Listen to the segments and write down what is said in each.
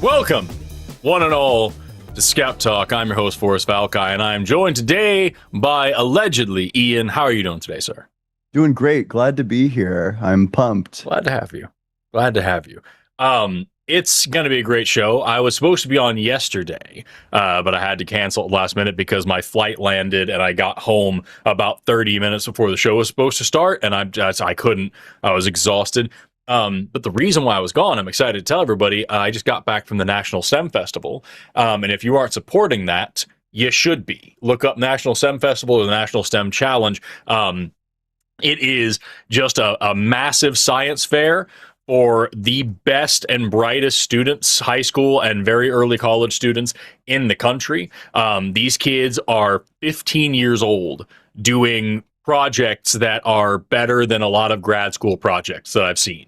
Welcome, one and all, to SkepTalk. I'm your host, Forrest Valkai, and I'm joined today by, allegedly, Ian. How are you doing today, sir? Doing great. Glad to be here. I'm pumped. Glad to have you. Glad to have you. It's going to be a great show. I was supposed to be on yesterday, but I had to cancel at the last minute because my flight landed and I got home about 30 minutes before the show was supposed to start, and I couldn't. I was exhausted. But the reason why I was gone, I'm excited to tell everybody, I just got back from the National STEM Festival. And if you aren't supporting that, you should be. Look up National STEM Festival or the National STEM Challenge. It is just a massive science fair for the best and brightest students, high school and very early college students in the country. These kids are 15 years old doing projects that are better than a lot of grad school projects that I've seen.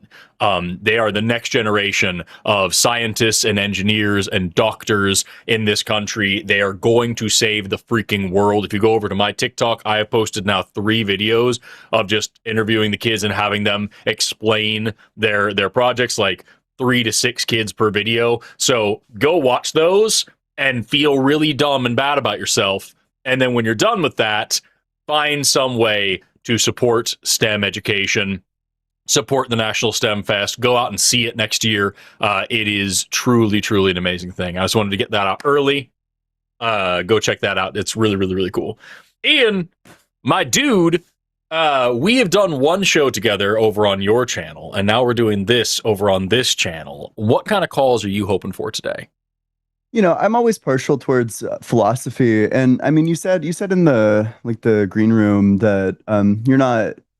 They are the next generation of scientists and engineers and doctors in this country. They are going to save the freaking world. If you go over to my TikTok, I have posted now 3 videos of just interviewing the kids and having them explain their projects, like 3 to 6 kids per video. So go watch those and feel really dumb and bad about yourself. And then when you're done with that, find some way to support STEM education, support the National STEM Fest, go out and see it next year. It is truly, truly an amazing thing. I just wanted to get that out early. Go check that out. It's really, really, really cool. Ian, my dude, we have done one show together over on your channel, and now we're doing this over on this channel. What kind of calls are you hoping for today? You know, I'm always partial towards philosophy, and I mean, you said in the green room that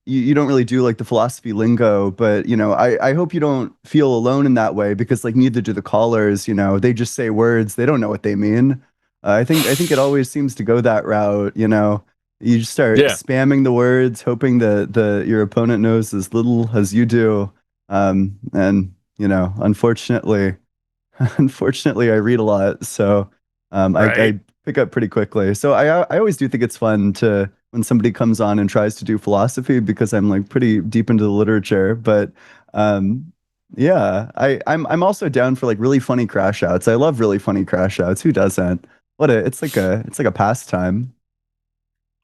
you don't really do like the philosophy lingo, but you know, I hope you don't feel alone in that way, because like neither do the callers. You know, they just say words, they don't know what they mean. I think it always seems to go that route. You know, you just start spamming the words, hoping that your opponent knows as little as you do, and you know, unfortunately, I read a lot, so I pick up pretty quickly. So I always do think it's fun when somebody comes on and tries to do philosophy, because I'm like pretty deep into the literature. But yeah, I'm also down for like really funny crash outs. I love really funny crash outs. Who doesn't? It's like a pastime.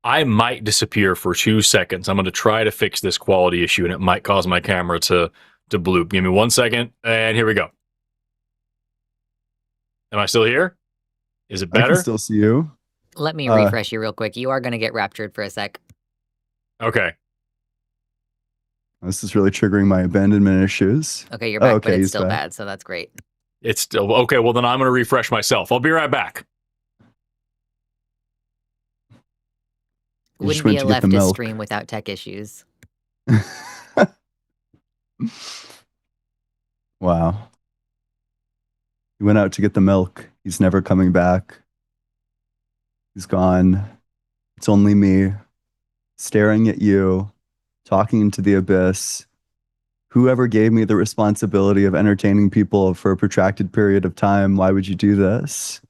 I might disappear for 2 seconds. I'm going to try to fix this quality issue, and it might cause my camera to bloop. Give me 1 second, and here we go. Am I still here? Is it better? I can still see you. Let me refresh you real quick. You are going to get raptured for a sec. Okay. This is really triggering my abandonment issues. Okay, you're back, but it's still bad, so that's great. It's still okay. Well, then I'm going to refresh myself. I'll be right back. Wouldn't be a leftist stream without tech issues. Wow. He went out to get the milk. He's never coming back. He's gone. It's only me, staring at you, talking into the abyss. Whoever gave me the responsibility of entertaining people for a protracted period of time, why would you do this?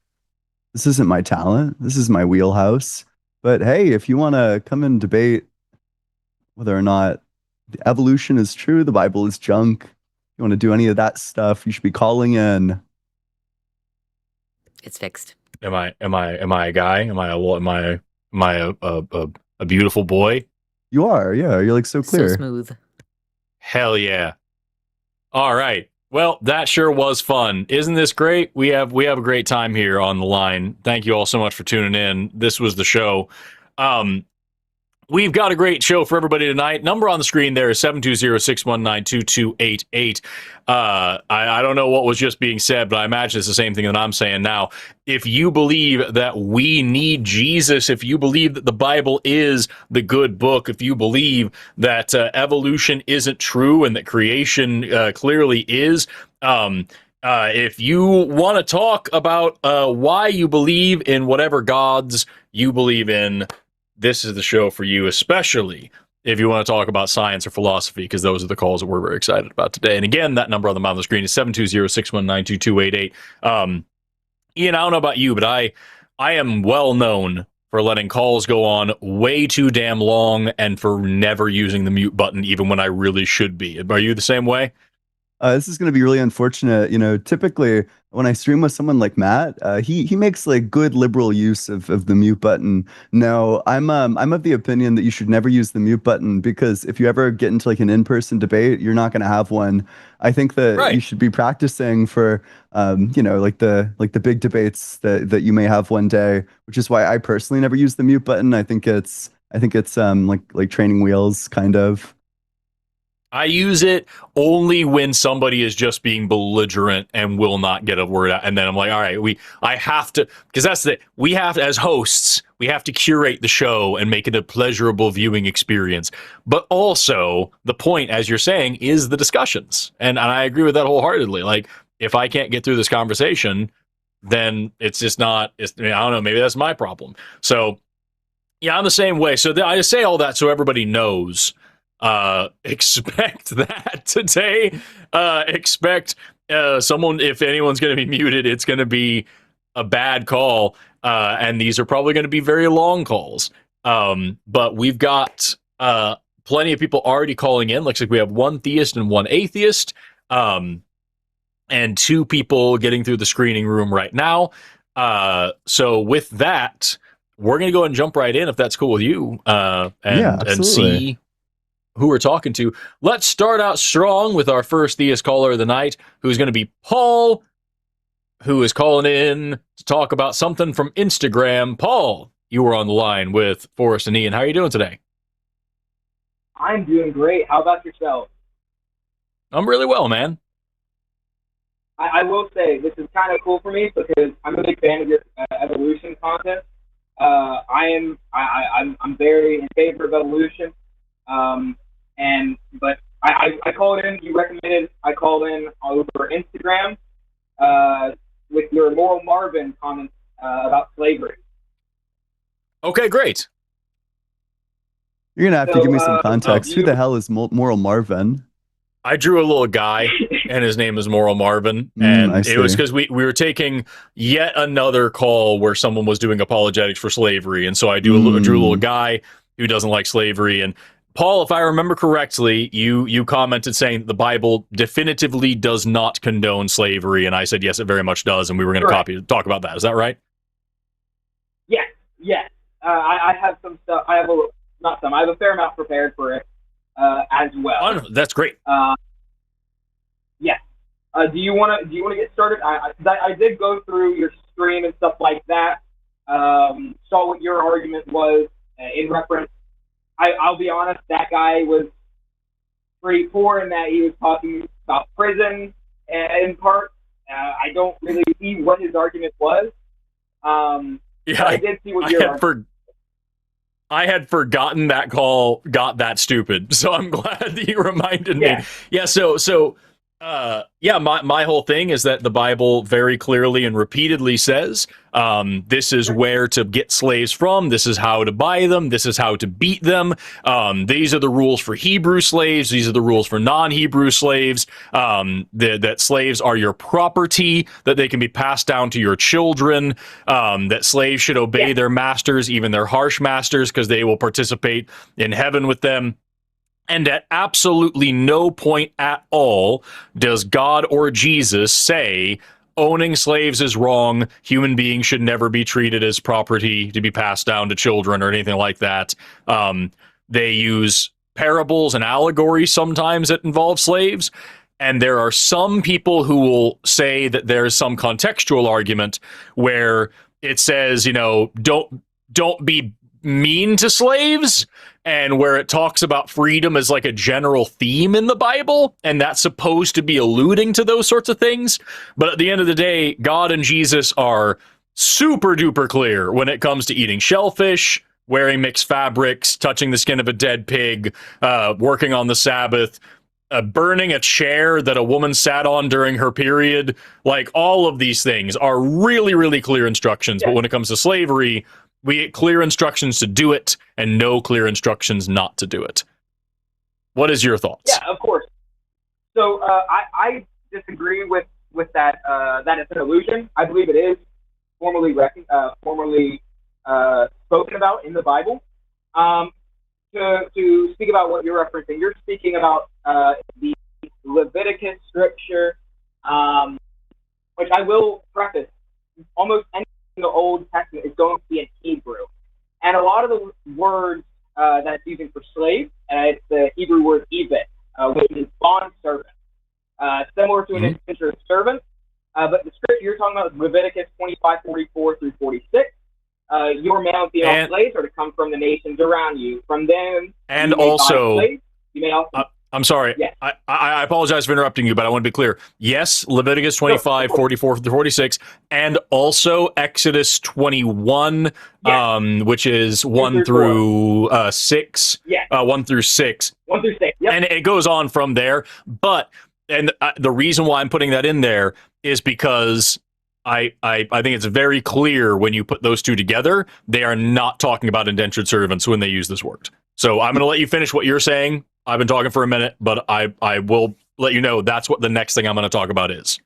This isn't my talent. This is my wheelhouse. But hey, if you want to come and debate whether or not the evolution is true, the Bible is junk, you want to do any of that stuff, you should be calling in. It's fixed. Am I a guy? Am I a beautiful boy? You are, yeah. You're like so clear. So smooth. Hell yeah. All right. Well, that sure was fun. Isn't this great? We have a great time here on the line. Thank you all so much for tuning in. This was the show. We've got a great show for everybody tonight. Number on the screen there is 720-619-2288. I don't know what was just being said, but I imagine it's the same thing that I'm saying now. If you believe that we need Jesus, if you believe that the Bible is the good book, if you believe that evolution isn't true and that creation clearly is, if you want to talk about why you believe in whatever gods you believe in, this is the show for you, especially if you want to talk about science or philosophy, because those are the calls that we're very excited about today. And again, that number on the bottom of the screen is 720-619-2288. Ian, I don't know about you, but I am well known for letting calls go on way too damn long and for never using the mute button, even when I really should be. Are you the same way? This is going to be really unfortunate. Typically when I stream with someone like Matt, he makes like good liberal use of the mute button. No, I'm of the opinion that you should never use the mute button, because if you ever get into like an in-person debate, you're not going to have one. I think that you should be practicing for like the big debates that you may have one day, which is why I personally never use the mute button. I think it's like training wheels kind of. I use it only when somebody is just being belligerent and will not get a word out. And then I'm like, all right, I have to, because we have to, as hosts, we have to curate the show and make it a pleasurable viewing experience. But also the point, as you're saying, is the discussions. And I agree with that wholeheartedly. Like, if I can't get through this conversation, then it's just not, I don't know, maybe that's my problem. So yeah, I'm the same way. So I just say all that so everybody knows. Expect that today. Expect someone, if anyone's going to be muted, it's going to be a bad call. And these are probably going to be very long calls. But we've got plenty of people already calling in. Looks like we have one theist and one atheist. And two people getting through the screening room right now. So with that, we're going to go and jump right in, if that's cool with you, and see who we're talking to. Let's start out strong with our first theist caller of the night, who's going to be Paul, who is calling in to talk about something from Instagram. Paul, you were on the line with Forrest and Ian. How are you doing today? I'm doing great. How about yourself? I'm really well, man. I will say this is kind of cool for me because I'm a big fan of your evolution content. I'm very in favor of evolution. But I called in, you recommended I call in over Instagram with your Moral Marvin comments about slavery. Okay, great. You're going to have to give me some context. Who the hell is Moral Marvin? I drew a little guy, and his name is Moral Marvin, and it was because we were taking yet another call where someone was doing apologetics for slavery, and so I drew a little guy who doesn't like slavery. And Paul, if I remember correctly, you commented saying the Bible definitively does not condone slavery, and I said yes, it very much does, and we were going to talk about that. Is that right? Yes. I have some stuff. I have a fair amount prepared for it as well. Oh, that's great. Yes. Do you want to get started? I did go through your stream and stuff like that. Saw what your argument was in reference. I'll be honest, that guy was pretty poor in that he was talking about prison in part. I don't really see what his argument was. I did see what your argument. I had forgotten that call got that stupid, so I'm glad that you reminded me. Yeah, my whole thing is that the Bible very clearly and repeatedly says this is where to get slaves from, this is how to buy them, this is how to beat them, these are the rules for Hebrew slaves, these are the rules for non-Hebrew slaves, that slaves are your property, that they can be passed down to your children, that slaves should obey their masters, even their harsh masters, because they will participate in heaven with them. And at absolutely no point at all does God or Jesus say owning slaves is wrong, human beings should never be treated as property to be passed down to children or anything like that. They use parables and allegories sometimes that involve slaves. And there are some people who will say that there's some contextual argument where it says, don't be mean to slaves, and where it talks about freedom as like a general theme in the Bible, and that's supposed to be alluding to those sorts of things. But at the end of the day, God and Jesus are super duper clear when it comes to eating shellfish, wearing mixed fabrics, touching the skin of a dead pig, working on the Sabbath, burning a chair that a woman sat on during her period. Like, all of these things are really, really clear instructions. But when it comes to slavery, we get clear instructions to do it and no clear instructions not to do it. What is your thoughts? Yeah, of course. So I disagree with that. That it's an illusion. I believe it is formally spoken about in the Bible. To speak about what you're referencing, you're speaking about the Leviticus scripture, which I will preface. Almost anything in the Old Testament is going to be in Hebrew, and a lot of the words that it's using for slave, it's the Hebrew word eved, which is bond servant, similar to an indentured servant. But the scripture you're talking about is Leviticus 25:44 through 46. Your male and female slaves are to come from the nations around you. From them, and also, you may also. I'm sorry. Yes. I apologize for interrupting you, but I want to be clear. Yes, Leviticus 25:44 through 46, and also Exodus 21, which is 1 through 6. Yeah. 1 through 6. 1 through 6. Yep. And it goes on from there. But the reason why I'm putting that in there is because I think it's very clear when you put those two together, they are not talking about indentured servants when they use this word. So I'm going to let you finish what you're saying. I've been talking for a minute, but I will let you know that's what the next thing I'm going to talk about is.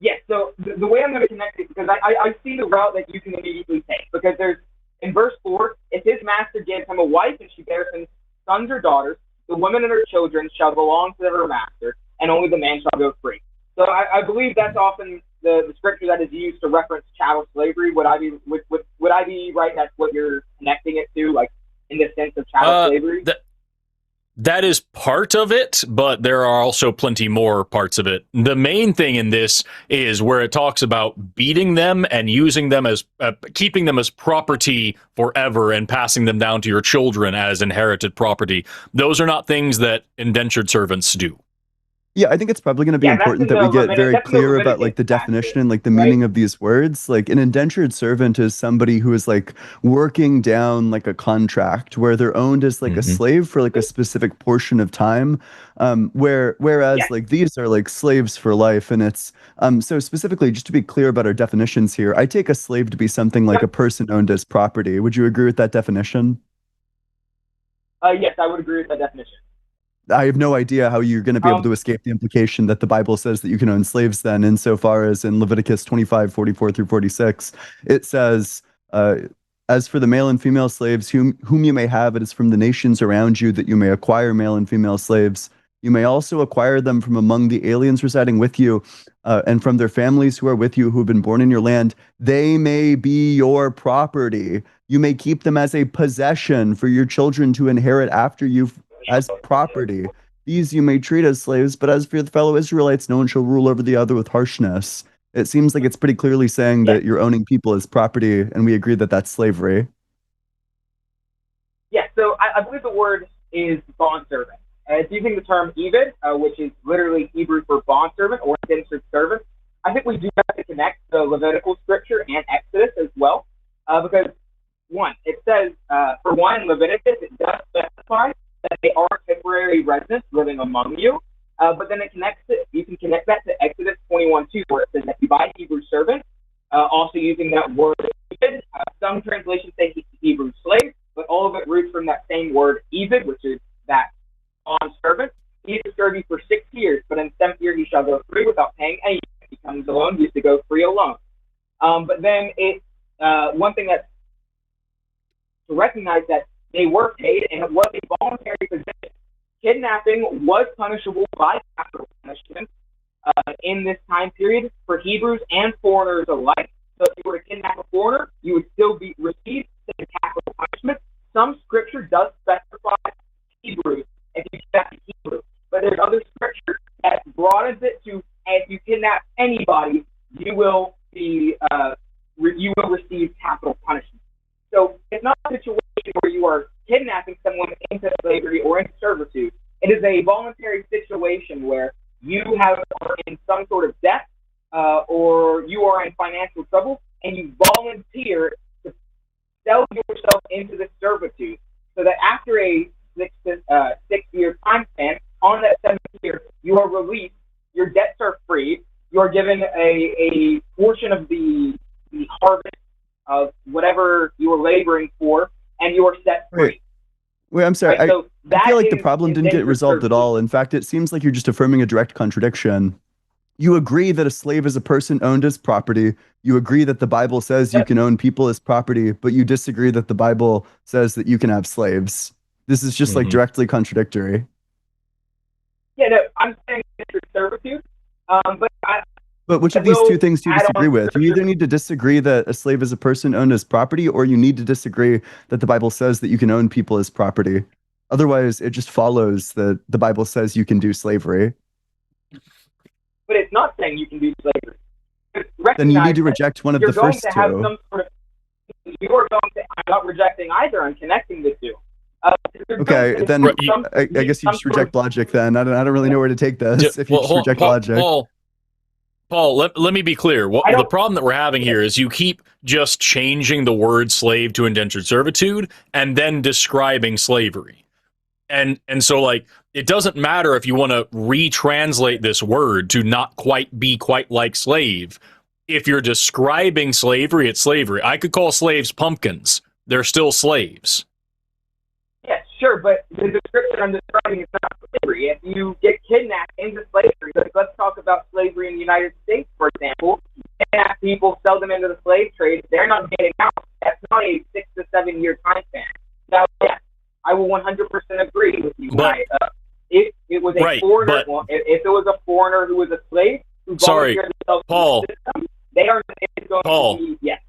Yes, so the way I'm going to connect it, because I see the route that you can immediately take, because there's, in verse 4, if his master gives him a wife and she bears him sons or daughters, the woman and her children shall belong to her master, and only the man shall go free. So I believe that's often the scripture that is used to reference chattel slavery. Would I be right? That's what you're connecting it to, like in the sense of chattel slavery? That is part of it, but there are also plenty more parts of it. The main thing in this is where it talks about beating them and using them as, keeping them as property forever and passing them down to your children as inherited property. Those are not things that indentured servants do. Yeah, I think it's probably going to be important that we get very clear about like the definition and like the meaning of these words. Like an indentured servant is somebody who is like working down like a contract where they're owned as like a slave for like a specific portion of time. Whereas like these are like slaves for life. And it's so specifically, just to be clear about our definitions here, I take a slave to be something like a person owned as property. Would you agree with that definition? Yes, I would agree with that definition. I have no idea how you're going to be able to escape the implication that the Bible says that you can own slaves then, insofar as in Leviticus 25:44 through 46, it says, as for the male and female slaves whom you may have, it is from the nations around you that you may acquire male and female slaves. You may also acquire them from among the aliens residing with you, and from their families who are with you, who have been born in your land. They may be your property. You may keep them as a possession for your children to inherit after you as property. These you may treat as slaves, but as for your fellow Israelites, no one shall rule over the other with harshness. It seems like it's pretty clearly saying that you're owning people as property, and we agree that that's slavery. Yeah, so I believe the word is bondservant. It's using the term eved, which is literally Hebrew for bondservant or indentured servant. I think we do have to connect the Levitical scripture and Exodus as well, because one, it says, for one, in Leviticus, it does specify that they are temporary residents living among you, but then you can connect that to Exodus 21:2, where it says that you buy Hebrew servant, also using that word. Some translations say Hebrew slave, but all of it roots from that same word eved, which is that bond servant. He is to serve you for 6 years, but in the 7th year he shall go free without paying anything. If he comes alone, he is to go free alone. But then one thing that's to recognize that they were paid, and it was a voluntary position. Kidnapping was punishable by capital punishment in this time period for Hebrews and foreigners alike. So if you were to kidnap a foreigner, you would still receive the capital punishment. Some scripture does specify Hebrews if you kidnap Hebrew, but there's other scripture that broadens it to, if you kidnap anybody, you will receive capital punishment. So it's not a situation where you are kidnapping someone into slavery or into servitude. It is a voluntary situation where you are in some sort of debt or you are in financial trouble, and you volunteer to sell yourself into this servitude, so that after a 6-year time span, on that 7th year, you are released, your debts are free, you are given a portion of the harvest of whatever you were laboring for, and you are set free. Wait, I'm sorry. Right? So I feel like the is problem didn't get resolved at all. In fact, it seems like you're just affirming a direct contradiction. You agree that a slave is a person owned as property. You agree that the Bible says you can own people as property, but you disagree that the Bible says that you can have slaves. This is just like directly contradictory. Yeah, no, I'm saying it's servitude. But which of these two things do you disagree with? You either need to disagree that a slave is a person owned as property, or you need to disagree that the Bible says that you can own people as property. Otherwise, it just follows that the Bible says you can do slavery. But it's not saying you can do slavery. Then you need to reject one of the first two. You're going to, I'm not rejecting either. I'm connecting the two. Okay, then I guess you just reject logic then. I don't really know where to take this if you just reject logic. Paul, let me be clear. The problem that we're having here is you keep just changing the word slave to indentured servitude and then describing slavery. And so, like, it doesn't matter if you want to retranslate this word to not be quite like slave. If you're describing slavery, it's slavery. I could call slaves pumpkins. They're still slaves. Yeah, sure, but the description I'm describing is not slavery. If you get kidnapped into slavery, like let's talk about slavery in the United States, for example. Kidnap people, sell them into the slave trade. They're not getting out. That's not a 6 to 7 year time span. Now, yes, I will 100% agree with you. But, if it was a foreigner, if it was a foreigner who was a slave, who volunteered themselves Paul, to the system, they are going to be, yes.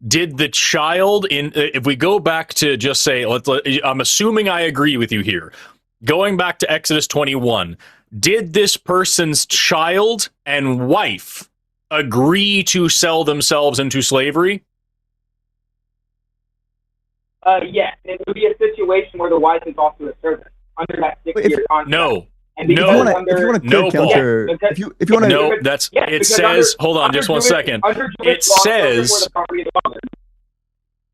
Did the child if we go back to just say, I'm assuming I agree with you here. Going back to Exodus 21, did this person's child and wife agree to sell themselves into slavery? Yes, it would be a situation where the wife is also a servant under that 6-year contract. No. If you want to counter, if you want to, no, that's it says. Hold on, just 1 second. It says.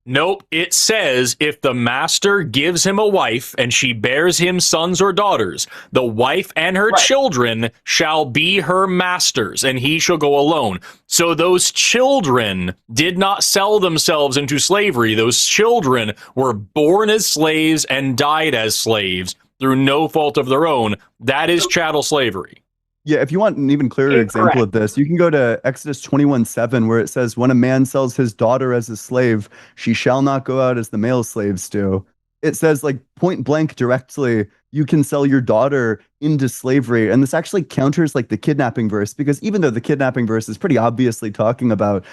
Nope. It says if the master gives him a wife and she bears him sons or daughters, the wife and her children shall be her masters, and he shall go alone. So those children did not sell themselves into slavery. Those children were born as slaves and died as slaves through no fault of their own. That is chattel slavery. Yeah, if you want an even clearer example of this, you can go to Exodus 21:7, where it says, when a man sells his daughter as a slave, she shall not go out as the male slaves do. It says, like, point blank directly, you can sell your daughter into slavery. And this actually counters like the kidnapping verse, because even though the kidnapping verse is pretty obviously talking about,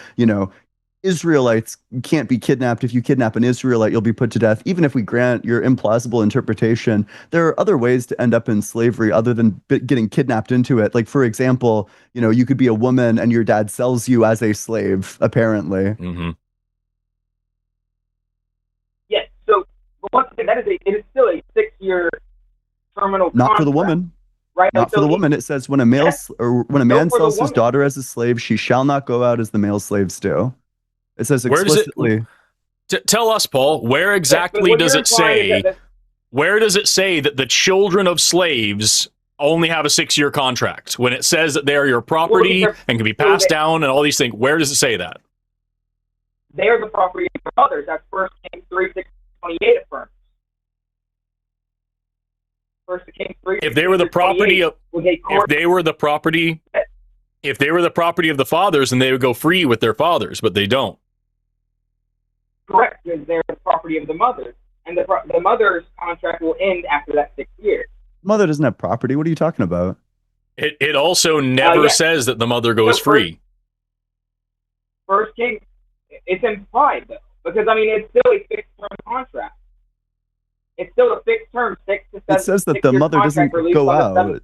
Israelites can't be kidnapped. If you kidnap an Israelite, you'll be put to death. Even if we grant your implausible interpretation, there are other ways to end up in slavery other than getting kidnapped into it. Like, for example, you could be a woman and your dad sells you as a slave, apparently. Mm-hmm. Yes. So, but once again, it is still a 6-year terminal contract. Not for the woman. Right? Not for the woman. It says when a man sells his daughter as a slave, she shall not go out as the male slaves do. It says explicitly. Tell us, Paul, where exactly does it say? Where does it say that the children of slaves only have a 6-year contract? When it says that they are your property and can be passed down and all these things, where does it say that? They are the property of their mothers. That's 1 Kings 3:6-28 affirms. 1 Kings 3. If they were the property of, if they were the property of the fathers, then they would go free with their fathers, but they don't. Correct, because they're the property of the mother, and the mother's contract will end after that 6 years. Mother doesn't have property. What are you talking about? It also never says that the mother goes free. First King, it's implied though, because it's still a fixed term contract. It's still a fixed term 6 to 7. It says that the mother doesn't go out.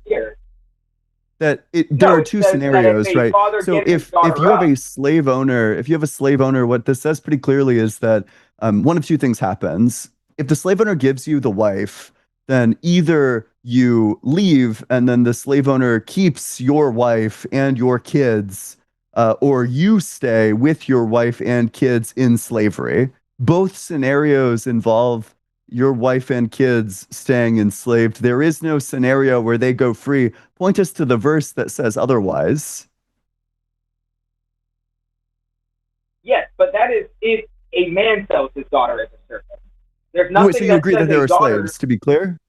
There are two scenarios, right? So if you have a slave owner, what this says pretty clearly is that one of two things happens. If the slave owner gives you the wife, then either you leave and then the slave owner keeps your wife and your kids, or you stay with your wife and kids in slavery. Both scenarios involve your wife and kids staying enslaved. There is no scenario where they go free. Point us to the verse that says otherwise. Yes, but that is if a man sells his daughter as a servant. There's nothing. Wait, so you agree that they were slaves? To be clear,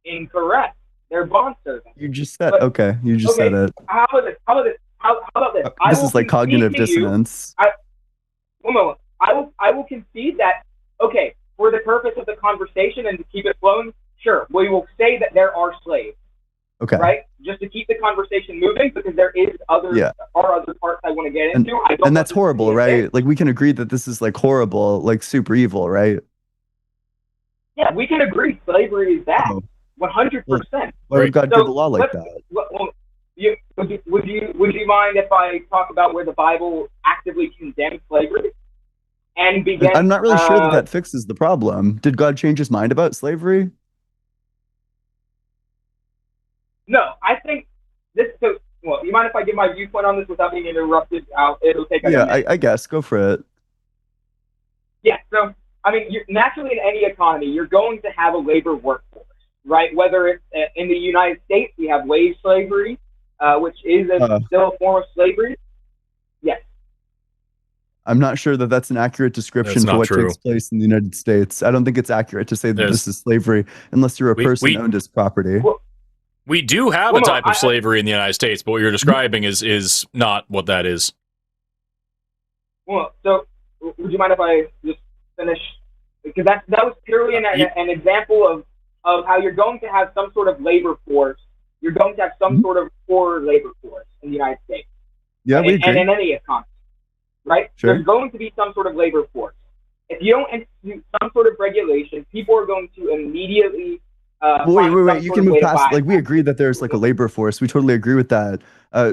incorrect. They're bond servants. You just said okay. You just said it. How about this? How about this? This is like cognitive dissonance. I will concede that. Okay, for the purpose of the conversation and to keep it flowing, sure, we will say that there are slaves. Okay. Right? Just to keep the conversation moving, because there is other parts I want to get into. And that's horrible, right? Like we can agree that this is like horrible, like super evil, right? Yeah, we can agree slavery is bad. 100%. Why would God give a law like that? Would you mind if I talk about where the Bible actively condemns slavery? And began, I'm not really sure that fixes the problem. Did God change his mind about slavery? No, I think this. So, well, you mind if I give my viewpoint on this without being interrupted? It'll take. I guess go for it. Yeah. So, I mean, naturally in any economy, you're going to have a labor workforce, right? Whether it's in the United States, we have wage slavery, which is still a form of slavery. Yes. I'm not sure that that's an accurate description for what takes place in the United States. I don't think it's accurate to say that this is slavery unless you're a person owned as property. Well, we do have a type of slavery in the United States, but what you're describing is not what that is. Well, so would you mind if I just finish? Because that was purely an example of how you're going to have some sort of labor force. You're going to have some sort of poor labor force in the United States. Yeah, we agree. And in any economy, right? Sure. There's going to be some sort of labor force. If you don't institute some sort of regulation, people are going to immediately wait. You can move past. Like we agree that there's like a labor force. We totally agree with that.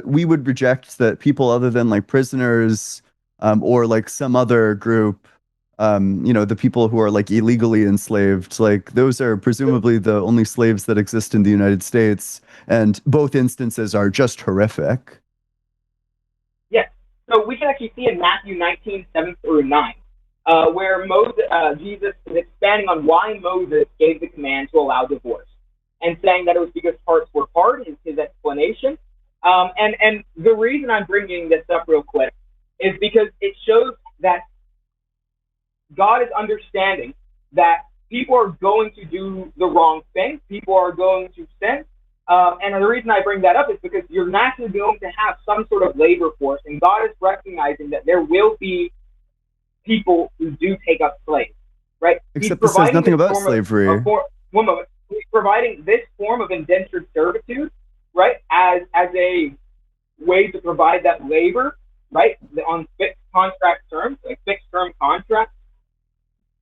We would reject that people other than like prisoners, or like some other group, the people who are like illegally enslaved, like those are presumably the only slaves that exist in the United States, and both instances are just horrific. Yes. So we can actually see in Matthew 19, 7 through 9. Where Jesus is expanding on why Moses gave the command to allow divorce, and saying that it was because hearts were hard is his explanation. And the reason I'm bringing this up real quick is because it shows that God is understanding that people are going to do the wrong thing, people are going to sin. And the reason I bring that up is because you're naturally going to have some sort of labor force, and God is recognizing that there will be people who do take up slaves, right? Except this says nothing about slavery. He's providing this form of indentured servitude, right, as a way to provide that labor, right, on fixed contract terms, like fixed term contracts.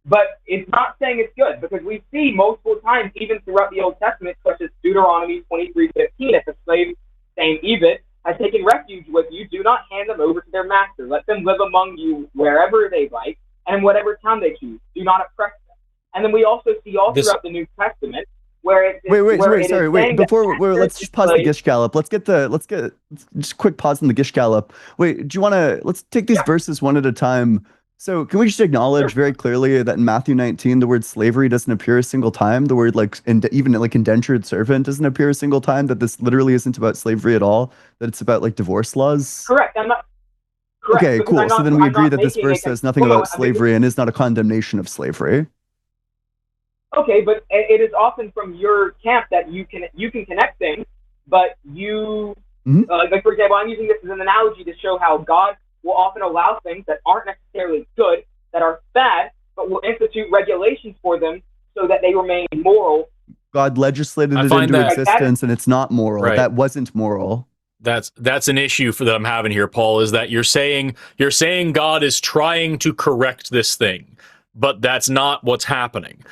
But it's not saying it's good, because we see multiple times, even throughout the Old Testament, such as Deuteronomy 23:15, if a slave saying Eved has taken refuge with you, do not hand them over to their master. Let them live among you wherever they like and in whatever town they choose. Do not oppress them. And then we also see throughout the New Testament where it's let's just pause the Gish Gallop. Let's get just a quick pause in the Gish Gallop. Wait, do you want to let's take these verses one at a time. So can we just acknowledge very clearly that in Matthew 19, the word slavery doesn't appear a single time? The word even indentured servant doesn't appear a single time? That this literally isn't about slavery at all? That it's about like divorce laws? Correct. I'm not. Correct, okay, cool. So then we agree that this verse says nothing about slavery and is not a condemnation of slavery. Okay, but it is often from your camp that you can connect things, but you like for example, I'm using this as an analogy to show how God will often allow things that aren't necessarily good, that are bad, but will institute regulations for them so that they remain moral. God legislated it into existence, and it's not moral. Right. That wasn't moral. That's an issue that I'm having here, Paul, is that you're saying God is trying to correct this thing, but that's not what's happening.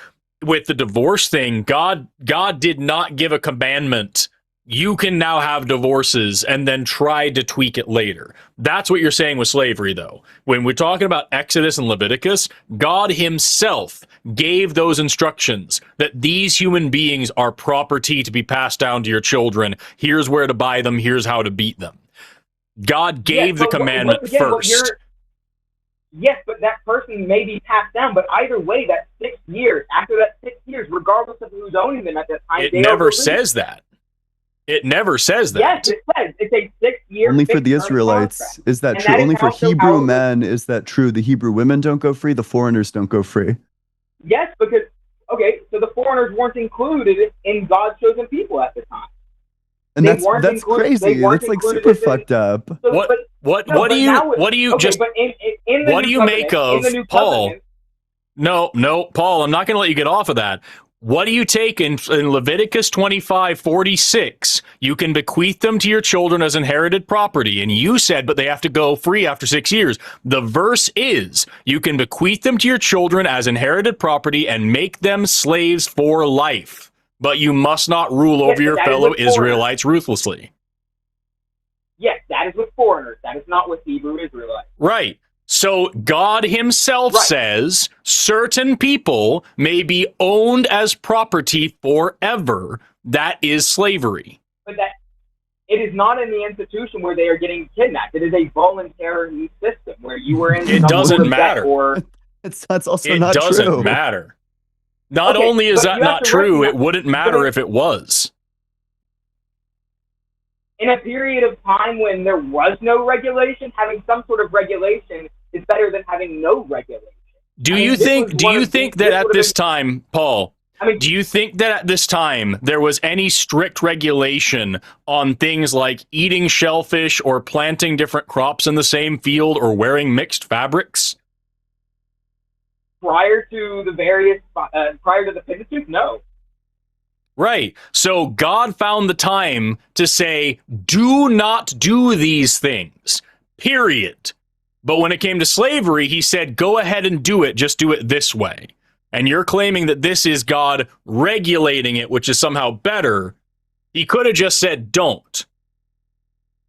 With the divorce thing, God did not give a commandment. You can now have divorces and then try to tweak it later. That's what you're saying with slavery, though. When we're talking about Exodus and Leviticus, God himself gave those instructions that these human beings are property to be passed down to your children. Here's where to buy them. Here's how to beat them. God gave the commandment first. Yes, but that person may be passed down, but either way, that 6 years, after that 6 years, regardless of who's owning them at that time, it never says that. It never says that. Yes, it says it's a 6-year. Only for the fixed-term Israelites. contract. Is that And true? that is Only for also Hebrew how- men is that true? The Hebrew women don't go free. The foreigners don't go free. Yes, because so the foreigners weren't included in God's chosen people at the time. And They that's weren't that's included- they crazy. weren't That's like included super in the- fucked up. So, What but- what no, what do but you now it- what do you okay, just but in the what new do you covenant, make in the of new Paul? covenant, No, Paul, I'm not going to let you get off of that. What do you take in Leviticus 25:46? You can bequeath them to your children as inherited property. And you said, but they have to go free after 6 years. The verse is, you can bequeath them to your children as inherited property and make them slaves for life. But you must not rule Yes, over your that is fellow with foreigners. Israelites ruthlessly. yes, that is with foreigners. That is not with Hebrew Israelites. Right. So God himself Right. says certain people may be owned as property forever. That is slavery. But that it is not in the institution where they are getting kidnapped. It is a voluntary system where you were in. It some doesn't sort of debt matter. Or That's also It not doesn't true. matter. Not Okay, only is but that you have not to true, it recognize- wouldn't matter if it was. in a period of time when there was no regulation, having some sort of regulation is better than having no regulation. Do I mean, you this think was do one you of think the- that this at would have this been- time, Paul, I mean, do you think that at this time there was any strict regulation on things like eating shellfish or planting different crops in the same field or wearing mixed fabrics? prior to the Pentateuch, no. Right. So God found the time to say, do not do these things, period. But when it came to slavery, he said, go ahead and do it. Just do it this way. And you're claiming that this is God regulating it, which is somehow better. He could have just said, don't.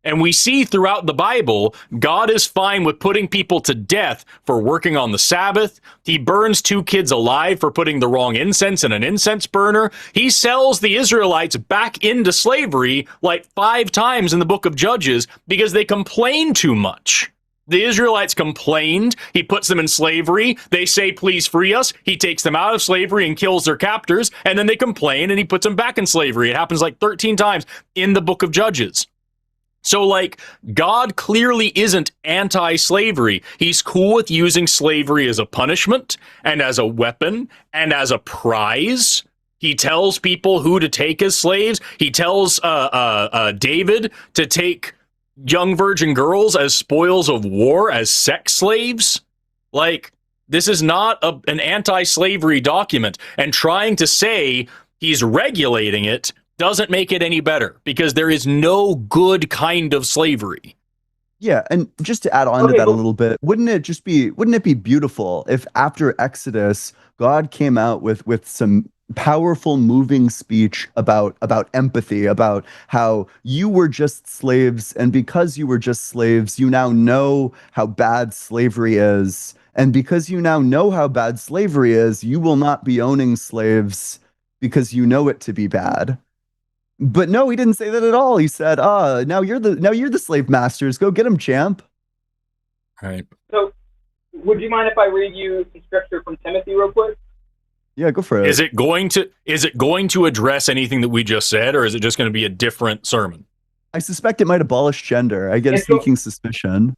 And we see throughout the Bible, God is fine with putting people to death for working on the Sabbath. He burns 2 kids alive for putting the wrong incense in an incense burner. He sells the Israelites back into slavery like 5 times in the book of Judges because they complain too much. The Israelites complained. He puts them in slavery. They say, please free us. He takes them out of slavery and kills their captors. And then they complain and he puts them back in slavery. It happens like 13 times in the book of Judges. So, like, God clearly isn't anti-slavery. He's cool with using slavery as a punishment and as a weapon and as a prize. He tells people who to take as slaves. He tells David to take young virgin girls as spoils of war, as sex slaves. Like, this is not an anti-slavery document. And trying to say he's regulating it doesn't make it any better because there is no good kind of slavery. Yeah, and just to add on to that a little bit, wouldn't it be beautiful if after Exodus, God came out with some powerful, moving speech about empathy, about how you were just slaves, and because you were just slaves, you now know how bad slavery is. And because you now know how bad slavery is, you will not be owning slaves because you know it to be bad. But no, he didn't say that at all. He said, now you're the slave masters. Go get them, champ." Right. So, would you mind if I read you some scripture from Timothy real quick? Yeah, go for it. Is it going to address anything that we just said, or is it just going to be a different sermon? I suspect it might abolish gender. I get a sneaking suspicion.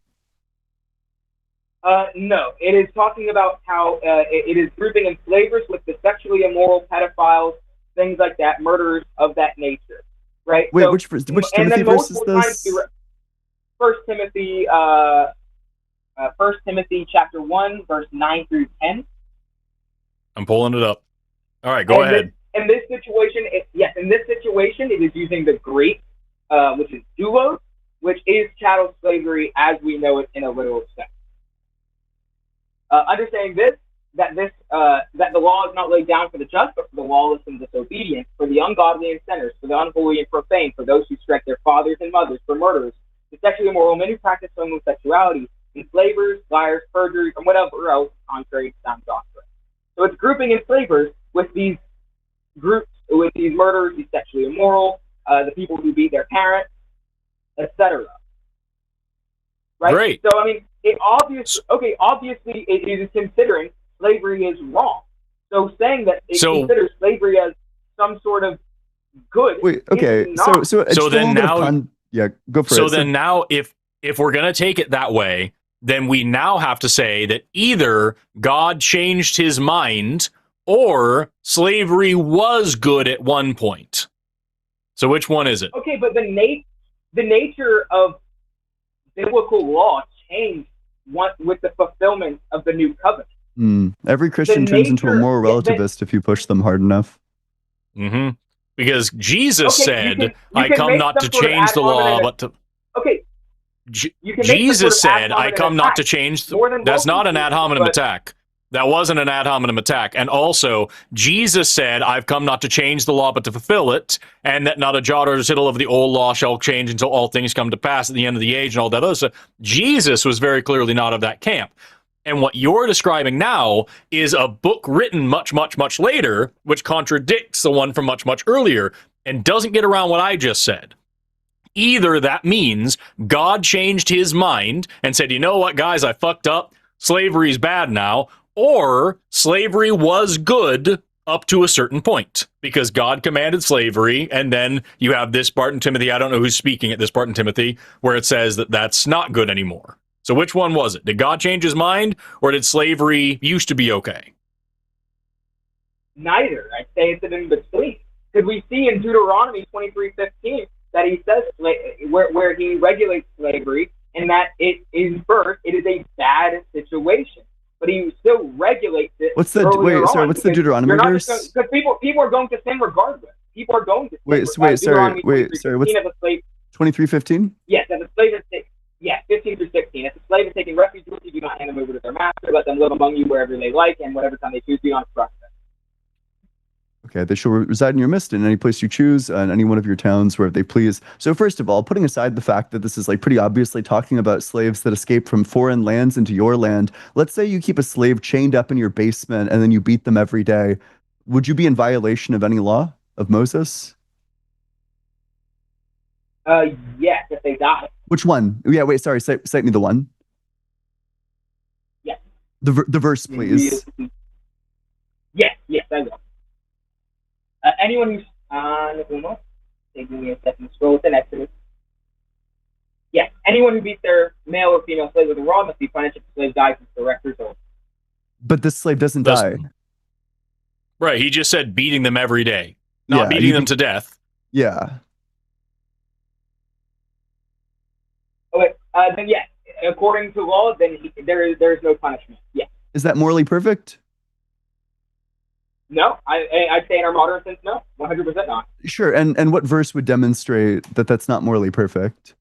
No, it is talking about how it is grouping enslavers with the sexually immoral pedophiles, things like that, murderers of that nature, right? Wait, so, which Timothy verse is this? 1 Timothy, 1 Timothy chapter 1, verse 9 through 10. I'm pulling it up. All right, go ahead. In this situation, it is using the Greek, which is doulos, which is chattel slavery as we know it in a literal sense. Understanding that the law is not laid down for the just, but for the lawless and disobedient, for the ungodly and sinners, for the unholy and profane, for those who strike their fathers and mothers, for murderers, the sexually immoral, men who practice homosexuality, enslavers, liars, perjurers, and whatever else contrary to sound doctrine. So it's grouping enslavers with these groups, with these murderers, these sexually immoral, the people who beat their parents, etc. Right? Great. So I mean, obviously it is considering slavery is wrong. So saying that it considers slavery as some sort of good. Wait, okay. It's not. So So then now, yeah, go for it. so then now, if we're gonna take it that way, then we now have to say that either God changed his mind or slavery was good at one point. So which one is it? Okay, but the nature of biblical law changed with the fulfillment of the new covenant. Every Christian turns into a moral relativist if you push them hard enough. Mm-hmm. Because Jesus said, you I can come make not some to sort of change the law, ad hominem- but to... Okay, you can make some Jesus sort of ad said, I hominem come not to attack. change... More than That's not an welcome ad to, hominem but- attack. That wasn't an ad hominem attack. And also, Jesus said, I've come not to change the law, but to fulfill it, and that not a jot or a tittle of the old law shall change until all things come to pass at the end of the age and all that other stuff. Jesus was very clearly not of that camp. And what you're describing now is a book written much, much, much later, which contradicts the one from much, much earlier and doesn't get around what I just said. Either that means God changed his mind and said, you know what, guys, I fucked up. Slavery's bad now. Or slavery was good up to a certain point because God commanded slavery. And then you have this part in Timothy. I don't know who's speaking at this part in Timothy where it says that that's not good anymore. So which one was it? Did God change his mind or did slavery used to be okay? Neither. I'd say it's an in between. Because we see in Deuteronomy 23:15 that he says where he regulates slavery and that it is a bad situation. But he still regulates it. What's the Deuteronomy verse? Because people are going to sin regardless. People are going to sin. Wait, 23:15? Yes, as a slave is taken. Yes, 15 through 16. If a slave is taking refuge with you, do not hand them over to their master. Let them live among you wherever they like, and whatever time they choose, do not obstruct them. Okay, they shall reside in your midst in any place you choose, in any one of your towns wherever they please. So first of all, putting aside the fact that this is like pretty obviously talking about slaves that escape from foreign lands into your land, let's say you keep a slave chained up in your basement and then you beat them every day. Would you be in violation of any law of Moses? Yes, if they die. Which one? Yeah, wait, sorry, cite me the one. Yes. The verse, please. Yes, I will. Anyone who's taking me a second to scroll within Exodus. Yes, anyone who beats their male or female slave with a rod must be punished if the slave dies since the rector's old. But this slave doesn't die. Right, he just said beating them every day, not beating them to death. Yeah. Okay, then yes, according to law, then there is no punishment. Yes. Is that morally perfect? No, I'd say in our modern sense, no, 100% not. Sure, and what verse would demonstrate that that's not morally perfect?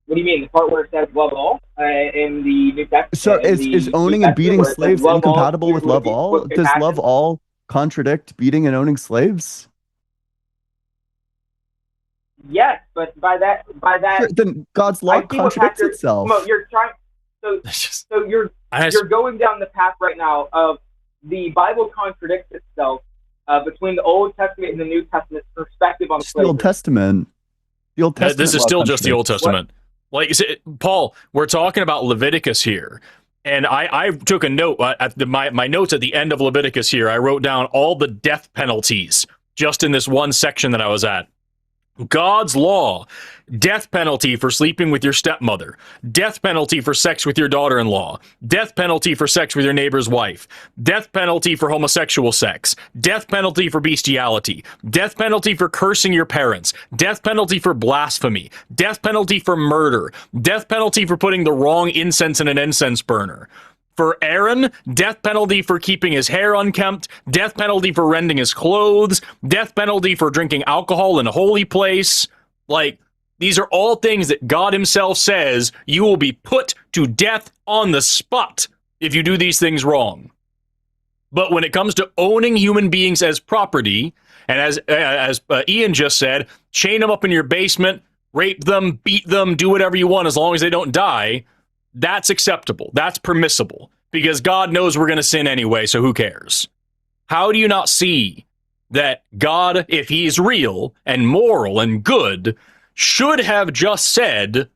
What do you mean? The part where it says love all in the New Testament? So is owning and beating slaves incompatible with love all? Does love all contradict beating and owning slaves? Yes, but by that, sure, then God's law contradicts itself. You're trying. So you're going down the path right now of the Bible contradicts itself between the Old Testament and the New Testament perspective on slavery. The Old Testament. The Old Testament. This is still just the Old Testament. Like Paul, we're talking about Leviticus here, and I took a note at my notes at the end of Leviticus here. I wrote down all the death penalties just in this one section that I was at. God's law, death penalty for sleeping with your stepmother, death penalty for sex with your daughter-in-law, death penalty for sex with your neighbor's wife, death penalty for homosexual sex, death penalty for bestiality, death penalty for cursing your parents, death penalty for blasphemy, death penalty for murder, death penalty for putting the wrong incense in an incense burner. For Aaron, death penalty for keeping his hair unkempt, death penalty for rending his clothes, death penalty for drinking alcohol in a holy place. Like, these are all things that God himself says you will be put to death on the spot if you do these things wrong. But when it comes to owning human beings as property, and as Ian just said, chain them up in your basement, rape them, beat them, do whatever you want as long as they don't die, that's acceptable. That's permissible because God knows we're going to sin anyway, so who cares? How do you not see that God, if he's real and moral and good, should have just said,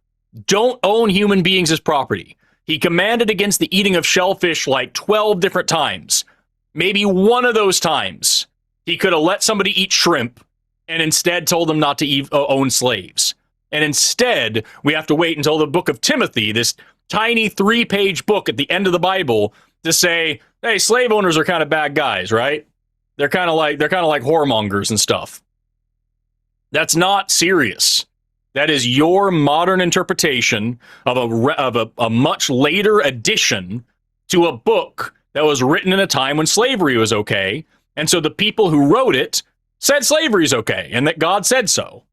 don't own human beings as property? He commanded against the eating of shellfish like 12 different times. maybe one of those times, he could have let somebody eat shrimp and instead told them not to own slaves. And instead, we have to wait until the book of Timothy, this tiny 3-page book at the end of the Bible, to say, hey, slave owners are kind of bad guys, right? They're kind of like whoremongers and stuff. That's not serious. That is your modern interpretation of a much later addition to a book that was written in a time when slavery was okay. And so the people who wrote it said slavery is okay and that God said so.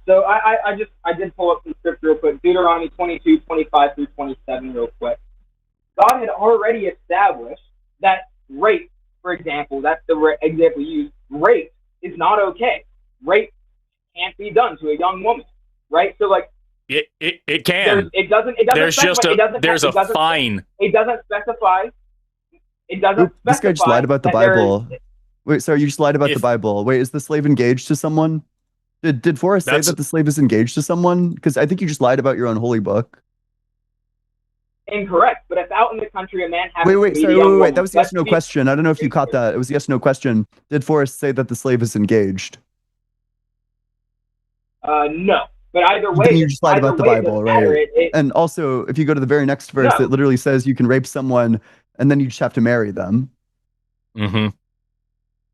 So I did pull up some scripture real quick. Deuteronomy 22:25 through 27 real quick. God had already established that rape, for example, that's the example used, rape is not okay. Rape can't be done to a young woman, right? So like it can. It doesn't. There's a fine. It doesn't specify. It doesn't specify. This guy just lied about the Bible. Wait, sorry, you just lied about the Bible. Wait, is the slave engaged to someone? Did Forrest say that the slave is engaged to someone? Because I think you just lied about your own holy book. Incorrect. But if out in the country a man has wait, that was yes no question. I don't know if you caught that. It was yes no question. Did Forrest say that the slave is engaged? No. But either way, then you just lied about the Bible, right? And also, if you go to the very next verse, it literally says you can rape someone and then you just have to marry them. Mm-hmm.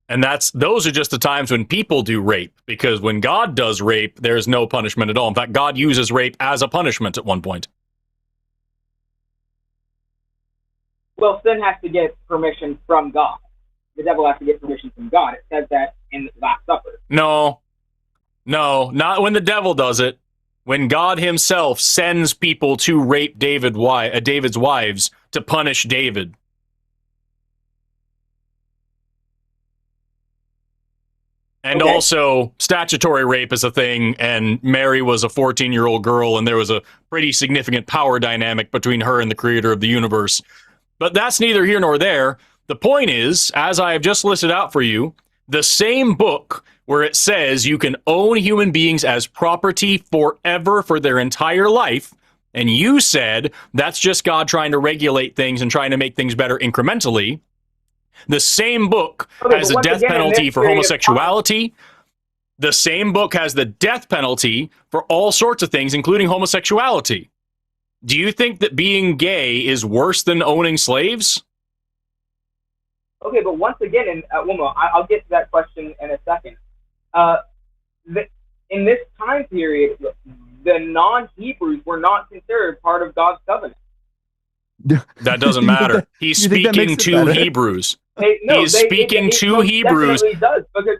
And those are just the times when people do rape, because when God does rape, there's no punishment at all. In fact, God uses rape as a punishment at one point. Well, sin has to get permission from God. The devil has to get permission from God. It says that in the Last Supper. No, not when the devil does it. When God himself sends people to rape David's wives to punish David. And also, statutory rape is a thing, and Mary was a 14-year-old girl, and there was a pretty significant power dynamic between her and the creator of the universe. But that's neither here nor there. The point is, as I have just listed out for you, the same book where it says you can own human beings as property forever for their entire life, and you said that's just God trying to regulate things and trying to make things better incrementally. The same book has a death penalty for homosexuality. The same book has the death penalty for all sorts of things, including homosexuality. Do you think that being gay is worse than owning slaves? Okay, but once again, I'll get to that question in a second. In this time period, the non-Hebrews were not considered part of God's covenant. That doesn't matter. He's speaking to Hebrews. He's speaking to Hebrews. It does, because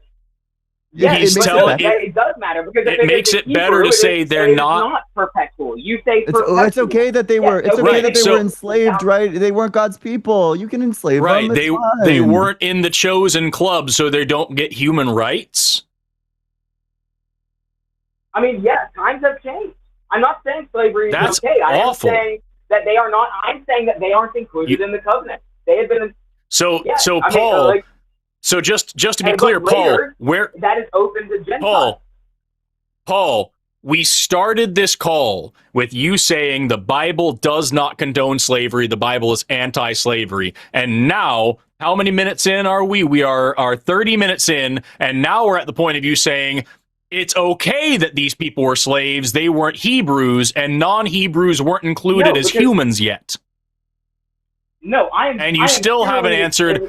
it does matter, because it makes it better to say they're not perpetual. You say perpetual. It's okay that they were. It's okay that they were enslaved, right? They weren't God's people. You can enslave them. They weren't in the chosen club, so they don't get human rights. I mean, yeah, times have changed. I'm not saying slavery is okay. Awful. I'm saying that they are not. I'm saying that they aren't included in the covenant. They have been. Paul. So just to be clear, Paul, where that is open to Gentiles. Paul, we started this call with you saying the Bible does not condone slavery. The Bible is anti-slavery. And now, how many minutes in are we? We are 30 minutes in, and now we're at the point of you saying it's okay that these people were slaves. They weren't Hebrews, and non-Hebrews weren't included as humans yet. No, you still haven't answered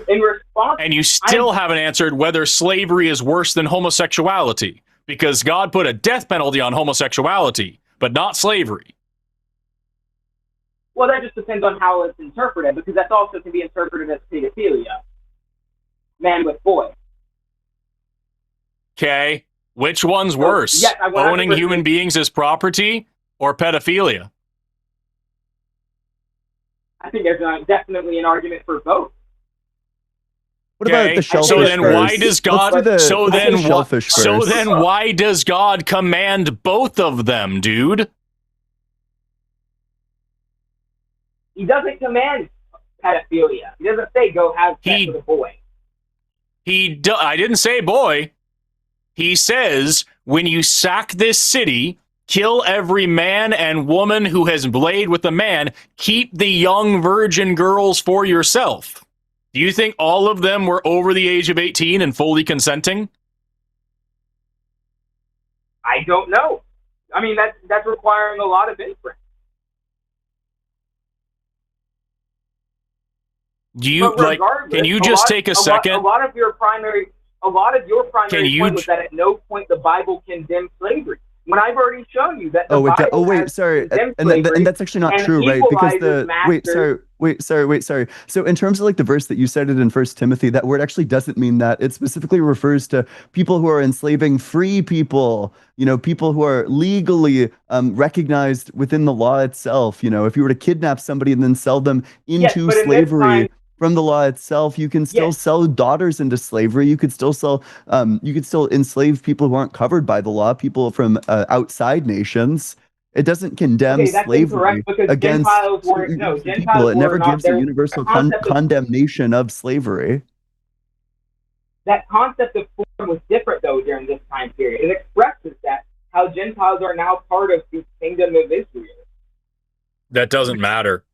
whether slavery is worse than homosexuality, because God put a death penalty on homosexuality, but not slavery. Well, that just depends on how it's interpreted, because that also can be interpreted as pedophilia. Man with boy. Okay. Which one's worse? Yes, owning human beings as property or pedophilia? I think there's definitely an argument for both. What about the shellfish? So then why does God so then why does God command both of them, dude? He doesn't command pedophilia. He doesn't say go have sex with a boy. I didn't say boy. He says when you sack this city, kill every man and woman who has laid with a man. Keep the young virgin girls for yourself. Do you think all of them were over the age of 18 and fully consenting? I don't know. I mean, that's requiring a lot of inference. Do you like? Can you just take a second? A lot of your primary point was that at no point the Bible condemns slavery. When I've already shown you that the Bible wait, sorry, and that's actually not true, right? Because sorry. So in terms of like the verse that you cited in First Timothy, that word actually doesn't mean that. It specifically refers to people who are enslaving free people. You know, people who are legally recognized within the law itself. You know, if you were to kidnap somebody and then sell them into slavery. From the law itself, you can still sell daughters into slavery. You could still enslave people who aren't covered by the law, people from outside nations. It doesn't condemn slavery against people. It never gives a universal condemnation of slavery. That concept of form was different, though, during this time period. It expresses that how Gentiles are now part of the kingdom of Israel. That doesn't matter.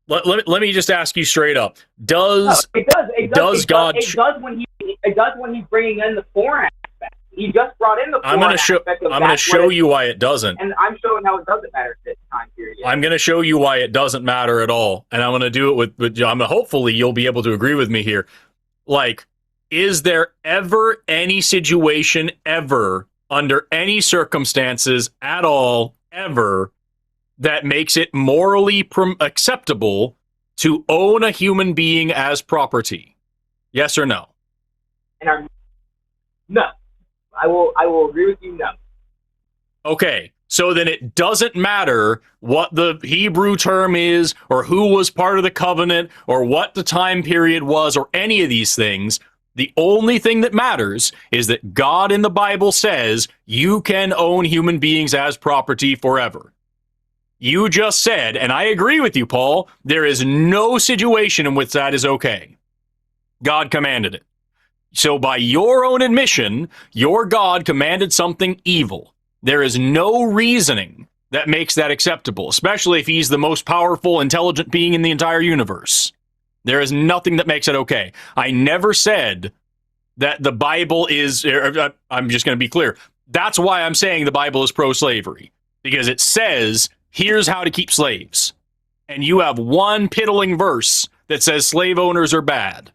Let me just ask you straight up. Does God? It does when he's bringing in the foreign aspect. He just brought in the foreign aspect. I'm going to show you why it doesn't. And I'm showing how it doesn't matter at this time period. I'm going to show you why it doesn't matter at all, and I'm going to do it with hopefully you'll be able to agree with me here. Like, is there ever any situation ever under any circumstances at all ever that makes it morally acceptable to own a human being as property? Yes or no? No. I will agree with you, no. Okay, so then it doesn't matter what the Hebrew term is, or who was part of the covenant, or what the time period was, or any of these things. The only thing that matters is that God in the Bible says you can own human beings as property forever. You just said, and I agree with you, Paul, there is no situation in which that is okay. God commanded it. So by your own admission, your God commanded something evil. There is no reasoning that makes that acceptable, especially if he's the most powerful, intelligent being in the entire universe. There is nothing that makes it okay. I never said that the Bible is, I'm just going to be clear. That's why I'm saying the Bible is pro-slavery, because it says, here's how to keep slaves. And you have one piddling verse that says slave owners are bad.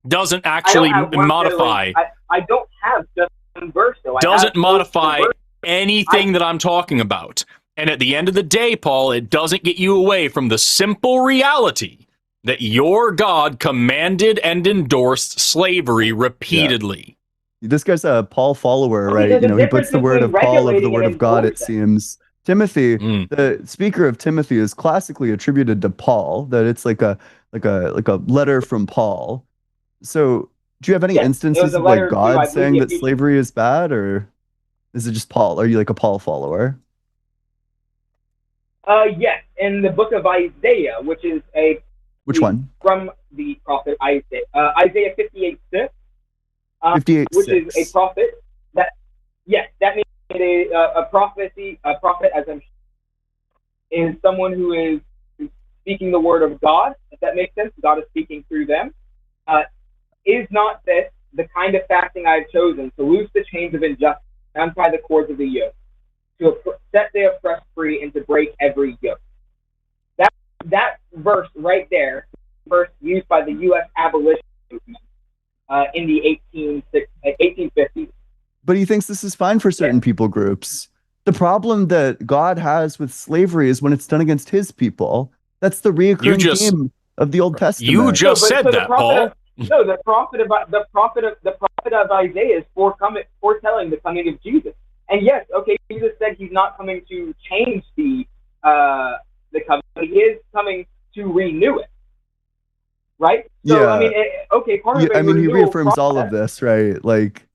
Doesn't actually modify. I don't have just one verse, though. Doesn't modify anything that I'm talking about. And at the end of the day, Paul, it doesn't get you away from the simple reality that your God commanded and endorsed slavery repeatedly. Yeah. This guy's a Paul follower, right? You know, he puts the word of Paul over the word of God, it seems. Timothy, the speaker of Timothy, is classically attributed to Paul, that it's like a letter from Paul. So do you have any instances of like God saying that slavery is bad, or is it just Paul? Are you like a Paul follower? Yes, in the book of Isaiah, which is which one? From the prophet Isaiah. Isaiah 58:6. 58:6. Which is a prophet that means a prophet, as I'm is someone who is speaking the word of God, if that makes sense. God is speaking through them. Is not this the kind of fasting I have chosen, to loose the chains of injustice, and untie the cords of the yoke, to set the oppressed free, and to break every yoke? That verse right there, verse used by the U.S. abolition movement in the 1850s. But he thinks this is fine for certain people groups. The problem that God has with slavery is when it's done against his people. That's the recurring theme of the Old Testament. You just said that, Paul. No, the prophet of Isaiah is foretelling the coming of Jesus. And yes, okay, Jesus said he's not coming to change the covenant. He is coming to renew it. Right? So yeah. I mean, part of it. I mean, he reaffirms all of this, right? Like.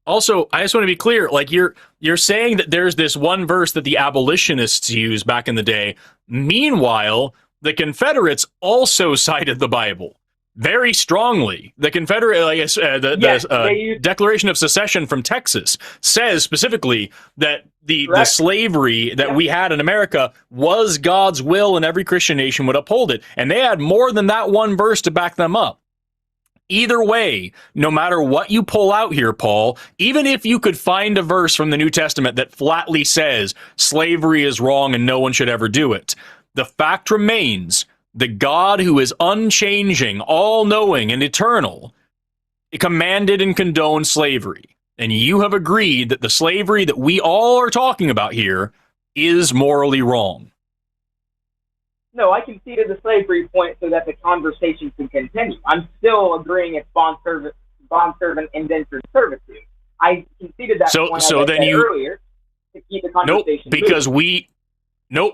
Also, I just want to be clear, like you're saying that there's this one verse that the abolitionists used back in the day. Meanwhile, the Confederates also cited the Bible. very strongly. The Confederate, Declaration of Secession from Texas says specifically that the slavery that we had in America was God's will, and every Christian nation would uphold it. And they had more than that one verse to back them up. Either way, no matter what you pull out here, Paul, even if you could find a verse from the New Testament that flatly says slavery is wrong and no one should ever do it, the fact remains, the God who is unchanging, all-knowing, and eternal commanded and condoned slavery. And you have agreed that the slavery that we all are talking about here is morally wrong. No, I conceded the slavery point so that the conversation can continue. I'm still agreeing it's bond servant, indentured servitude. I conceded that point earlier to keep the conversation moving.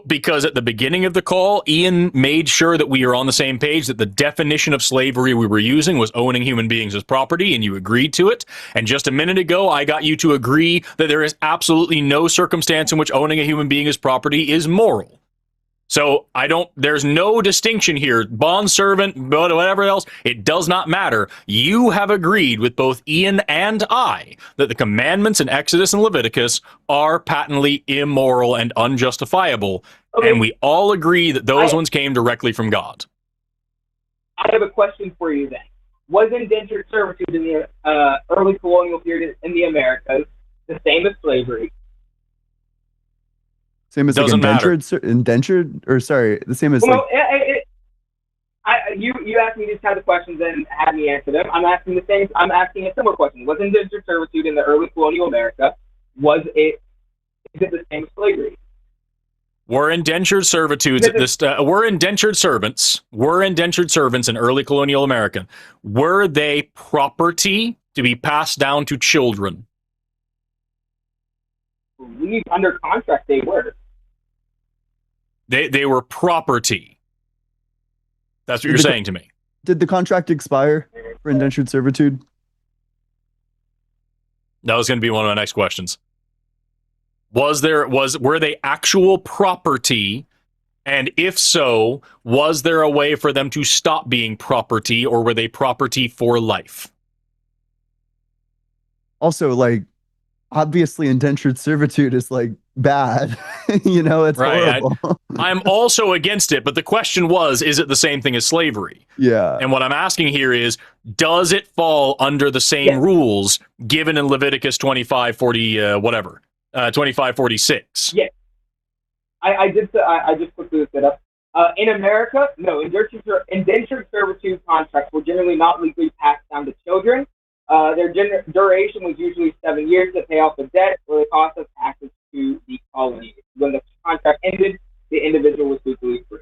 Because at the beginning of the call, Ian made sure that we are on the same page, that the definition of slavery we were using was owning human beings as property, and you agreed to it. And just a minute ago, I got you to agree that there is absolutely no circumstance in which owning a human being as property is moral. So there's no distinction here. Bond servant, whatever else, it does not matter. You have agreed with both Ian and I that the commandments in Exodus and Leviticus are patently immoral and unjustifiable. Okay. And we all agree that those ones came directly from God. I have a question for you then. Was indentured servitude in the early colonial period in the Americas the same as slavery? Same as like indentured, or sorry, the same as. Well, you asked me these kinds of questions and had me answer them. I'm asking a similar question. Was indentured servitude in the early colonial America? Is it the same as slavery? Were indentured servitudes were indentured servants in early colonial America? Were they property to be passed down to children? I believe under contract they were. They were property. That's what you're saying to me. Did the contract expire for indentured servitude? That was going to be one of my next questions. Were they actual property? And if so, was there a way for them to stop being property, or were they property for life? Also, like, obviously indentured servitude is like bad. It's right. horrible. I'm also against it, but the question was, is it the same thing as slavery? Yeah. And what I'm asking here is, does it fall under the same rules given in Leviticus 25:46? Yes. I just quickly looked it up. In America, no, indentured servitude contracts were generally not legally passed down to children. Their duration was usually 7 years to pay off the debt or the cost of taxes to the colony. When the contract ended, the individual was legally free.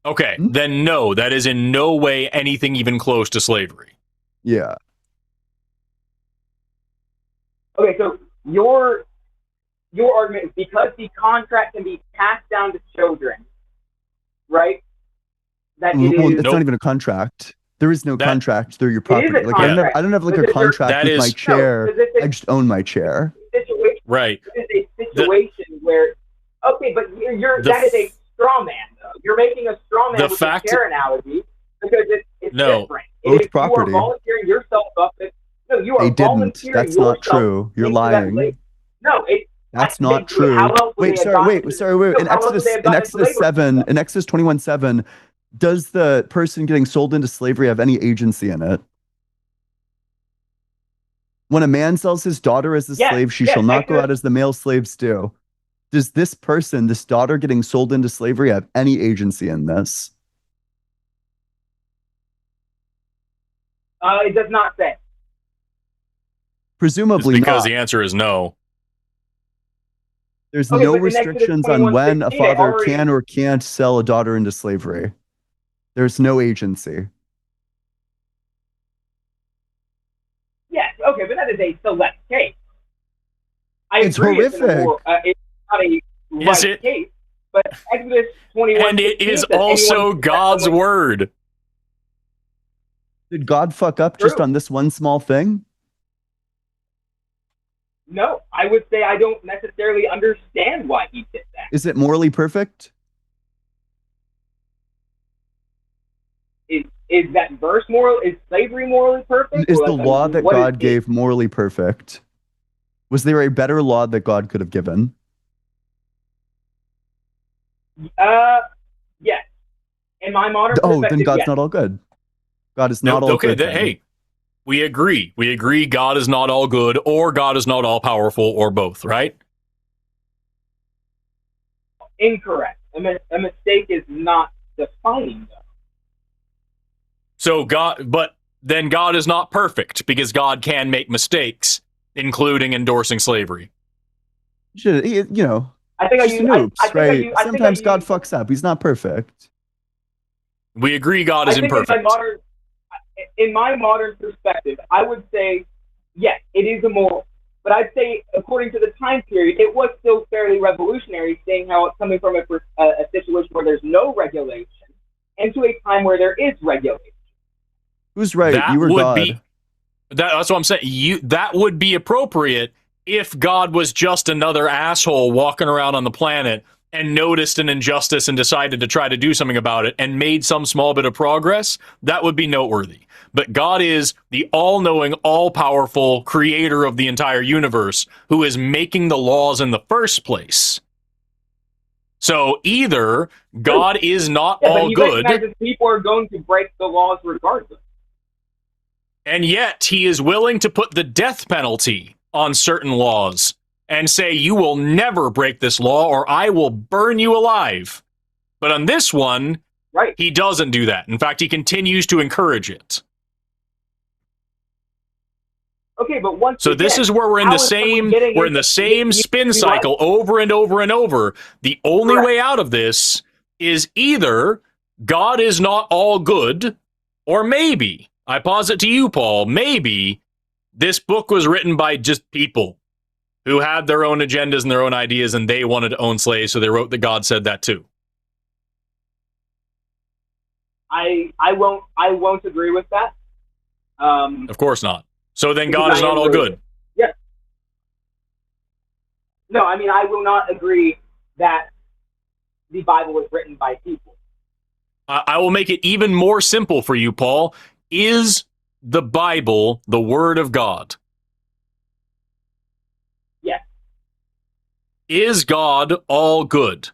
Okay, then no, that is in no way anything even close to slavery. Yeah. Okay, so your argument is because the contract can be passed down to children, right? It's not even a contract. There is no contract. They're your property. Like I don't have like a contract with my chair. I just own my chair. Right. It is a situation where, okay, but that is a straw man, though. You're making a straw man with the chair analogy because it's different. Both property. You are volunteering yourself up. You are volunteering. That's not true. You're lying. That's not true. Wait. In Exodus 21:7, does the person getting sold into slavery have any agency in it? When a man sells his daughter as a slave, she shall not go out as the male slaves do. Does this daughter getting sold into slavery, have any agency in this? It does not say. Presumably it's because not. The answer is no. There's no restrictions on when a father can or can't sell a daughter into slavery. There's no agency. Yes, okay, but that is a select case. It's horrific. It's not a right case, but Exodus 21. And it is also God's word. Did God fuck up just on this one small thing? No, I would say I don't necessarily understand why he did that. Is it morally perfect? is that verse moral? Is slavery morally perfect? Is Or, the like, law that what is God it? gave morally perfect? Was there a better law that God could have given? Yes. In my modern Oh, perspective, then God's yes. not all good. God is No, not all okay, good. Then. hey, we agree. We agree God is not all good, or God is not all powerful, or both, right? Incorrect. A mistake is not defining them. So but then God is not perfect because God can make mistakes, including endorsing slavery. You know, I think just noops, right? I Sometimes God use, fucks up. He's not perfect. We agree God I is think imperfect. in my modern perspective, I would say, yes, it is immoral. But I'd say, according to the time period, it was still fairly revolutionary, seeing how it's coming from a situation where there's no regulation into a time where there is regulation. Who's right? That You or would God? be that's what I'm saying. That would be appropriate if God was just another asshole walking around on the planet and noticed an injustice and decided to try to do something about it and made some small bit of progress. That would be noteworthy. But God is the all-knowing, all-powerful creator of the entire universe who is making the laws in the first place. So either God is not all but he good, recognizes people are going to break the laws regardless. and yet he is willing to put the death penalty on certain laws and say, you will never break this law or I will burn you alive. But on this one, Right. he doesn't do that. In fact, he continues to encourage it. Okay, but once So again, this is where we're in the same spin cycle over and over and over. The only Correct. way out of this is either God is not all good, or maybe, I posit to you, Paul, maybe this book was written by just people who had their own agendas and their own ideas, and they wanted to own slaves, so they wrote that God said that too. I won't agree with that. Of course not. So then Because God is I not am all really- good. Yes. No, I mean, I will not agree that the Bible was written by people. I will make it even more simple for you, Paul. Is the Bible the Word of God? Yes. Is God all good?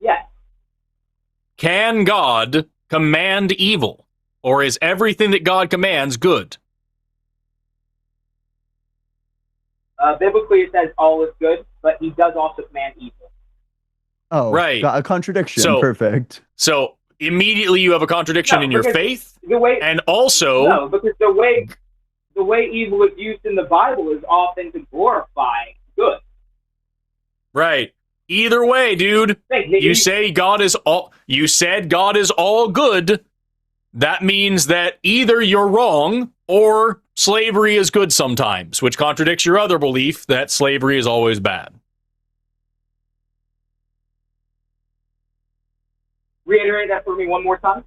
Yes. Can God command evil? Or is everything that God commands good? Biblically, it says all is good, but he does also command evil. Oh, Right. got a contradiction. So- Perfect. So immediately you have a contradiction No, in your because faith, The way and also no, because the way evil is used in the Bible is often to glorify good. right. Either way, dude, you said God is all good. That means that either you're wrong or slavery is good sometimes, which contradicts your other belief that slavery is always bad. Reiterate that for me one more time.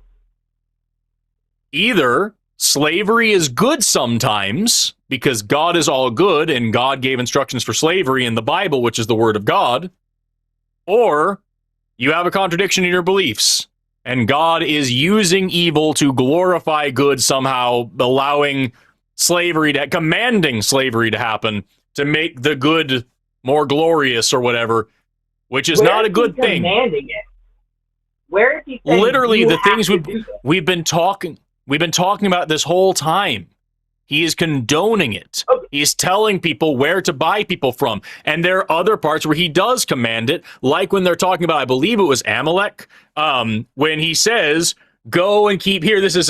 Either slavery is good sometimes because God is all good and God gave instructions for slavery in the Bible, which is the Word of God, or you have a contradiction in your beliefs and God is using evil to glorify good somehow, allowing commanding slavery to happen to make the good more glorious or whatever, which is not a good thing. Commanding it. Where is he saying Literally, you the have things to do this? we've been talking about this whole time. He is condoning it. Okay. He's telling people where to buy people from. And there are other parts where he does command it, like when they're talking about, I believe it was Amalek, when he says, go and keep here. This is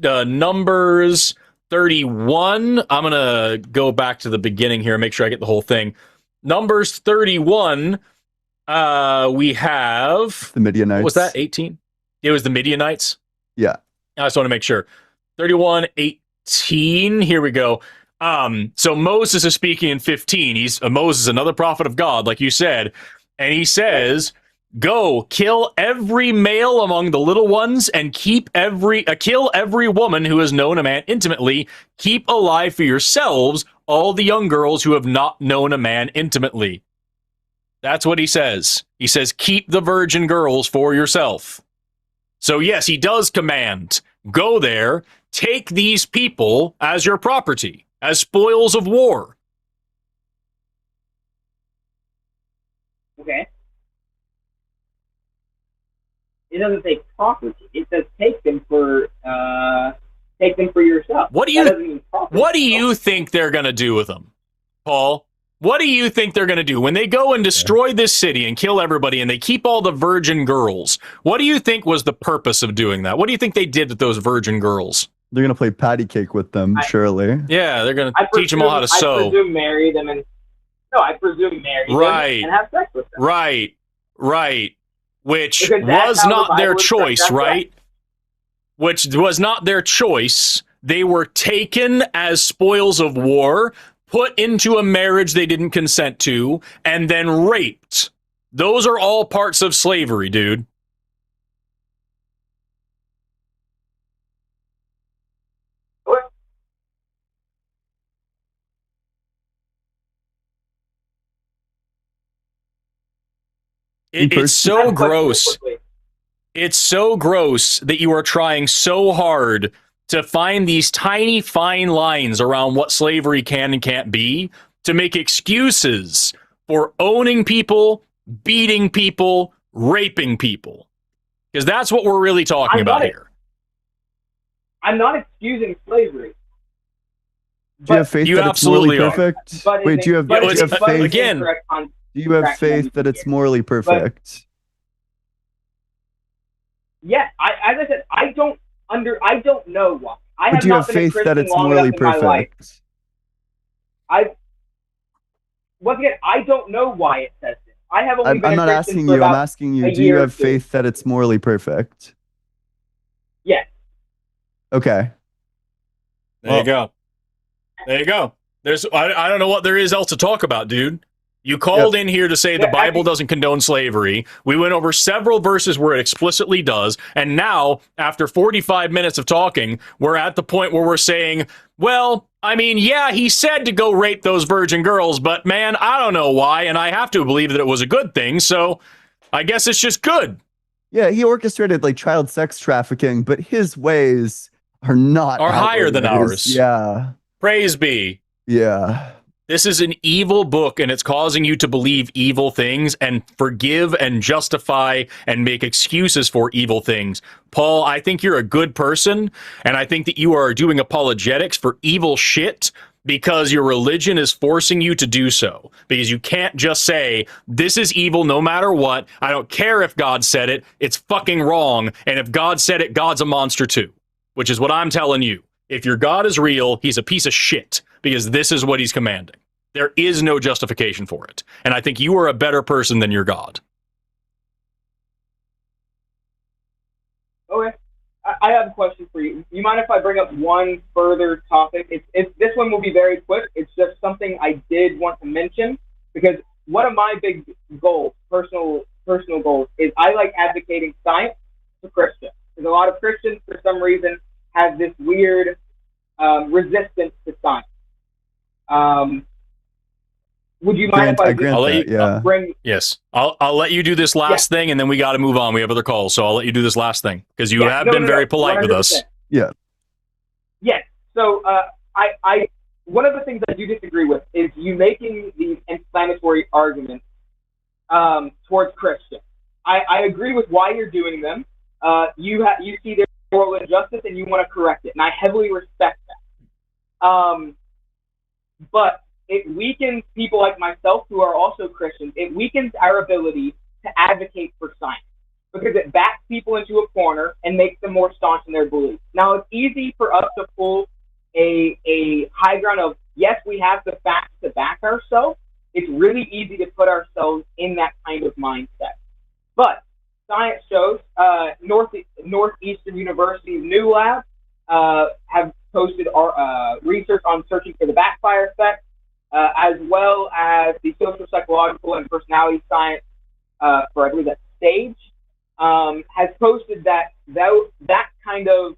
Numbers 31. I'm going to go back to the beginning here and make sure I get the whole thing. Numbers 31, we have... The Midianites. What was that, 18? It was the Midianites? Yeah. I just want to make sure. 31:18. Here we go. So Moses is speaking in 15. Moses, another prophet of God, like you said, and he says, "Go kill every male among the little ones, and kill every woman who has known a man intimately. Keep alive for yourselves all the young girls who have not known a man intimately." That's what he says. He says, "Keep the virgin girls for yourself." So yes, he does command, go there, take these people as your property, as spoils of war. Okay. It doesn't say property. It says take them for yourself. What do you think they're going to do with them, Paul? What do you think they're going to do when they go and destroy this city and kill everybody and they keep all the virgin girls? What do you think was the purpose of doing that? What do you think they did with those virgin girls? They're going to play patty cake with them, surely. Yeah, they're going to teach them all how to sew. I presume marry them and have sex with them. Right. Which was not their choice, right? Which was not their choice. They were taken as spoils of war, put into a marriage they didn't consent to, and then raped. Those are all parts of slavery, dude. It's so gross. It's so gross that you are trying so hard to find these tiny fine lines around what slavery can and can't be, to make excuses for owning people, beating people, raping people. Because that's what we're really talking about here. I'm not excusing slavery. Do you have faith that it's morally perfect? Wait, do you have faith? Again, do you have faith that it's morally perfect? Yes, as I said, I don't know why. But do you have faith that it's morally perfect? Once again, I don't know why it says this. I have only been I'm not asking you. I'm asking you. Do you have faith that it's morally perfect? Yes. Okay. There you go. There you go. I don't know what there is else to talk about, dude. You called in here to say the Bible doesn't condone slavery. We went over several verses where it explicitly does. And now, after 45 minutes of talking, we're at the point where we're saying, well, I mean, yeah, he said to go rape those virgin girls, but man, I don't know why. And I have to believe that it was a good thing. So I guess it's just good. Yeah, he orchestrated like child sex trafficking, but his ways are higher than ours. Yeah. Praise be. Yeah. This is an evil book, and it's causing you to believe evil things and forgive and justify and make excuses for evil things. Paul, I think you're a good person, and I think that you are doing apologetics for evil shit because your religion is forcing you to do so. Because you can't just say, this is evil no matter what. I don't care if God said it. It's fucking wrong. And if God said it, God's a monster too, which is what I'm telling you. If your God is real, he's a piece of shit because this is what he's commanding. There is no justification for it. And I think you are a better person than your God. Okay. I have a question for you. You mind if I bring up one further topic? This one will be very quick. It's just something I did want to mention because one of my big goals, personal goals, is I like advocating science to Christians. Because a lot of Christians, for some reason, have this weird resistance to science. Would you mind if I bring? Yes, I'll let you do this last thing, and then we got to move on. We have other calls, so I'll let you do this last thing because you have been very polite 100%. With us. Yeah. Yes. So I one of the things I do disagree with is you making these inflammatory arguments towards Christians. I agree with why you're doing them. You see their moral injustice and you want to correct it, and I heavily respect that. But it weakens people like myself who are also Christians. It weakens our ability to advocate for science because it backs people into a corner and makes them more staunch in their beliefs. Now, it's easy for us to pull a high ground of, yes, we have the facts to back ourselves. It's really easy to put ourselves in that kind of mindset. But science shows Northeastern University's new lab have posted our research on searching for the backfire effect, as well as the social, psychological, and personality science for, I believe, that Stage, has posted that kind of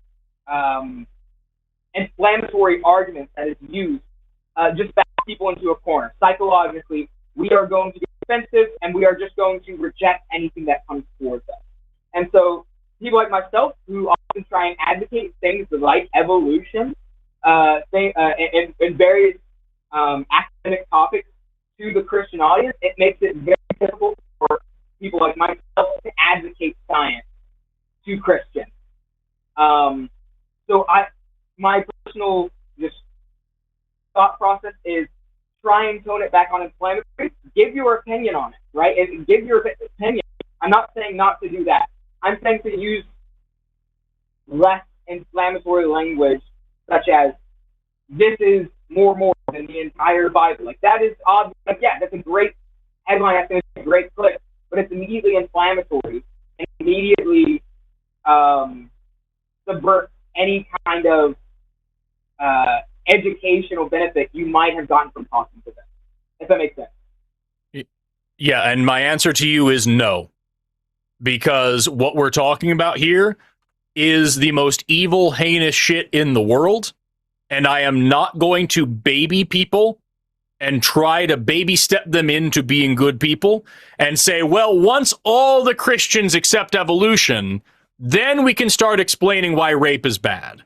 inflammatory argument that is used just back people into a corner. Psychologically, we are going to be defensive, and we are just going to reject anything that comes towards us. And so people like myself who often try and advocate things like evolution, and various academic topics to the Christian audience, it makes it very difficult for people like myself to advocate science to Christians. So my personal just thought process is try and tone it back on inflammatory. Give your opinion on it, right? And give your opinion. I'm not saying not to do that. I'm saying to use less inflammatory language, such as this is more than the entire Bible. Like, that is obvious. Like, yeah, that's a great headline. That's a great clip, but it's immediately inflammatory and immediately subverts any kind of educational benefit you might have gotten from talking to them, if that makes sense. Yeah, and my answer to you is no. Because what we're talking about here is the most evil, heinous shit in the world. And I am not going to baby people and try to baby step them into being good people and say, well, once all the Christians accept evolution, then we can start explaining why rape is bad.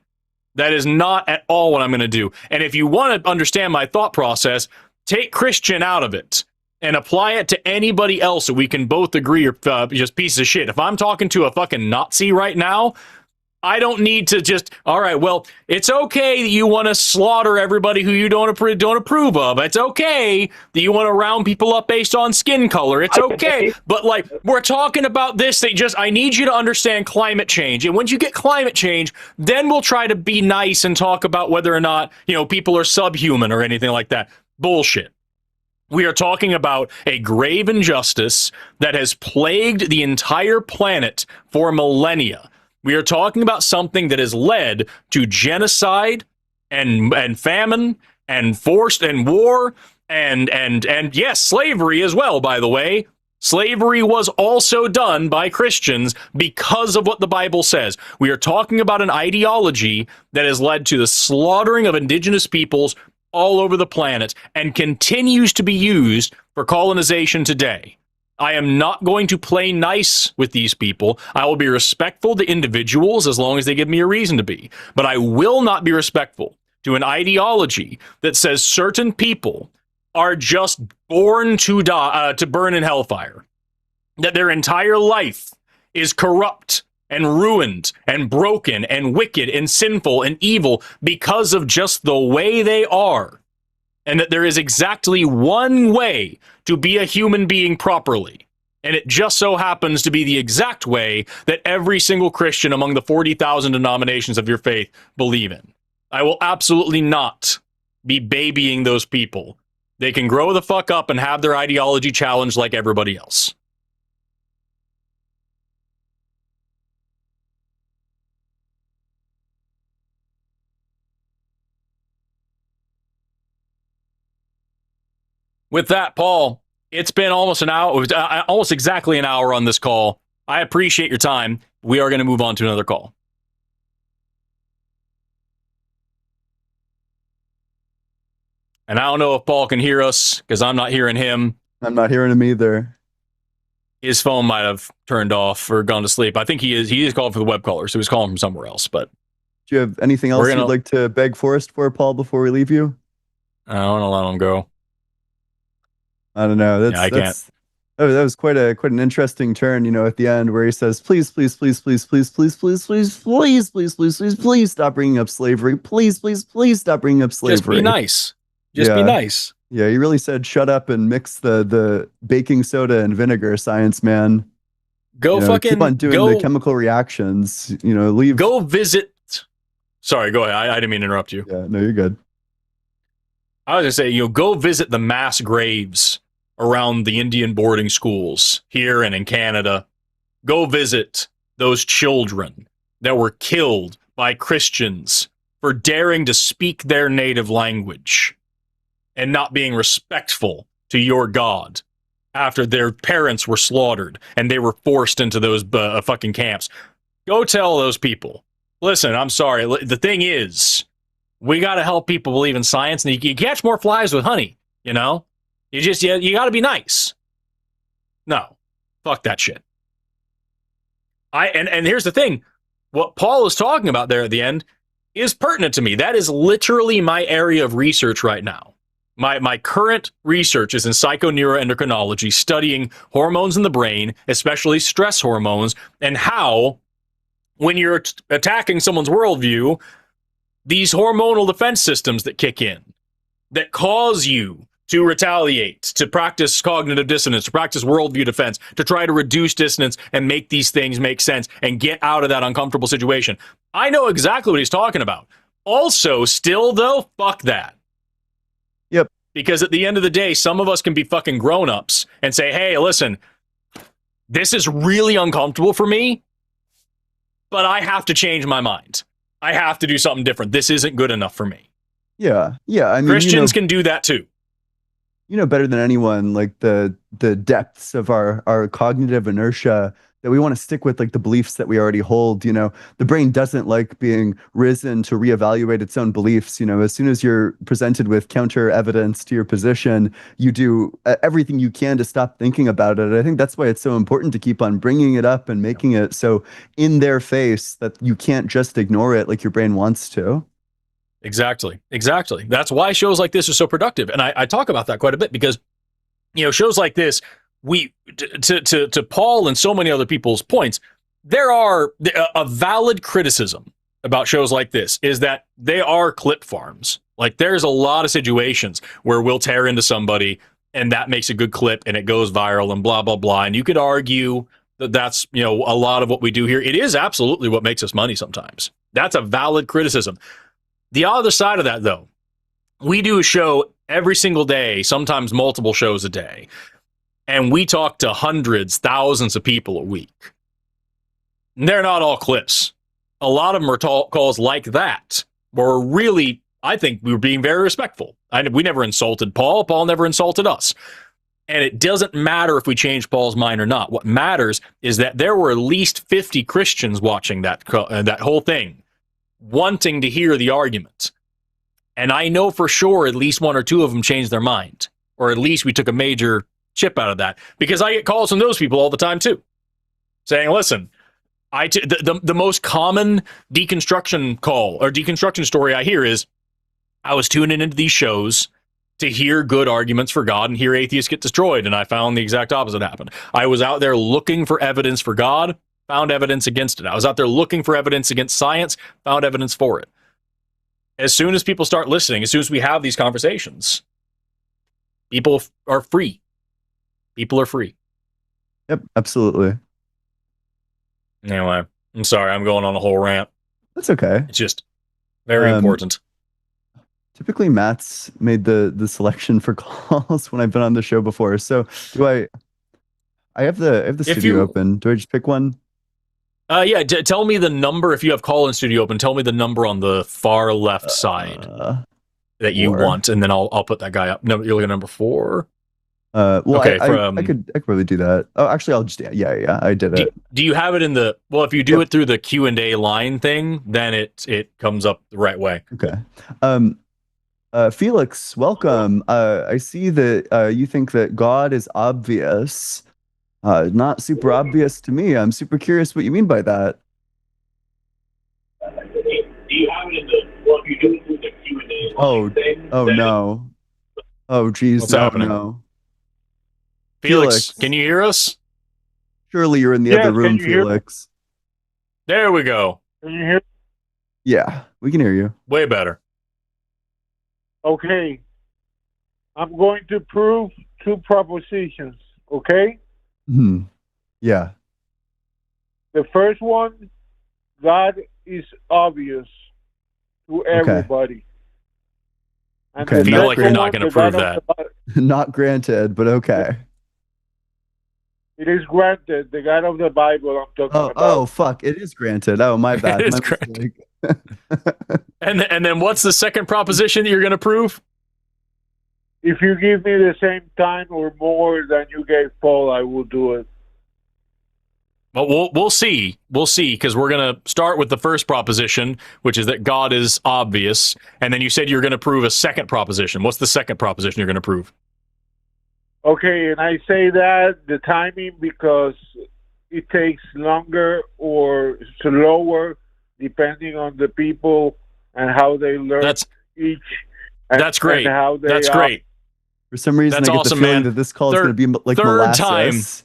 That is not at all what I'm going to do. And if you want to understand my thought process, take Christian out of it and apply it to anybody else so we can both agree are just pieces of shit. If I'm talking to a fucking Nazi right now, I don't need to just, all right, well, it's okay that you want to slaughter everybody who you don't approve of. It's okay that you want to round people up based on skin color. It's okay. But, like, we're talking about this. I need you to understand climate change. And once you get climate change, then we'll try to be nice and talk about whether or not, people are subhuman or anything like that. Bullshit. We are talking about a grave injustice that has plagued the entire planet for millennia. We are talking about something that has led to genocide and famine and forced and war and yes, slavery as well, by the way. Slavery was also done by Christians because of what the Bible says. We are talking about an ideology that has led to the slaughtering of indigenous peoples all over the planet and continues to be used for colonization today. I am not going to play nice with these people. I will be respectful to individuals as long as they give me a reason to be. But I will not be respectful to an ideology that says certain people are just born to die, to burn in hellfire. That their entire life is corrupt and ruined and broken and wicked and sinful and evil because of just the way they are. And that there is exactly one way to be a human being properly. And it just so happens to be the exact way that every single Christian among the 40,000 denominations of your faith believe in. I will absolutely not be babying those people. They can grow the fuck up and have their ideology challenged like everybody else. With that, Paul, it's been almost an hour, almost exactly an hour on this call. I appreciate your time. We are going to move on to another call. And I don't know if Paul can hear us because I'm not hearing him. I'm not hearing him either. His phone might have turned off or gone to sleep. I think he is called for the web caller, so he's calling from somewhere else. But do you have anything else you'd like to beg Forrest for, Paul, before we leave you? I don't want to let him go. I don't know. I can't. That was quite an interesting turn, at the end where he says, please stop bringing up slavery. Please stop bringing up slavery. Just be nice. Be nice. Yeah, he really said, shut up and mix the baking soda and vinegar, science man. Keep on doing the chemical reactions. Leave. Go visit. Sorry, go ahead. I didn't mean to interrupt you. Yeah, no, you're good. I was going to say, go visit the mass graves around the Indian boarding schools here and in Canada. Go visit those children that were killed by Christians for daring to speak their native language and not being respectful to your God after their parents were slaughtered and they were forced into those fucking camps. Go tell those people, listen, I'm sorry. The thing is, we got to help people believe in science, and you catch more flies with honey, You got to be nice. No, fuck that shit. And here's the thing. What Paul is talking about there at the end is pertinent to me. That is literally my area of research right now. My current research is in psychoneuroendocrinology, studying hormones in the brain, especially stress hormones, and how, when you're attacking someone's worldview, these hormonal defense systems that kick in, that cause you to retaliate, to practice cognitive dissonance, to practice worldview defense, to try to reduce dissonance and make these things make sense and get out of that uncomfortable situation. I know exactly what he's talking about. Also, still though, fuck that. Yep. Because at the end of the day, some of us can be fucking grown-ups and say, hey, listen, this is really uncomfortable for me, but I have to change my mind. I have to do something different. This isn't good enough for me. Yeah. I mean, Christians can do that too. You know better than anyone, like the depths of our cognitive inertia, that we want to stick with, like the beliefs that we already hold. You know, the brain doesn't like being risen to reevaluate its own beliefs. You know, as soon as you're presented with counter evidence to your position, you do everything you can to stop thinking about it. I think that's why it's so important to keep on bringing it up and making it so in their face that you can't just ignore it like your brain wants to. Exactly. That's why shows like this are so productive. And I talk about that quite a bit because, you know, shows like this, to Paul and so many other people's points, there are a valid criticism about shows like this is that they are clip farms. Like there's a lot of situations where we'll tear into somebody and that makes a good clip and it goes viral and blah, blah, blah. And you could argue that that's, you know, a lot of what we do here. It is absolutely what makes us money sometimes. That's a valid criticism. The other side of that, though, we do a show every single day, sometimes multiple shows a day, and we talk to hundreds, thousands of people a week. And they're not all clips. A lot of them are calls like that, where we're really, I think we were being very respectful. We never insulted Paul. Paul never insulted us. And it doesn't matter if we change Paul's mind or not. What matters is that there were at least 50 Christians watching that whole thing, wanting to hear the arguments. And I know for sure at least one or two of them changed their mind, or at least we took a major chip out of that, because I get calls from those people all the time too, saying, listen, the most common deconstruction call or deconstruction story I hear is, I was tuning into these shows to hear good arguments for God and hear atheists get destroyed, and I found the exact opposite happened. I was out there looking for evidence for God, found evidence against it. I was out there looking for evidence against science, found evidence for it. As soon as people start listening, as soon as we have these conversations, people are free. People are free. Yep, absolutely. Anyway, I'm sorry, I'm going on a whole rant. That's okay. It's just very important. Typically, Matt's made the selection for calls when I've been on the show before. So do I have the studio open. Do I just pick one? Yeah, tell me the number. If you have call in studio open, tell me the number on the far left side that you want, and then I'll put that guy up. No, you're looking at number 4. Well, okay, I could probably do that. Oh, actually, I'll just yeah, I did it. Do you have it in the? Well, if you do it through the Q&A line thing, then it comes up the right way. Okay. Felix, welcome. I see that you think that God is obvious. Not super obvious to me. I'm super curious what you mean by that. Do you have it in the? Well, if you do it through the Q&A thing. Oh no. Oh geez. What's happening? No. Felix, can you hear us? Surely you're in the other room, Felix. There we go. Can you hear? Yeah, we can hear you. Way better. Okay. I'm going to prove 2 propositions, okay? Yeah. The first one, God is obvious to everybody. Okay. I feel like you're not going to prove that. Not granted, but okay. It is granted. The God of the Bible I'm talking about. Oh, fuck. It is granted. Oh, my bad. It is granted. And then what's the second proposition that you're going to prove? If you give me the same time or more than you gave Paul, I will do it. Well, we'll see. We'll see, because we're going to start with the first proposition, which is that God is obvious. And then you said you're going to prove a second proposition. What's the second proposition you're going to prove? Okay, and I say that the timing because it takes longer or slower depending on the people and how they learn each. That's great. And how they that's great. For some reason, That's I get awesome, the feeling man. that this call is going to be like molasses.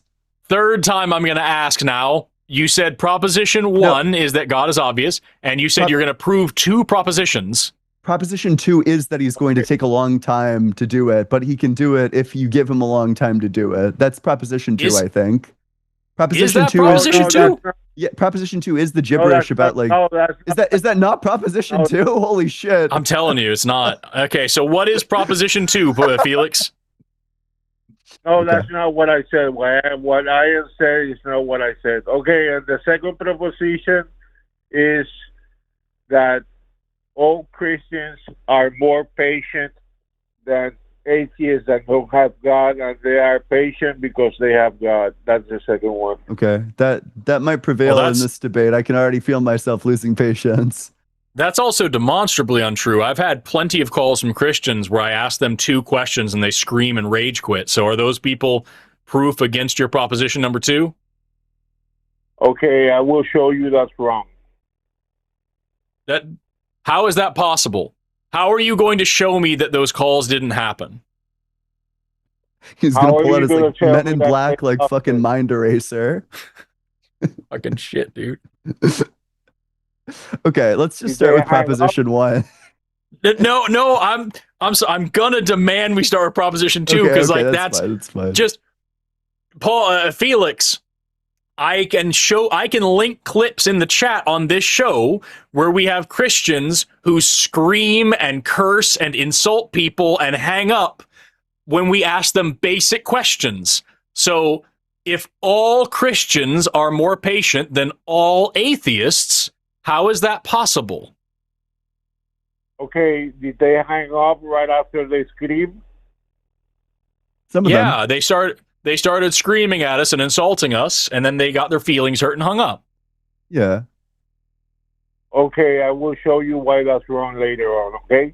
Third time I'm going to ask now. You said proposition 1 is that God is obvious, and you said you're going to prove 2 propositions. Proposition 2 is that he's going to take a long time to do it, but he can do it if you give him a long time to do it. That's proposition 2, I think. Proposition 2 proposition 2? Yeah, proposition 2 is the gibberish about like. Is that not proposition 2? Holy shit! I'm telling you, it's not. Okay, so what is proposition 2, Felix? No, that's not what I said. What I said is not what I said. Okay, and the second proposition is that all Christians are more patient than atheists that don't have God, and they are patient because they have God. That's the second one. Okay, that might prevail in this debate. I can already feel myself losing patience. That's also demonstrably untrue. I've had plenty of calls from Christians where I ask them 2 questions and they scream and rage quit. So are those people proof against your proposition number 2? Okay, I will show you that's wrong. How is that possible? How are you going to show me that those calls didn't happen? He's going to pull out his like Men in Black like fucking mind eraser. Fucking shit, dude. Okay, let's just start with proposition 1. No, I'm gonna demand we start with proposition 2 because that's fine. Just Felix. I can link clips in the chat on this show where we have Christians who scream and curse and insult people and hang up when we ask them basic questions. So if all Christians are more patient than all atheists, how is that possible? Okay, did they hang up right after they scream? Some of them. They started screaming at us and insulting us, and then they got their feelings hurt and hung up. Yeah. Okay, I will show you why that's wrong later on, okay?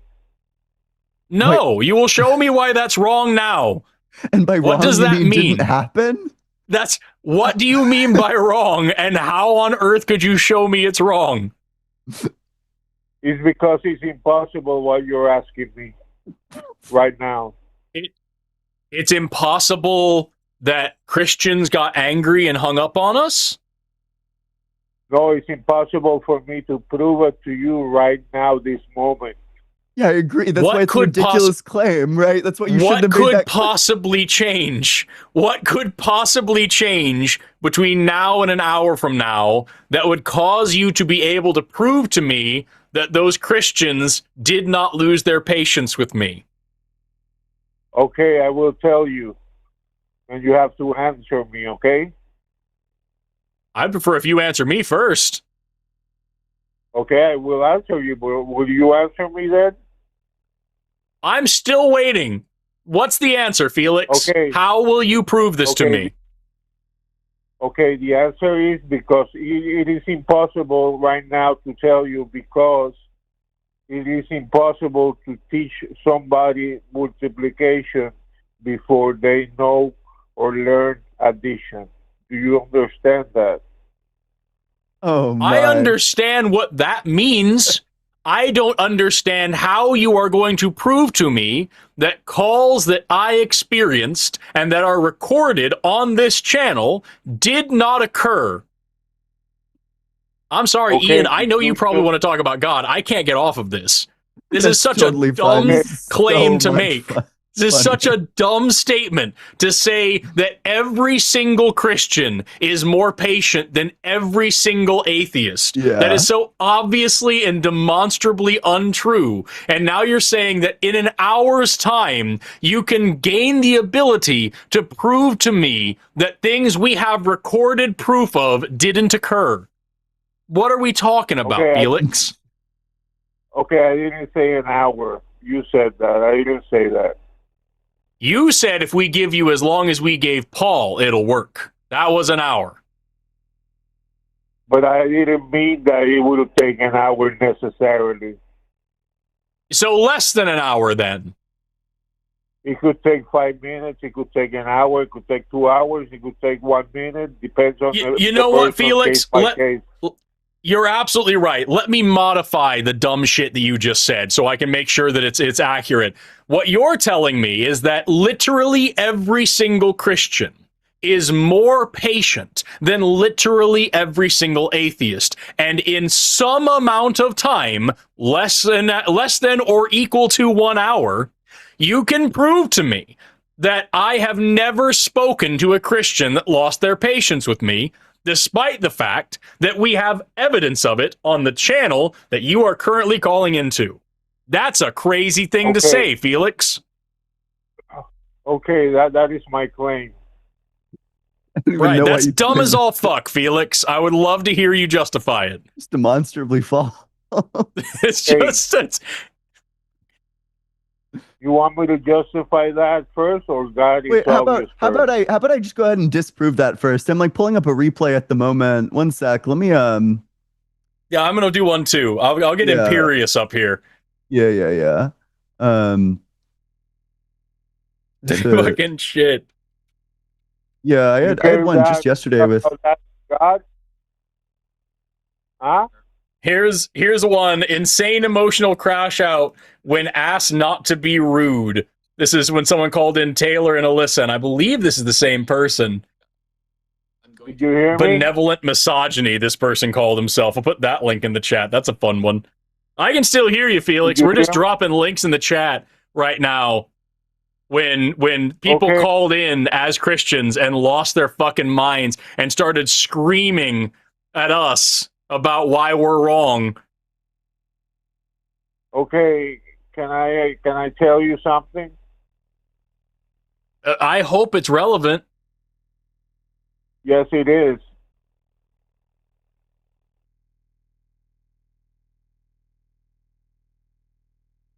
No, you will show me why that's wrong now. And by what wrong, does that mean? Didn't happen? What do you mean by wrong, and how on earth could you show me it's wrong? It's because it's impossible what you're asking me right now. It's impossible that Christians got angry and hung up on us? No, it's impossible for me to prove it to you right now, this moment. Yeah, I agree. That's why it's a ridiculous claim, right? That's what you should have made. What could possibly change? What could possibly change between now and an hour from now that would cause you to be able to prove to me that those Christians did not lose their patience with me? Okay, I will tell you. And you have to answer me, okay? I'd prefer if you answer me first. Okay, I will answer you, but will you answer me then? I'm still waiting. What's the answer, Felix? Okay. How will you prove this to me? Okay, the answer is because it is impossible right now to tell you, because it is impossible to teach somebody multiplication before they know or learn addition. Do you understand that? Oh my. I understand what that means. I don't understand how you are going to prove to me that calls that I experienced and that are recorded on this channel did not occur. I'm sorry, Okay, Ian, I know you probably want to talk about God. I can't get off of this. This is such totally a dumb claim so to make. This is such a dumb statement to say that every single Christian is more patient than every single atheist. Yeah. That is so obviously and demonstrably untrue. And now you're saying that in an hour's time, you can gain the ability to prove to me that things we have recorded proof of didn't occur. What are we talking about, Felix? Okay, I didn't say an hour. You said that. I didn't say that. You said if we give you as long as we gave Paul, it'll work. That was an hour. But I didn't mean that it would have taken an hour necessarily. So less than an hour then. It could take 5 minutes. It could take an hour. It could take 2 hours. It could take 1 minute. Depends on You know what, Felix? case by case. You're absolutely right. Let me modify the dumb shit that you just said so I can make sure that it's accurate. What you're telling me is that literally every single Christian is more patient than literally every single atheist. And in some amount of time, less than or equal to 1 hour, you can prove to me that I have never spoken to a Christian that lost their patience with me, despite the fact that we have evidence of it on the channel that you are currently calling into. That's a crazy thing to say, Felix. Okay, that is my claim. Right, that's dumb as all fuck, Felix. I would love to hear you justify it. Just demonstrably false. It's just... You want me to justify that first, or God is Wait, how obvious about first? how about I just go ahead and disprove that first? I'm like pulling up a replay at the moment. One sec. Let me Yeah, I'm gonna do one too. I'll get Imperious up here. Yeah. Fucking shit. Yeah, I had one just yesterday with God. Huh? Here's one insane emotional crash out when asked not to be rude. This is when someone called in Taylor and Alyssa, and I believe this is the same person. Did you hear me? Benevolent misogyny, this person called himself. I'll put that link in the chat. That's a fun one. I can still hear you, Felix. We're just dropping links in the chat right now. When people called in as Christians and lost their fucking minds and started screaming at us about why we're wrong. Okay, can I tell you something? I hope it's relevant. Yes, it is.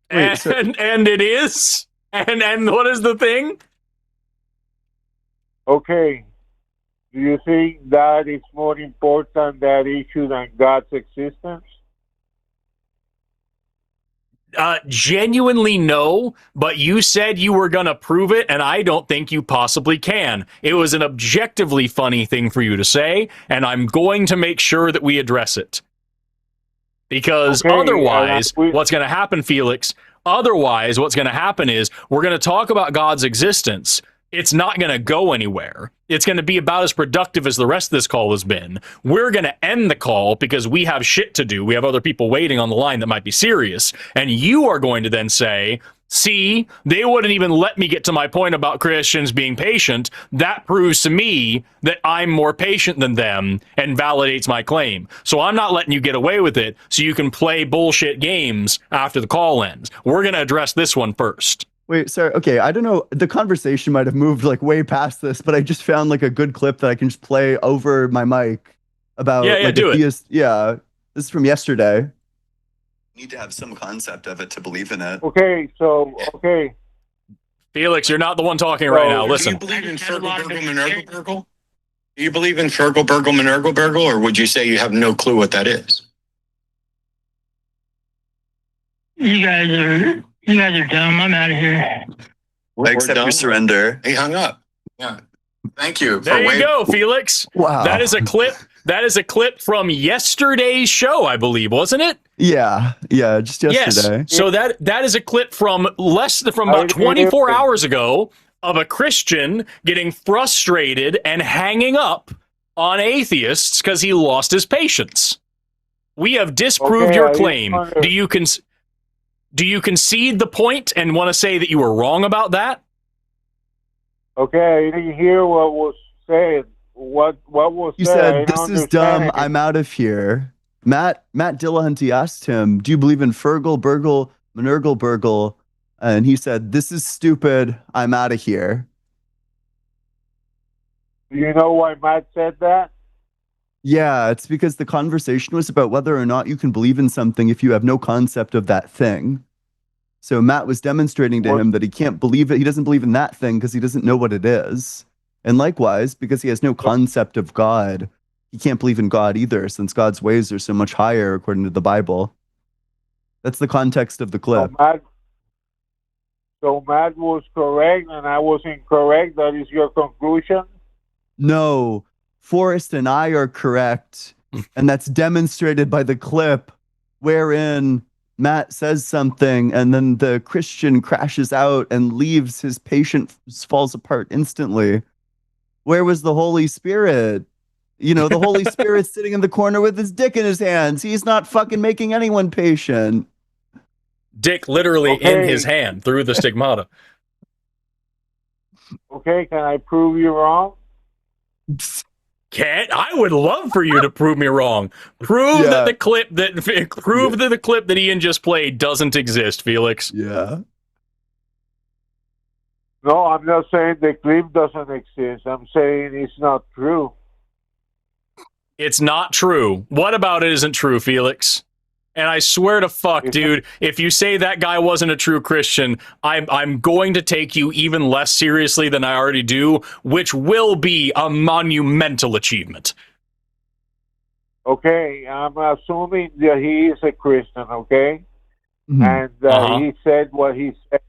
And it is? And what is the thing? Okay. Do you think that is more important, that issue, than God's existence? Genuinely no, but you said you were going to prove it, and I don't think you possibly can. It was an objectively funny thing for you to say, and I'm going to make sure that we address it. Because otherwise, what's going to happen, Felix, otherwise, what's going to happen is we're going to talk about God's existence. It's not going to go anywhere. It's going to be about as productive as the rest of this call has been. We're going to end the call because we have shit to do. We have other people waiting on the line that might be serious. And you are going to then say, see, they wouldn't even let me get to my point about Christians being patient. That proves to me that I'm more patient than them and validates my claim. So I'm not letting you get away with it so you can play bullshit games after the call ends. We're going to address this one first. Wait, sorry. Okay, I don't know. The conversation might have moved like way past this, but I just found like a good clip that I can just play over my mic about. Yeah, like, do it. Yeah, this is from yesterday. Need to have some concept of it to believe in it. Okay, Felix, you're not the one talking right now. Listen. Do you believe in Fergal, Burgle, Minergal, Burgle? Do you believe in Fergal, Burgle, Minergal, Burgle, or would you say you have no clue what that is? You guys are dumb. I'm out of here. I accept your surrender. He hung up. Yeah. Thank you. There you go, Felix. Wow. That is a clip. That is a clip from yesterday's show, I believe, wasn't it? Yeah, just yesterday. Yes. So that is a clip from about 24 hours ago of a Christian getting frustrated and hanging up on atheists because he lost his patience. We have disproved your claim. Do you concede the point and want to say that you were wrong about that? Okay, I didn't hear what was said. What was You said? said, "This is dumb. I'm out of here." Matt Dillahunty asked him, "Do you believe in Fergal, Burgle, Minergal, Burgle?" And he said, "This is stupid. I'm out of here." Do you know why Matt said that? Yeah, it's because the conversation was about whether or not you can believe in something if you have no concept of that thing. So Matt was demonstrating to him that he can't believe it. He doesn't believe in that thing because he doesn't know what it is. And likewise, because he has no concept of God, he can't believe in God either, since God's ways are so much higher according to the Bible. That's the context of the clip. Matt, So Matt was correct and I was incorrect. That is your conclusion? No, Forrest and I are correct. And that's demonstrated by the clip wherein Matt says something and then the Christian crashes out and leaves. His patient falls apart instantly. Where was the Holy Spirit? You know, the Holy Spirit's sitting in the corner with his dick in his hands. He's not fucking making anyone patient. Dick literally in his hand through the stigmata. Okay, can I prove you wrong? Can't. I would love for you to prove me wrong. Prove that the clip that the clip that Ian just played doesn't exist, Felix. Yeah. No, I'm not saying the clip doesn't exist. I'm saying it's not true. It's not true. What about it isn't true, Felix? And I swear to fuck, dude, if you say that guy wasn't a true Christian, I'm going to take you even less seriously than I already do, which will be a monumental achievement. Okay, I'm assuming that he is a Christian, okay? Mm-hmm. And he said what he said.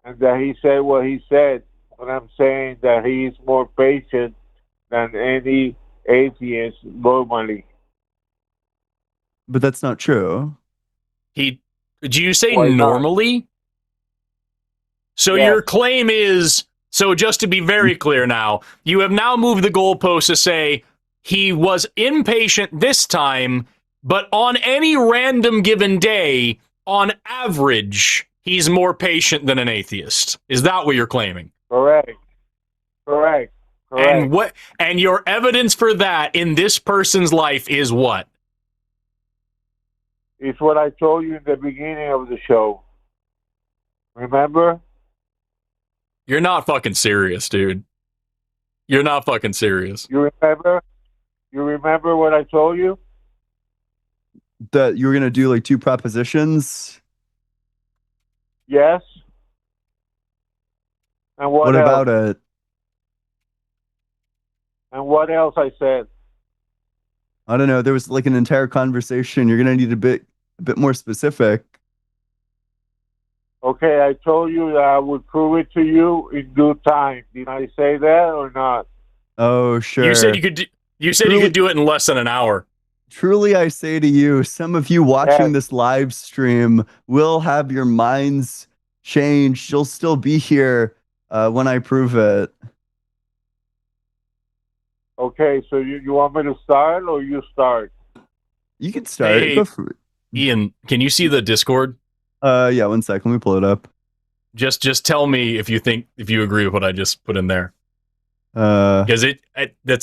And that he said what he said. But I'm saying that he is more patient than any atheist normally. But that's not true. Do you say Why not? normally? So Yes. your claim is, so just to be very clear now, you have now moved the goalpost to say he was impatient this time, but on any random given day, on average, he's more patient than an atheist. Is that what you're claiming? Correct. And your evidence for that in this person's life is what? It's what I told you in the beginning of the show. Remember? You're not fucking serious, dude. You're not fucking serious. You remember? You remember what I told you? That you were going to do like 2 propositions? Yes. And What else? about it? And what else I said? I don't know. There was like an entire conversation. You're going to need a bit more specific. Okay, I told you that I would prove it to you in due time. Did I say that or not? Oh, sure. You said you could do it in less than an hour. Truly, I say to you, some of you watching this live stream will have your minds changed. You'll still be here when I prove it. Okay, so you want me to start or you start? You can start. Hey, Go for it. Ian, can you see the Discord? Yeah, 1 sec. Let me pull it up. Just tell me if you agree with what I just put in there. Because it's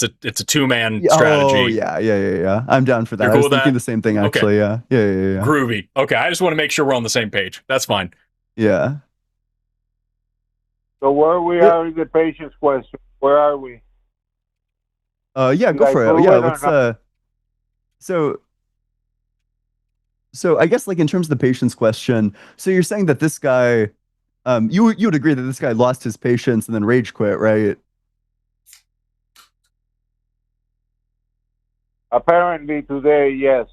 a 2-man strategy. Oh yeah. I'm down for that. You're I cool was with thinking that? the same thing actually. Okay. Yeah. Groovy. Okay, I just want to make sure we're on the same page. That's fine. Yeah. So where we are in the patient's question? Where are we? Yeah, Did go I for it. prove Yeah, it or let's not? so I guess like in terms of the patient's question, so you're saying that this guy you would agree that this guy lost his patience and then rage quit, right? Apparently today, yes.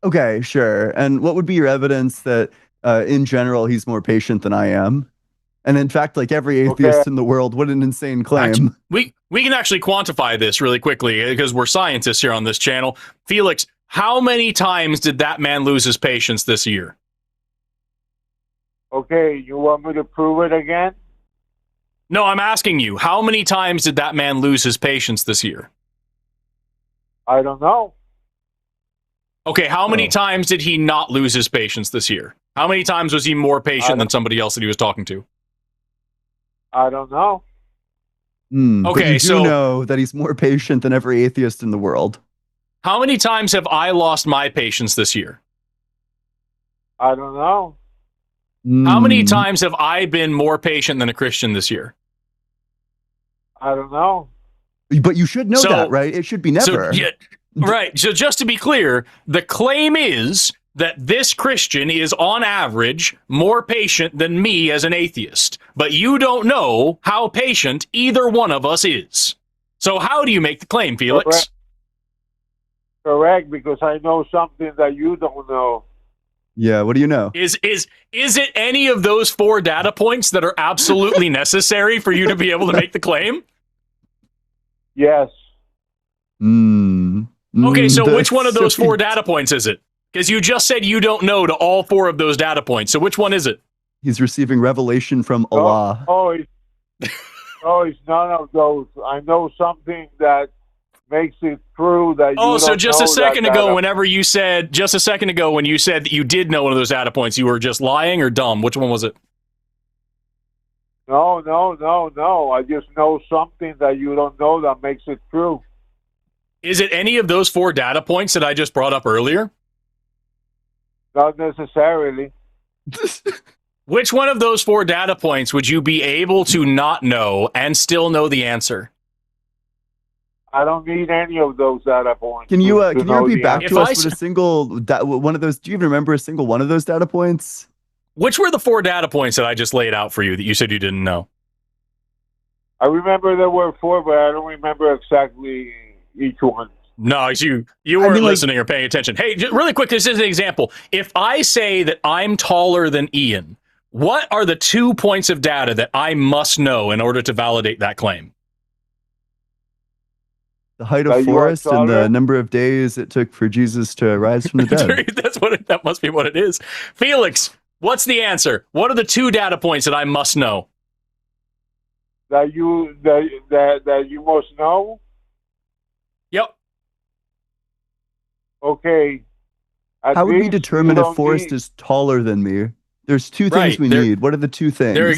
Okay, sure. And what would be your evidence that in general he's more patient than I am? And in fact, like every atheist in the world, what an insane claim. We can actually quantify this really quickly because we're scientists here on this channel. Felix, how many times did that man lose his patience this year? Okay, you want me to prove it again? No, I'm asking you, how many times did that man lose his patience this year? I don't know. Okay, how many times did he not lose his patience this year? How many times was he more patient than somebody else that he was talking to? I don't know. But Okay, you do know that he's more patient than every atheist in the world. How many times have I lost my patience this year? I don't know. How many times have I been more patient than a Christian this year? I don't know. But you should know that, right? It should be never. Right. So just to be clear, the claim is that this Christian is on average more patient than me as an atheist. But you don't know how patient either one of us is. So how do you make the claim, Felix? Correct, because I know something that you don't know. Yeah, what do you know? Is it any of those 4 data points that are absolutely necessary for you to be able to make the claim? Yes. Okay, so which one of those 4 sweet. data points is it? Because you just said you don't know to all 4 of those data points. So which one is it? He's receiving revelation from Allah. It's none of those. I know something that makes it true that you Oh, so don't just a know second that ago, data. whenever you said, just a second ago, when you said that you did know one of those data points, you were just lying or dumb? Which one was it? No. I just know something that you don't know that makes it true. Is it any of those 4 data points that I just brought up earlier? Not necessarily. Which one of those 4 data points would you be able to not know and still know the answer? I don't need any of those data points. Can you to know repeat the back answer. to us what a single one of those? Do you even remember a single one of those data points? Which were the 4 data points that I just laid out for you that you said you didn't know? I remember there were 4, but I don't remember exactly each one. No, you weren't listening or paying attention. Hey, just really quick, this is an example. If I say that I'm taller than Ian, what are the 2 points of data that I must know in order to validate that claim? The height That of you are Forrest and the taller? number of days it took for Jesus to rise from the dead. That must be what it is. Felix, what's the answer? What are the 2 data points that I must know? That you must know. Yep. Okay. At How would we least determine you if don't Forrest need- is taller than me? There's 2 Right, things we there- need. What are the 2 things? There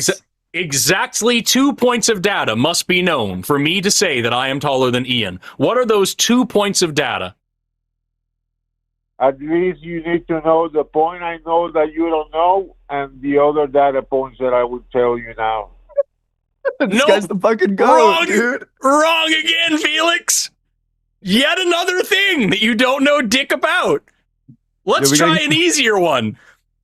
exactly 2 points of data must be known for me to say that I am taller than Ian. What are those 2 points of data? At least you need to know the point I know that you don't know, and the other data points that I would tell you now. This Nope. guy's the fucking goat, Wrong, dude. Wrong again, Felix. Yet another thing that you don't know dick about. Let's we try gotta- an easier one.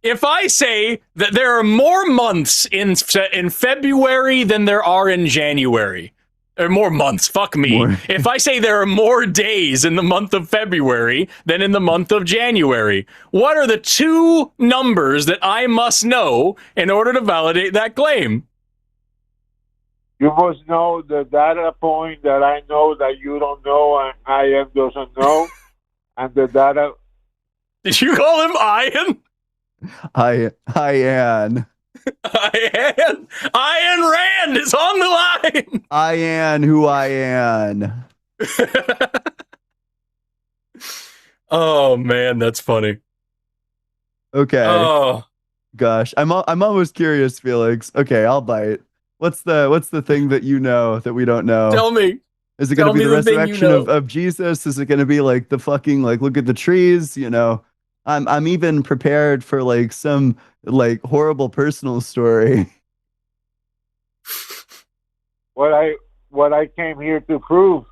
If I say that there are more months in February than there are in January, or more months, fuck me. More. If I say there are more days in the month of February than in the month of January, what are the 2 numbers that I must know in order to validate that claim? You must know the data point that I know that you don't know and Ian doesn't know, and the data. Did you call him Ian? Ian. Ian Rand is on the line. Ian, who I am. Oh man, that's funny. Okay. Oh, Gosh, I'm almost curious, Felix. Okay, I'll bite. What's the thing that you know that we don't know? tell me. Is it going tell to be me the the thing you resurrection know. of Jesus? Is it going to be like the fucking like look at the trees? You know, I'm even prepared for like some like horrible personal story. What I came here to prove.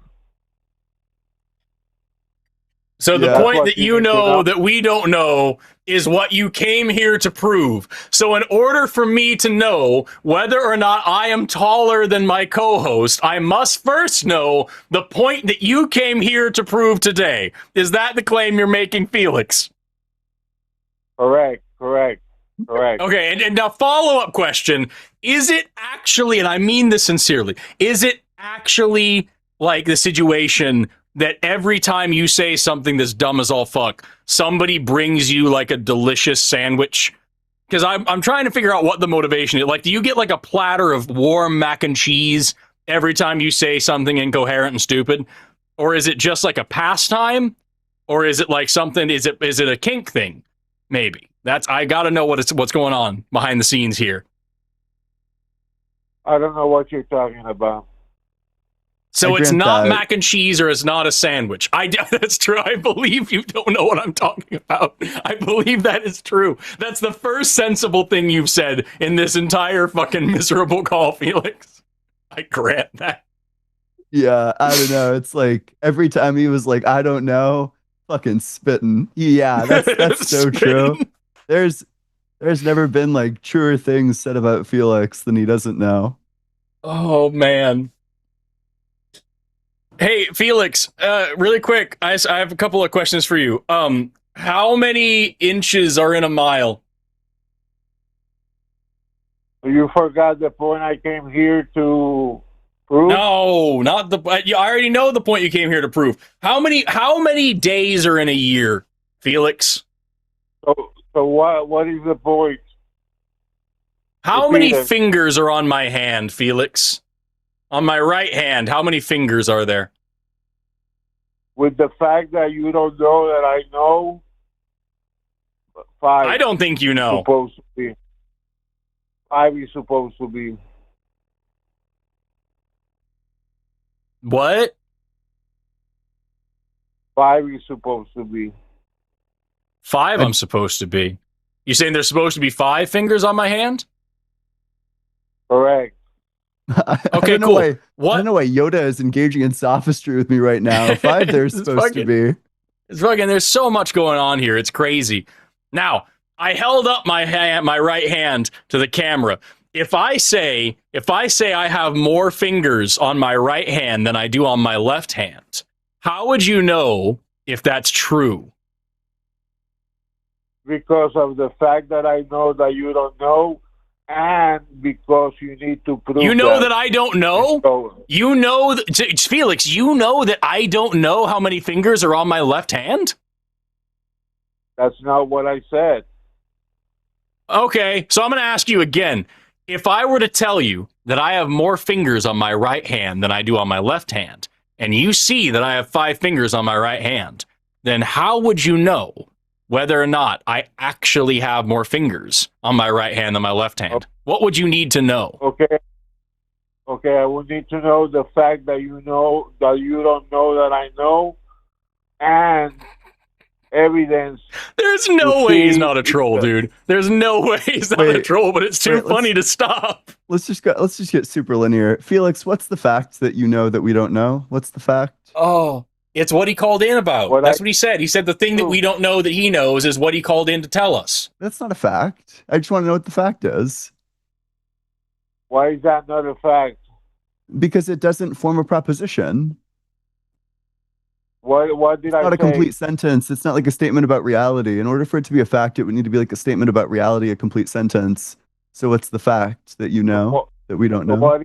So the Yeah. point What that you you need to know know. that we don't know is what you came here to prove. So in order for me to know whether or not I am taller than my co-host, I must first know the point that you came here to prove today. Is that the claim you're making, Felix? Correct. Okay, and now follow-up question. Is it actually, and I mean this sincerely, is it actually like the situation that every time you say something that's dumb as all fuck, somebody brings you like a delicious sandwich? Because I'm trying to figure out what the motivation is. Like, do you get like a platter of warm mac and cheese every time you say something incoherent and stupid? Or is it just like a pastime? Or is it like something, is it a kink thing? Maybe. I gotta know what's going on behind the scenes here. I don't know what you're talking about. So I it's grant not that. mac and cheese or it's not a sandwich. That's true. I believe you don't know what I'm talking about. I believe that is true. That's the first sensible thing you've said in this entire fucking miserable call, Felix. I grant that. Yeah, I don't know. It's like every time he was like, I don't know, fucking spitting. Yeah, that's so true. Spitting. There's never been like truer things said about Felix than he doesn't know. Oh, man. Hey, Felix, really quick, I have a couple of questions for you. How many inches are in a mile? You forgot the point I came here to prove? No, not the. I already know the point you came here to prove. How many days are in a year, Felix? So what is the point? How many Repeat it. fingers are on my hand, Felix? On my right hand, how many fingers are there? With the fact that you don't know that I know, 5. I don't think you know. Supposed to be. 5 is supposed to be. What? 5 is supposed to be. 5 I'm supposed to be. You saying there's supposed to be 5 fingers on my hand? Correct. Okay, I don't know cool. Why, What? I don't know why Yoda is engaging in sophistry with me right now. 5 there's It's supposed to be. It's fucking. There's so much going on here. It's crazy. Now, I held up my right hand to the camera. If I say I have more fingers on my right hand than I do on my left hand, how would you know if that's true? Because of the fact that I know that you don't know, and because you need to prove You know that I don't know? So, You know, Felix, you know that I don't know how many fingers are on my left hand? that's not what I said. Okay, so I'm going to ask you again. If I were to tell you that I have more fingers on my right hand than I do on my left hand, and you see that I have 5 fingers on my right hand, then how would you know whether or not I actually have more fingers on my right hand than my left hand? What would you need to know? Okay, I would need to know the fact that you know that you don't know that I know, and evidence. There's no way he's not a see- troll, dude. There's no way he's not a Wait, troll, but it's too wait, let's- funny to stop. Let's just get super linear. Felix, what's the fact that you know that we don't know? What's the fact? Oh, it's what he called in about. What That's I- what he said. He said the thing that we don't know that he knows is what he called in to tell us. That's not a fact. I just want to know what the fact is. Why is that not a fact? Because it doesn't form a proposition. What did It's I not a say? complete sentence. It's not like a statement about reality. In order for it to be a fact, it would need to be like a statement about reality, a complete sentence. So what's the fact that you know that we don't So know?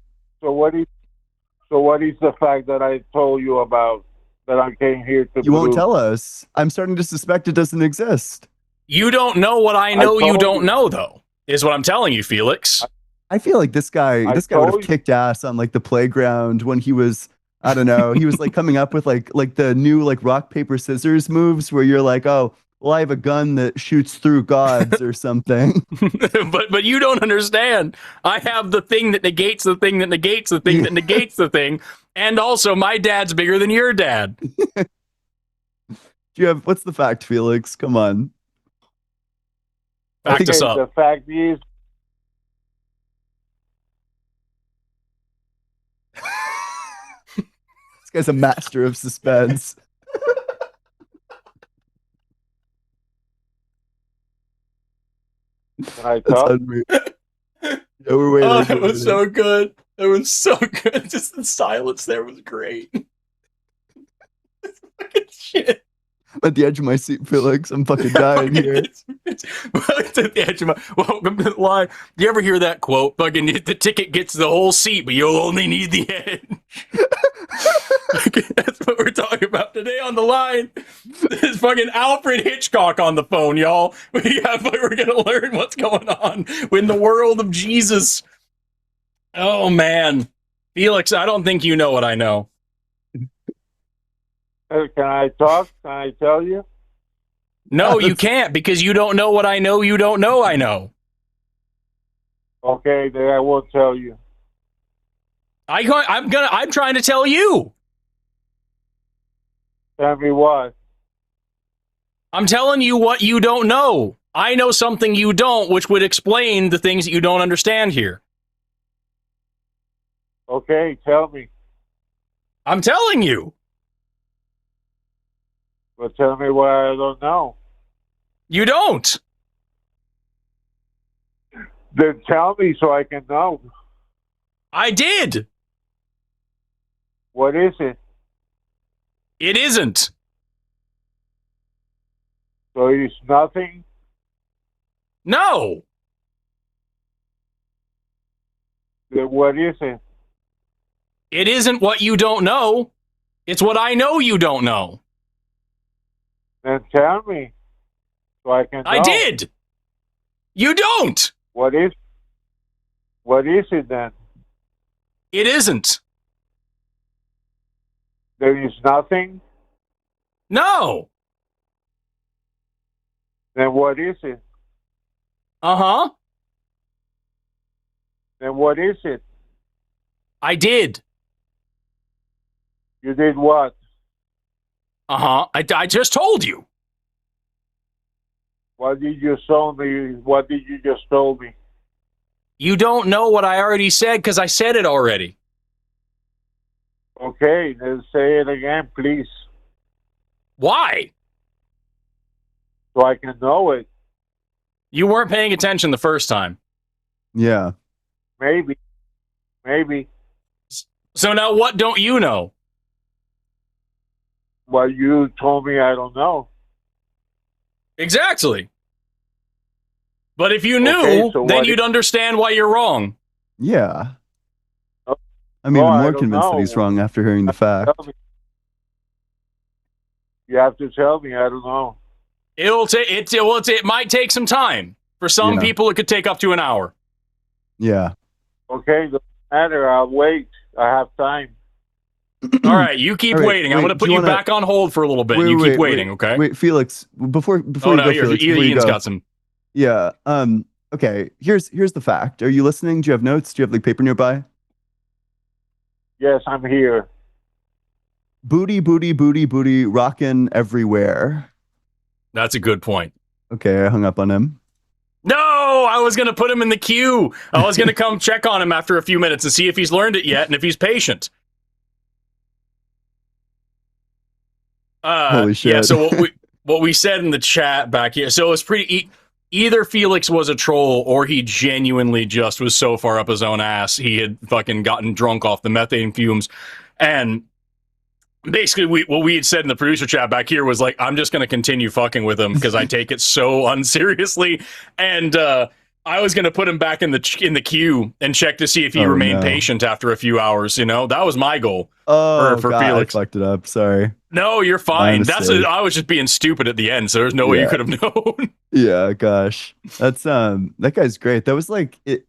what is the fact that I told you about that I came here to You won't prove? tell us. I'm starting to suspect it doesn't exist. You don't know what I know you told don't you. know, though, is what I'm telling you, Felix. I feel like this guy would have told you. kicked ass on like the playground when he was, I don't know, he was like coming up with like the new like rock paper scissors moves where you're like, oh, well, I have a gun that shoots through gods or something. but you don't understand. I have the thing that negates the thing that negates the thing that negates the thing, and also my dad's bigger than your dad. Do you have what's the fact, Felix? Come on. Back us Okay, up. the fact is, This guy's a master of suspense. can I That's talk? unreal. Yeah, we're waiting. Oh, we're it was waiting. so good. It was so good. Just the silence there was great. Fucking shit. I'm at the edge of my seat, Felix. I'm fucking dying here. It's at the edge of my welcome to the line. Do you ever hear that quote? Fucking the ticket gets the whole seat, but you'll only need the edge. That's what we're talking about today on the line. This fucking Alfred Hitchcock on the phone, y'all. We're gonna learn what's going on in the world of Jesus. Oh man, Felix, I don't think you know what I know. Can I talk? Can I tell you? No, you can't because you don't know what I know. You don't know I know. Okay, then I won't tell you. I'm trying to tell you. Tell me what. I'm telling you what you don't know. I know something you don't, which would explain the things that you don't understand here. Okay, tell me. I'm telling you. But tell me what I don't know. You don't. Then tell me so I can know. I did. What is it? It isn't. So it's nothing. No. Then what is it? It isn't what you don't know. It's what I know you don't know. Then tell me, so I can know. I did. You don't. What is it then? It isn't. There is nothing. No. Then what is it? Uh-huh. Then what is it? I did. You did what? Uh-huh. I just told you. What did you tell me? What did you just told me? You don't know what I already said because I said it already. Okay, then say it again, please, Why? so I can know it. You weren't paying attention the first time. Yeah. Maybe. So now what don't you know? What you told me, I don't know. Exactly. But if you knew, Okay, so then what you'd understand why you're wrong. Yeah. Oh, I'm I even more don't convinced that know. he's wrong after hearing the fact. Tell me. You have to tell me. I don't know. It might take some time. For some Yeah. people, it could take up to an hour. Yeah. Okay, doesn't matter. I'll wait. I have time. All right, you keep All right, waiting. I'm wait, going to put do you you wanna- back on hold for a little bit. You keep waiting, okay? Wait, Felix, before Oh, you no, go, here, Felix, before you Ian's go. got some. Yeah. Okay. Here's the fact. Are you listening? Do you have notes? Do you have like paper nearby? Yes, I'm here. Booty, booty, booty, booty, rockin' everywhere. That's a good point. Okay, I hung up on him. No, I was going to put him in the queue. I was going to come check on him after a few minutes and see if he's learned it yet and if he's patient. Holy shit. Yeah, so what we said in the chat back here, so it was pretty... Either Felix was a troll or he genuinely just was so far up his own ass he had fucking gotten drunk off the methane fumes. And basically what we had said in the producer chat back here was like, I'm just going to continue fucking with him because I take it so unseriously. And I was going to put him back in the queue and check to see if he remained patient after a few hours. You know, that was my goal. Oh, for God, Felix. I fucked it up. Sorry. No, you're fine. Mistake. I was just being stupid at the end, so there's no way you could have known. Yeah, gosh. That's that guy's great. That was like it,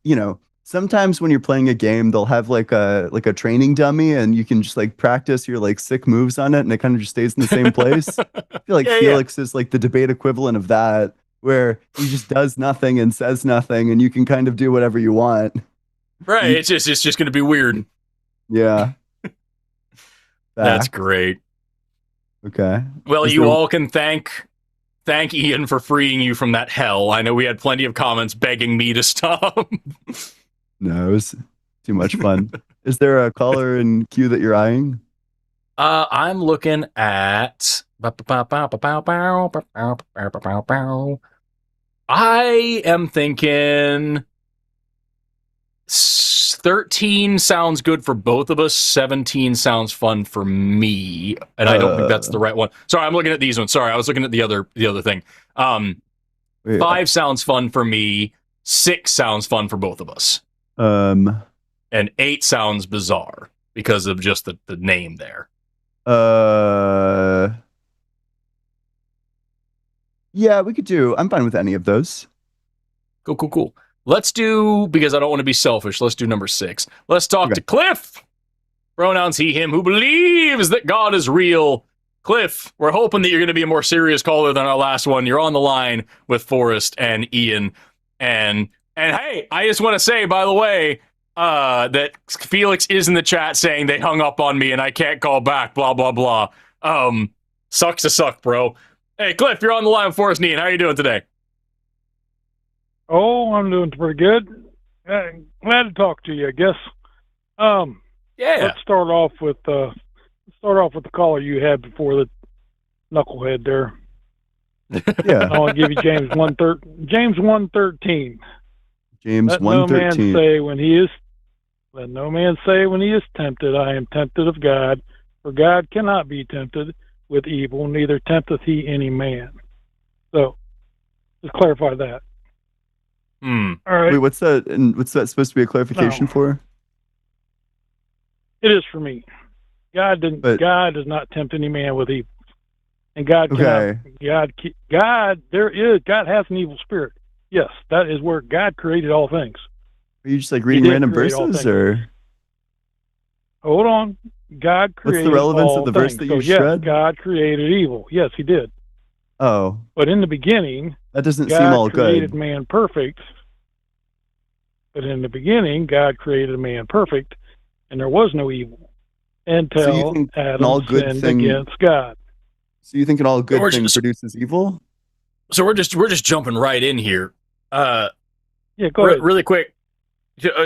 sometimes when you're playing a game, they'll have like a training dummy and you can just like practice your like sick moves on it and it kind of just stays in the same place. I feel like Felix is like the debate equivalent of that, where he just does nothing and says nothing and you can kind of do whatever you want. Right. It's just going to be weird. Yeah. That's great. Okay. Well, you all can thank Ian for freeing you from that hell. I know we had plenty of comments begging me to stop. No, it was too much fun. Is there a caller in queue that you're eyeing? I'm looking at... I am thinking 13 sounds good for both of us. 17 sounds fun for me, and I don't think that's the right one. Sorry, I'm looking at these ones. Sorry, I was looking at the other thing. 5 sounds fun for me. 6 sounds fun for both of us. And 8 sounds bizarre because of just the name there. Yeah, we could do. I'm fine with any of those. Cool. Let's do, because I don't want to be selfish, let's do number 6. Let's talk to Cliff. Pronouns he, him, who believes that God is real. Cliff, we're hoping that you're going to be a more serious caller than our last one. You're on the line with Forrest and Ian. And hey, I just want to say, by the way, that Felix is in the chat saying they hung up on me and I can't call back, blah, blah, blah. Sucks to suck, bro. Hey, Cliff, you're on the line with Forrest and Ian. How are you doing today? Oh, I'm doing pretty good. Glad to talk to you, I guess. Let's start off with the caller you had before, the knucklehead there. Yeah. I want to give you James 1:13. James 1:13. James 1:13. Let no man say when he is tempted, I am tempted of God, for God cannot be tempted with evil, neither tempteth he any man. So just clarify that. Hmm. All right. Wait, what's that? And what's that supposed to be a clarification for? It is for me. God didn't. But- God does not tempt any man with evil, and God Okay. cannot. God. God has an evil spirit. Yes, that is where God created all things. Are you just like reading did random create all verses, things. or Hold on. God created. what's the relevance all of the verse things. that So you yes, shred? God created evil. Yes, He did. Oh, But in the beginning, that doesn't seem God all created good. man perfect. But in the beginning, God created man perfect, and there was no evil So you until think an Adam all good sinned thing? against God. So you think an all good we're thing just- produces evil? So we're just jumping right in here. Yeah, go ahead. Really quick.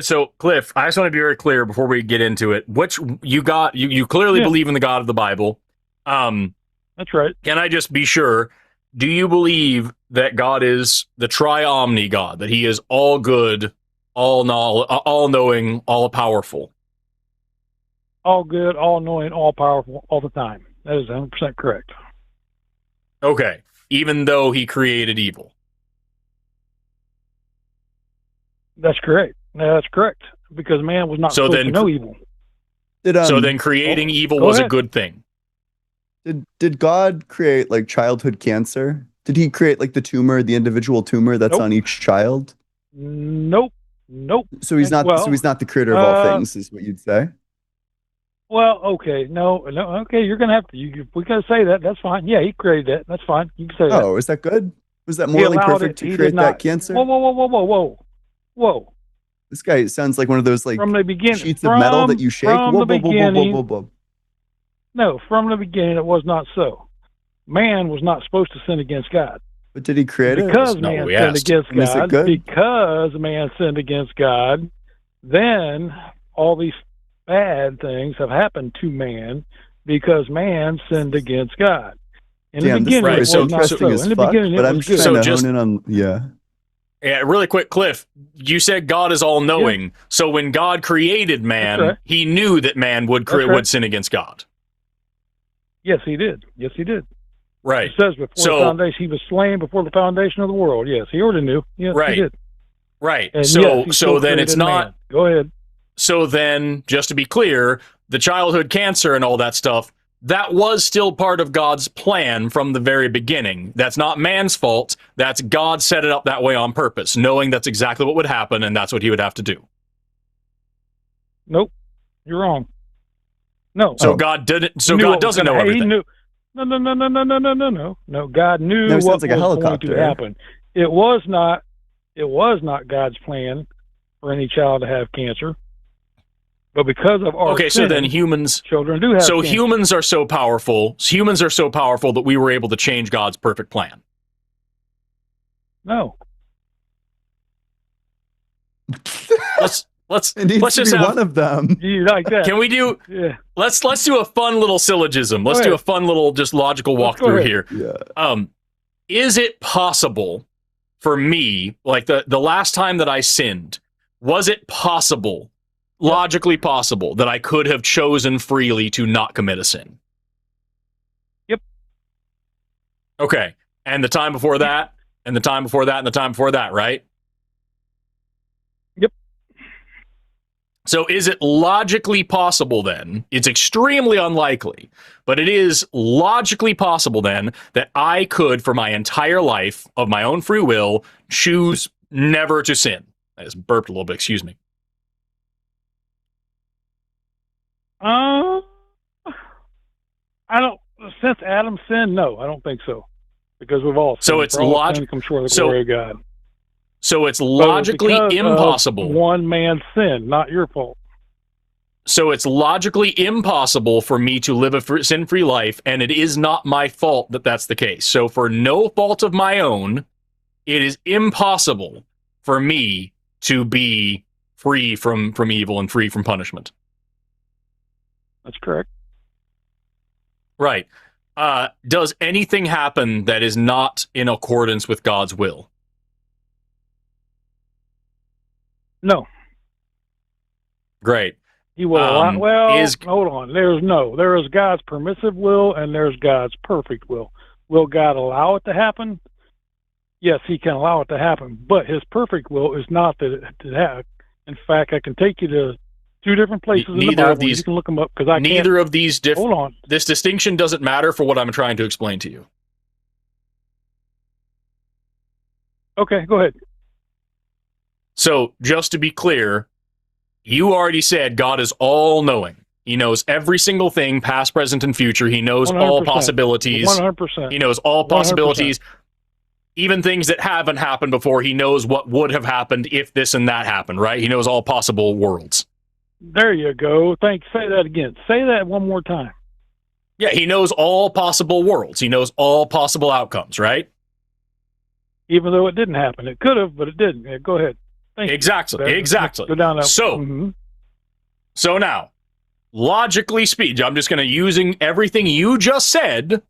So Cliff, I just want to be very clear before we get into it. Which you clearly Yeah. believe in the God of the Bible. That's right. Can I just be sure? Do you believe that God is the tri-omni God, that He is all good, all knowing, all powerful? All good, all knowing, all powerful, all the time. That is 100% correct. Okay, even though He created evil. That's correct. That's correct. Because man was not So supposed then- to know evil. So then creating evil go was a ahead. good thing. Did God create like childhood cancer? Did He create like the tumor, the individual tumor that's Nope. on each child? Nope. So He's not. Well, so He's not the creator of all things, is what you'd say? Well, okay. No. Okay, you're going to have to. If we got to say that, that's fine. Yeah, He created that. That's fine. You can say that. Oh, is that good? Was that He morally allowed perfect it. He to did create not. that cancer? Whoa. This guy sounds like one of those like From the beginning. sheets of metal that you shake. From Whoa, the whoa, whoa, whoa, beginning. whoa, whoa, whoa. No, from the beginning, it was not so. Man was not supposed to sin against God. But did He create it? Because That's not man what we sinned asked. against And is it God, good? because man sinned against God, then all these bad things have happened to man because man sinned against God. In the Damn, this beginning, right, it story was is not interesting so. as In the fuck, beginning, but it I'm was just good. trying to So just- hone in on Yeah, really quick, Cliff. You said God is all knowing. So when God created man, That's right. He knew that man would That's right. would sin against God. Yes, he did. Yes, he did. Right. It says before So- the foundation, he was slain before the foundation of the world. Yes, he already knew. Yes, Right. he did. Right. And So yes, he so still then it's created not man. Go ahead. so then just to be clear, the childhood cancer and all that stuff, that was still part of God's plan from the very beginning. That's not man's fault. That's God set it up that way on purpose, knowing that's exactly what would happen and that's what He would have to do. Nope, you're wrong. No. So Oh. God didn't. So He knew God what was doesn't know gonna- he everything. knew- No. God knew No, it what sounds like a was going helicopter. to happen. It was not God's plan for any child to have cancer. But because of our Okay, so sin, then humans. children do have So cancer. humans are so powerful. Humans are so powerful that we were able to change God's perfect plan. No. Let's It needs let's to just be have. one of them. You like that? Can we do? Yeah. Let's do a fun little syllogism. Let's Go do a ahead. fun little just logical Let's go walkthrough ahead. here. Yeah. Is it possible for me, like the last time that I sinned, was it possible, logically possible, that I could have chosen freely to not commit a sin? Yep. Okay. And the time before that, and the time before that, and the time before that, right? Yep. So is it logically possible then? It's extremely unlikely, but it is logically possible then that I could, for my entire life of my own free will, choose never to sin. I just burped a little bit, excuse me. I don't. Since Adam sinned, no, I don't think so, because we've all sinned. So it's For all log- sin come short of the so- glory of God. So it's But logically because of impossible. One man's sin, not your fault. So it's logically impossible for me to live a sin-free life, and it is not my fault that that's the case. So for no fault of my own, it is impossible for me to be free from evil and free from punishment. That's correct. Right. Does anything happen that is not in accordance with God's will? No, Great. he will allow. Well, is- hold on. There is God's permissive will and there's God's perfect will. Will God allow it to happen? yes, he can allow it to happen, but his perfect will is not that it to happen. In fact, I can take you to 2 different places in the Bible. You can look them up, because neither of these hold on. This distinction doesn't matter for what I'm trying to explain to you. Okay, go ahead. So, just to be clear, you already said God is all-knowing. He knows every single thing, past, present, and future. He knows 100%. all possibilities. 100%. He knows all 100%. possibilities, even things that haven't happened before. He knows what would have happened if this and that happened, right? He knows all possible worlds. There you go. Thanks. Say that again. Say that one more time. Yeah, he knows all possible worlds. He knows all possible outcomes, right? Even though it didn't happen. It could have, but it didn't. Yeah, go ahead. Thank Exactly. you. Exactly. Go down that. So, so now, logically speaking, I'm just going to using everything you just said,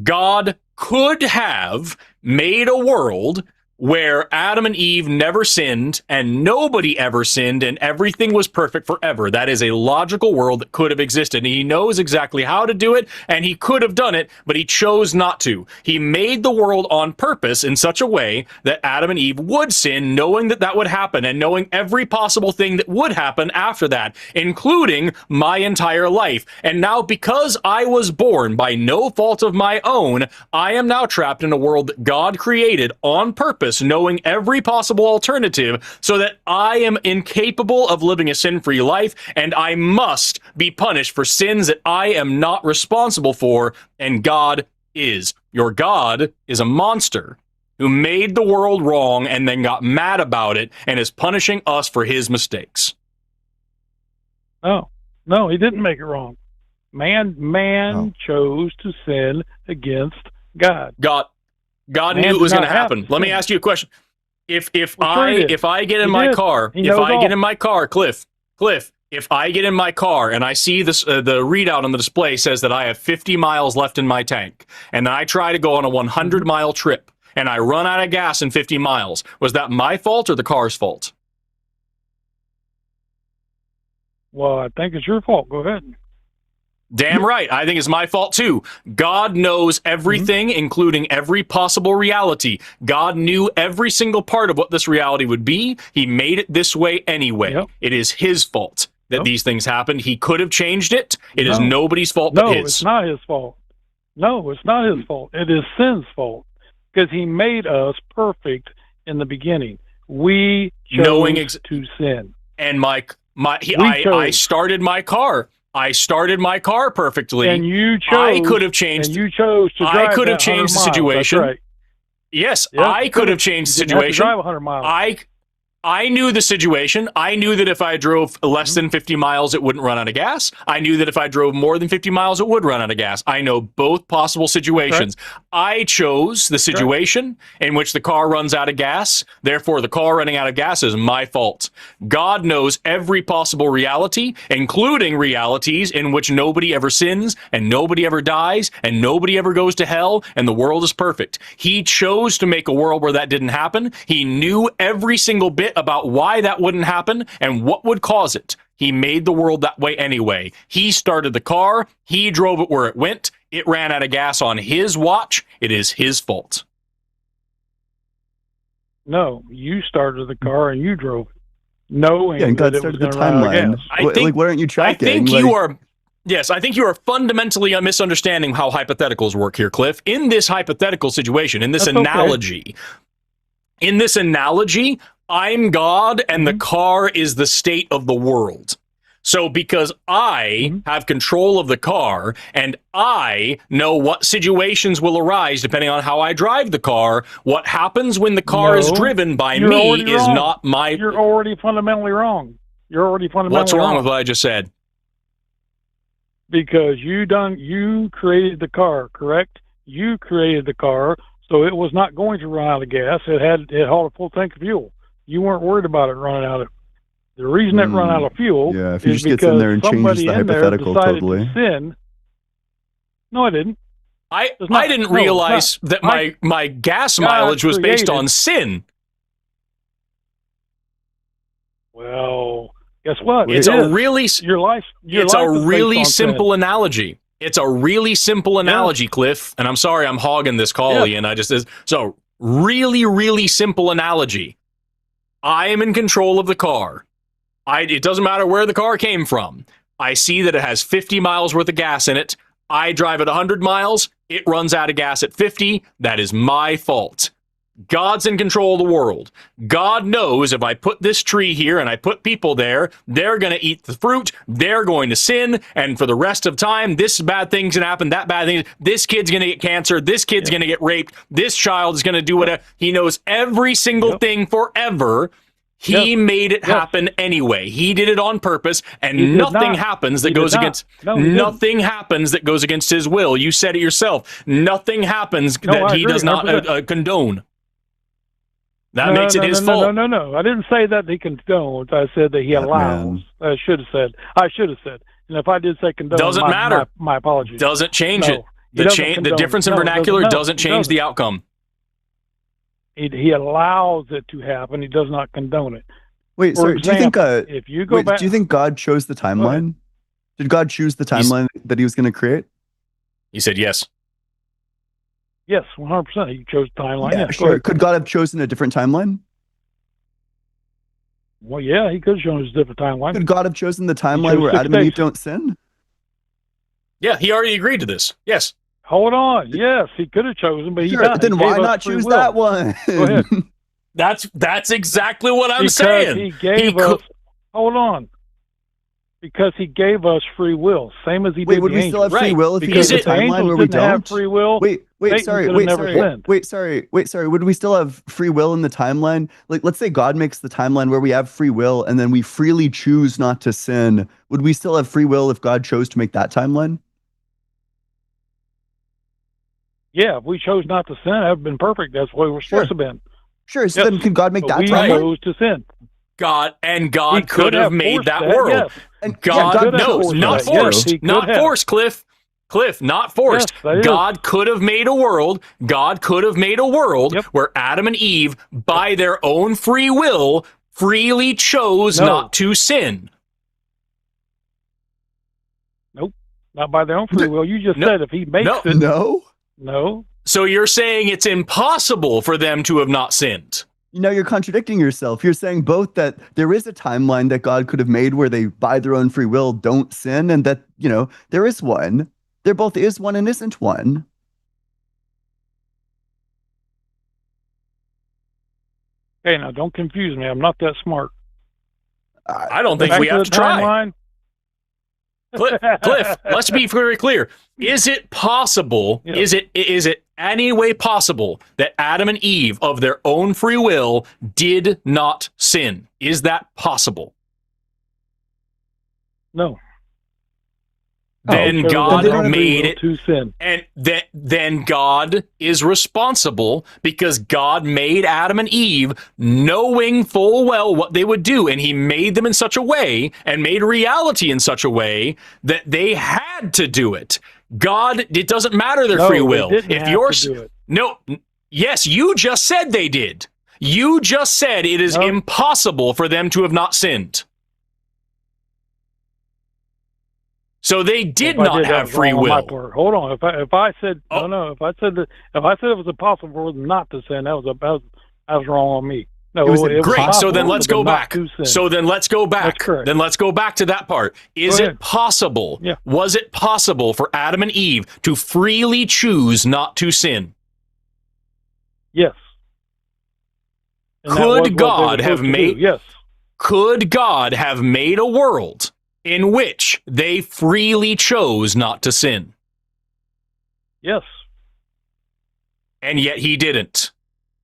God could have made a world where Adam and Eve never sinned and nobody ever sinned and everything was perfect forever. That is a logical world that could have existed. And he knows exactly how to do it, and he could have done it, but he chose not to. He made the world on purpose in such a way that Adam and Eve would sin, knowing that that would happen and knowing every possible thing that would happen after that, including my entire life. And now, because I was born by no fault of my own, I am now trapped in a world that God created on purpose, knowing every possible alternative, so that I am incapable of living a sin-free life, and I must be punished for sins that I am not responsible for, and God is. Your God is a monster who made the world wrong and then got mad about it and is punishing us for his mistakes. No, he didn't make it wrong. Man chose to sin against God. God knew it was going to happen. Let me ask you a question. If I get in my car, Cliff, if I get in my car and I see this, the readout on the display says that I have 50 miles left in my tank, and then I try to go on a 100-mile trip, and I run out of gas in 50 miles, was that my fault or the car's fault? Well, I think it's your fault. Go ahead. Damn right. I think it's my fault too. God knows everything, including every possible reality. God knew every single part of what this reality would be. He made it this way anyway. Yep. It is his fault that these things happened. He could have changed it. It is nobody's fault but his. No, it's not his fault. No, it's not his fault. It is sin's fault, because he made us perfect in the beginning. We chose to sin. And I started my car. I started my car perfectly. And you chose. I could have changed. And you chose to drive. I could have changed the situation. That's right. Yes, I could have changed the situation. Drive 100 miles. I knew the situation. I knew that if I drove less than 50 miles, it wouldn't run out of gas. I knew that if I drove more than 50 miles, it would run out of gas. I know both possible situations. I chose the situation in which the car runs out of gas. Therefore, the car running out of gas is my fault. God knows every possible reality, including realities in which nobody ever sins and nobody ever dies and nobody ever goes to hell and the world is perfect. He chose to make a world where that didn't happen. He knew every single bit about why that wouldn't happen and what would cause it. He made the world that way anyway. He started the car. He drove it where it went. It ran out of gas on his watch. It is his fault. No, you started the car and you drove it, knowing and God that it started was the going to run out of timeline. gas. Like, why aren't you tracking? I think you are. Yes, I think you are fundamentally misunderstanding how hypotheticals work here, Cliff. In this hypothetical situation, in this analogy, I'm God and the car is the state of the world. So because I have control of the car and I know what situations will arise depending on how I drive the car, what happens when the car is driven by me is not my... You're already fundamentally wrong. What's wrong with what I just said? Because you created the car, correct? You created the car, so it was not going to run out of gas. It hauled a full tank of fuel. You weren't worried about it running out of. The reason it ran out of fuel if he is just gets in there and changes somebody the in there hypothetical decided totally. to sin. No, I didn't. I didn't realize that my gas mileage was based on sin. Well, guess what? It's a really simple sin. analogy. It's a really simple analogy, Cliff. And I'm sorry I'm hogging this call, Ian. So Really, really simple analogy. I am in control of the car. It doesn't matter where the car came from. I see that it has 50 miles worth of gas in it. I drive at 100 miles. It runs out of gas at 50. That is my fault. God's in control of the world. God knows if I put this tree here and I put people there, they're going to eat the fruit, they're going to sin, and for the rest of time, this bad thing's going to happen, that bad thing, this kid's going to get cancer, this kid's going to get raped, this child is going to do whatever. He knows every single thing forever. He made it happen anyway. He did it on purpose, and nothing happens that goes against nothing happens that goes against his will. You said it yourself. Nothing happens that he does not condone. That makes it his fault. No. I didn't say that he condones. I said that he allows. I should have said. And if I did say condone, doesn't matter. My apologies. Doesn't change it. The difference in vernacular doesn't change the outcome. He allows it to happen. He does not condone it. Wait, so do you think? If you go back, do you think God chose the timeline? Did God choose the timeline that He was going to create? He said yes. Yes, 100%. He chose timeline. Yeah, sure. Could God have chosen a different timeline? Well, yeah, He could have chosen a different timeline. Could God have chosen the timeline where Adam and Eve don't sin? Yeah, He already agreed to this. Yes. Hold on. Yes, He could have chosen, but He didn't. Then why not choose that one? Go ahead. That's exactly what I'm saying. He gave us. Hold on. Because He gave us free will, same as He did. Would we still have free will if He because gave a timeline where we don't have free will? Sorry. Would we still have free will in the timeline? Like, let's say God makes the timeline where we have free will, and then we freely choose not to sin. Would we still have free will if God chose to make that timeline? Yeah, if we chose not to sin, that would have been perfect. That's what we're supposed to have been. Sure. So then, could God make that timeline? We chose to sin. God could have made that world. Yes. And God knows, not forced, not forced, Cliff, not forced. Yes, God could have made a world. God could have made a world where Adam and Eve, by their own free will, freely chose not to sin. Nope, not by their own free will. You just said if He makes it. No. So you're saying it's impossible for them to have not sinned. You're contradicting yourself. You're saying both that there is a timeline that God could have made where they, by their own free will, don't sin, and that, there is one. There both is one and isn't one. Hey, now don't confuse me. I'm not that smart. I don't think we have to try. Cliff, let's be very clear. Is it possible, is it any way possible that Adam and Eve, of their own free will, did not sin? Is that possible? No. Then God made it to sin. And then God is responsible because God made Adam and Eve knowing full well what they would do, and He made them in such a way and made reality in such a way that they had to do it. God, it doesn't matter their free will. If yours, yes, you just said they did. You just said it is impossible for them to have not sinned. So they did not have free will. Hold on. If I said if I said it was impossible for them not to sin, that was wrong on me. No, it was great. So then let's go back. Then let's go back to that part. Is it possible? Yeah. Was it possible for Adam and Eve to freely choose not to sin? Yes. Could God have made? Yes. Could God have made a world in which they freely chose not to sin? Yes. And yet He didn't.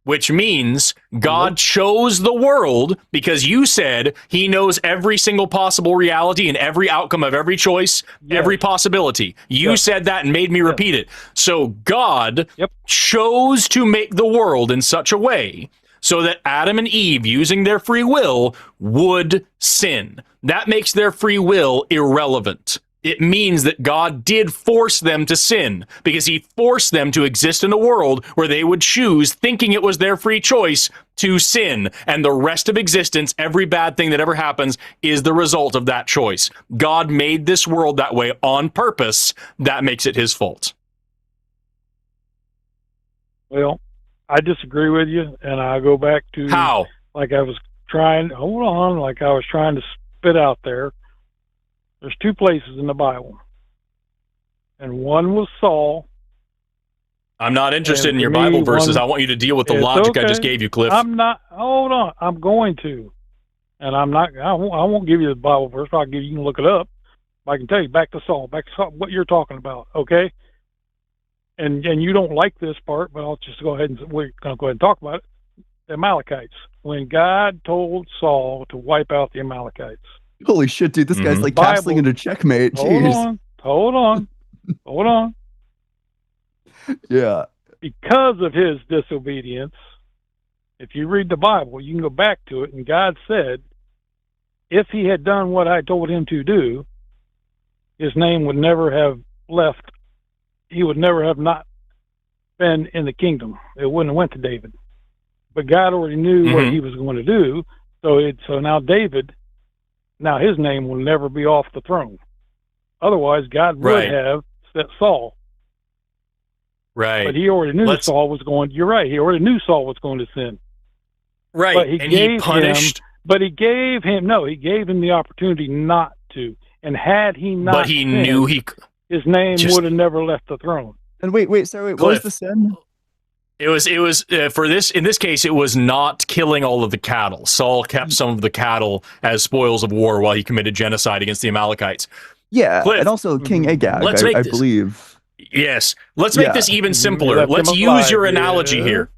Which means God chose the world because you said He knows every single possible reality and every outcome of every choice, every possibility. You said that and made me repeat it. So God chose to make the world in such a way so that Adam and Eve, using their free will, would sin. That makes their free will irrelevant. It means that God did force them to sin because He forced them to exist in a world where they would choose, thinking it was their free choice, to sin. And the rest of existence, every bad thing that ever happens, is the result of that choice. God made this world that way on purpose. That makes it His fault. Well, I disagree with you, and I go back to How? like I was trying. Hold on, like I was trying to spit out there. There's 2 places in the Bible, and one was Saul. I'm not interested And in your for me, Bible verses. one- I want you to deal with the It's logic I okay. just gave you, Cliff. I'm not. Hold on. I'm going to, and I'm not. I won't give you the Bible verse. I'll give you. You can look it up. I can tell you back to Saul. Back to Saul, what you're talking about. Okay. And you don't like this part, but I'll just go ahead and we're going to go ahead and talk about it. The Amalekites. When God told Saul to wipe out the Amalekites. Holy shit, dude! This guy's like castling into checkmate. Jeez. Hold on. Yeah. Because of his disobedience, if you read the Bible, you can go back to it, and God said, if he had done what I told him to do, his name would never have left. He would never have not been in the kingdom. It wouldn't have went to David. But God already knew what he was going to do. So now David, now his name will never be off the throne. Otherwise, God would have set Saul. Right. But he already knew Saul was going. You're right. He already knew Saul was going to sin. Right. But he punished. He gave him the opportunity not to. And had he not, but he knew his name would have never left the throne. And wait, sorry, what was the sin? It was for this, in this case, it was not killing all of the cattle. Saul kept some of the cattle as spoils of war while he committed genocide against the Amalekites. Yeah, Cliff, and also King Agag, I believe. Yes. Let's make this even simpler. Let's use your analogy here.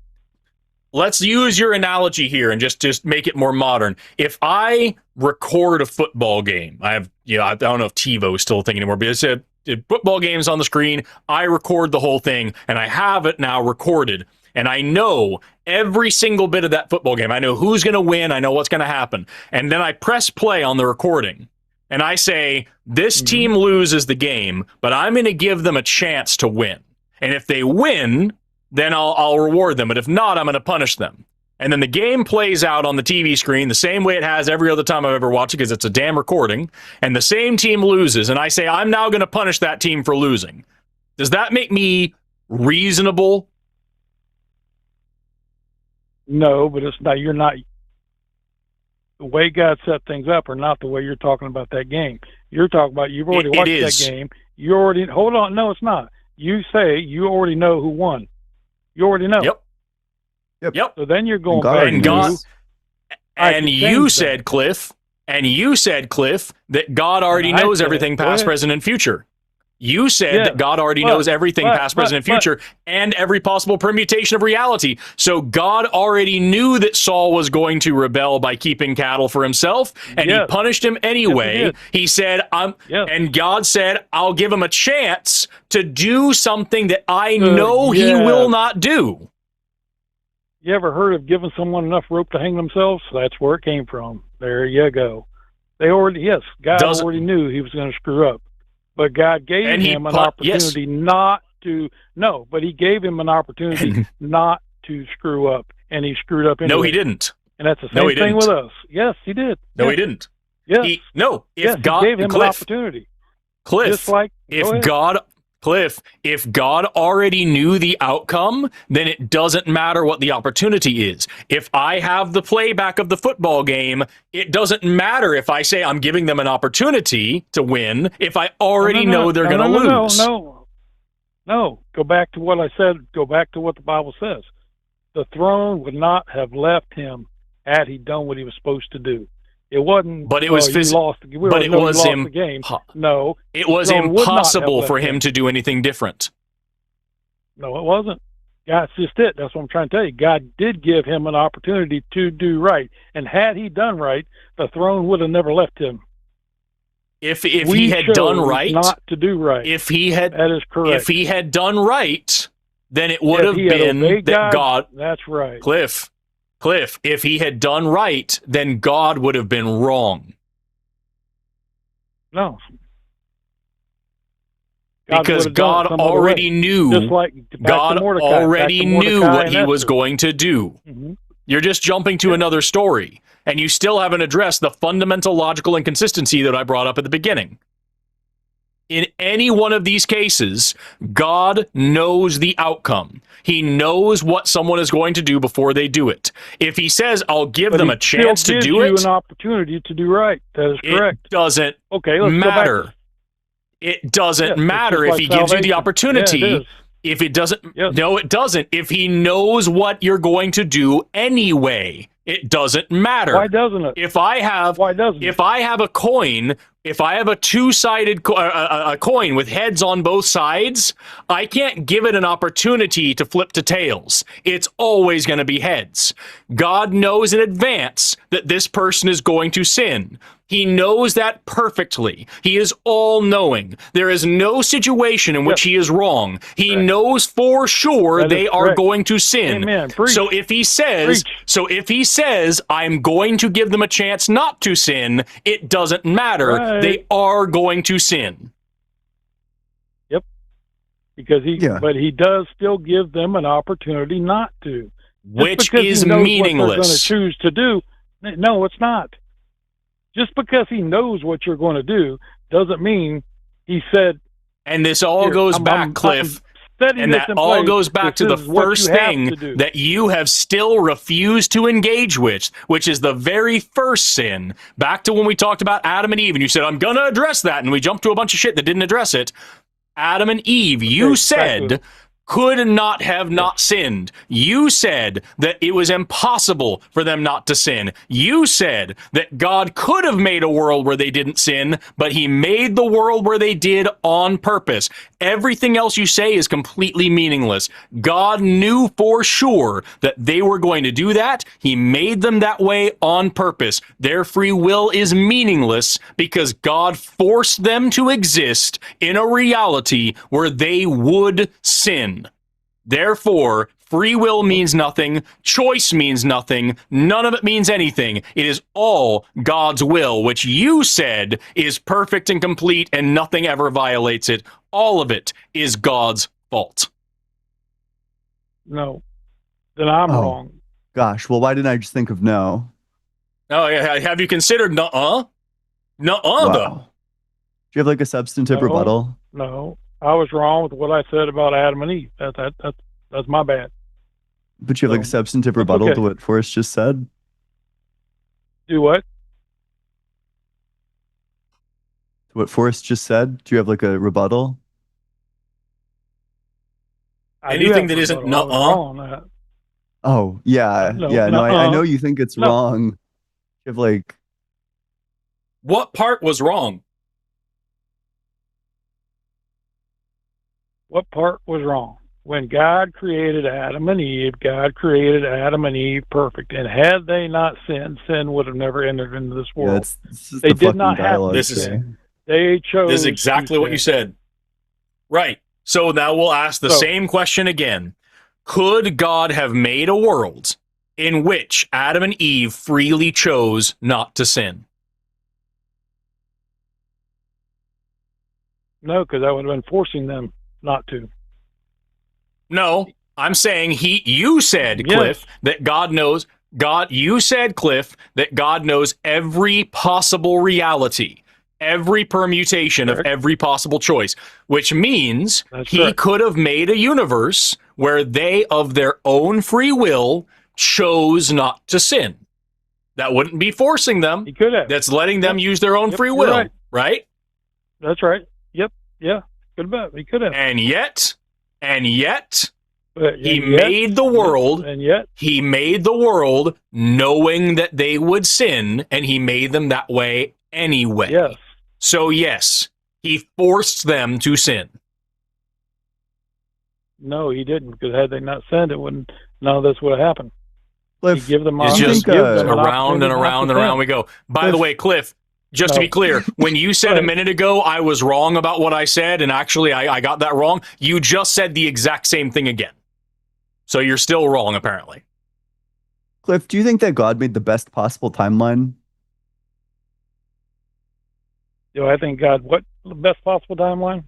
Let's use your analogy here and just make it more modern. If I record a football game, I don't know if TiVo is still a thing anymore, but it's a football game's on the screen. I record the whole thing, and I have it now recorded, and I know every single bit of that football game. I know who's going to win. I know what's going to happen. And then I press play on the recording, and I say, this team loses the game, but I'm going to give them a chance to win. And if they win, then I'll reward them. But if not, I'm going to punish them. And then the game plays out on the TV screen the same way it has every other time I've ever watched it, because it's a damn recording. And the same team loses. And I say, I'm now going to punish that team for losing. Does that make me reasonable? No, but it's not. You're not. The way God set things up are not the way you're talking about that game. You're talking about you've already watched that game. You already hold on. No, it's not. You say you already know who won. You already know. Yep. So then you're going back and God, and you said, Cliff, that God already knows everything past, present, and future. You said that God already knows everything past, present, and future, and every possible permutation of reality. So God already knew that Saul was going to rebel by keeping cattle for himself, and he punished him anyway. He said, and God said, I'll give him a chance to do something that I know he will not do. You ever heard of giving someone enough rope to hang themselves? That's where it came from. There you go. They already, God already knew he was going to screw up. But God gave him an opportunity not to, but he gave him an opportunity not to screw up, and he screwed up anyway. No, he didn't. And that's the same thing with us. Yes, he did. No, he didn't. Yes. He God gave him an opportunity. Cliff, if God already knew the outcome, then it doesn't matter what the opportunity is. If I have the playback of the football game, it doesn't matter if I say I'm giving them an opportunity to win if I already know they're going to lose. No. Go back to what I said. Go back to what the Bible says. The throne would not have left him had he done what he was supposed to do. It wasn't. But it was physical. But it was the game. No, it was impossible for him to do anything different. No, it wasn't. That's just it. That's what I'm trying to tell you. God did give him an opportunity to do right, and had he done right, the throne would have never left him. If he had done right, not to do right. That is correct. If he had done right, then it would have been that God. That's right, Cliff, if he had done right, then God would have been wrong. No. Because God already knew. God already knew what he was going to do. Mm-hmm. You're just jumping to another story, and you still haven't addressed the fundamental logical inconsistency that I brought up at the beginning. In any one of these cases, God knows the outcome. He knows what someone is going to do before they do it. If he says, I'll give them a chance to do it, an opportunity to do right. That is correct. It doesn't matter. It doesn't matter if he gives you the opportunity. Yeah, if it doesn't, no, it doesn't. If he knows what you're going to do anyway, it doesn't matter. Why doesn't it? If I have a coin, if I have a two-sided a coin with heads on both sides, I can't give it an opportunity to flip to tails. It's always going to be heads. God knows in advance that this person is going to sin. He knows that perfectly. He is all-knowing. There is no situation in which he is wrong. He knows for sure they are going to sin. Amen. So if he says, I'm going to give them a chance not to sin, it doesn't matter. Right. They are going to sin. Yep. Because but he does still give them an opportunity not to. Which is meaningless. What they're going to choose to do. No, it's not. Just because he knows what you're going to do doesn't mean he said. And this all goes back, Cliff. And that all goes back to the first thing that you have still refused to engage with, which is the very first sin. Back to when we talked about Adam and Eve, and you said, I'm going to address that. And we jumped to a bunch of shit that didn't address it. Adam and Eve, you said, could not have not sinned. You said that it was impossible for them not to sin. You said that God could have made a world where they didn't sin, but he made the world where they did on purpose. Everything else you say is completely meaningless. God knew for sure that they were going to do that. He made them that way on purpose. Their free will is meaningless because God forced them to exist in a reality where they would sin. Therefore, free will means nothing, choice means nothing, none of it means anything. It is all God's will, which you said is perfect and complete and nothing ever violates it. All of it is God's fault. No. Then I'm wrong. Gosh, well, why didn't I just think of no? Oh, yeah. Have you considered nuh-uh? Nuh-uh, though. Do you have like a substantive rebuttal? No. I was wrong with what I said about Adam and Eve. That's my bad. But you have like a substantive rebuttal to what Forrest just said? Do what? To what Forrest just said? Do you have like a rebuttal? Anything that isn't nuh-uh? Oh, yeah. I know you think it's wrong. You have like... What part was wrong? What part was wrong? When God created Adam and Eve, God created Adam and Eve perfect. And had they not sinned, sin would have never entered into this world. They did not have to sin. They chose. This is exactly what you said. Right. So now we'll ask the same question again. Could God have made a world in which Adam and Eve freely chose not to sin? No, because that would have been forcing them not to. No, I'm saying you said, Cliff, that God knows. You said, Cliff, that God knows every possible reality, every permutation of every possible choice, which means he could have made a universe where they, of their own free will, chose not to sin. That wouldn't be forcing them. He could have. That's letting them use their own free will, right? That's right. Yep. Yeah. Could have. He could have. And yet, he made the world. And yet, he made the world knowing that they would sin, and he made them that way anyway. Yes. So yes, he forced them to sin. No, he didn't, because had they not sinned, none of this would have happened. Cliff, give them it's just around and around and around we go. By the way, Cliff, just to be clear, when you said a minute ago I was wrong about what I said, and actually I got that wrong, you just said the exact same thing again. So you're still wrong, apparently. Cliff, do you think that God made the best possible timeline? Do I think God, what the best possible timeline?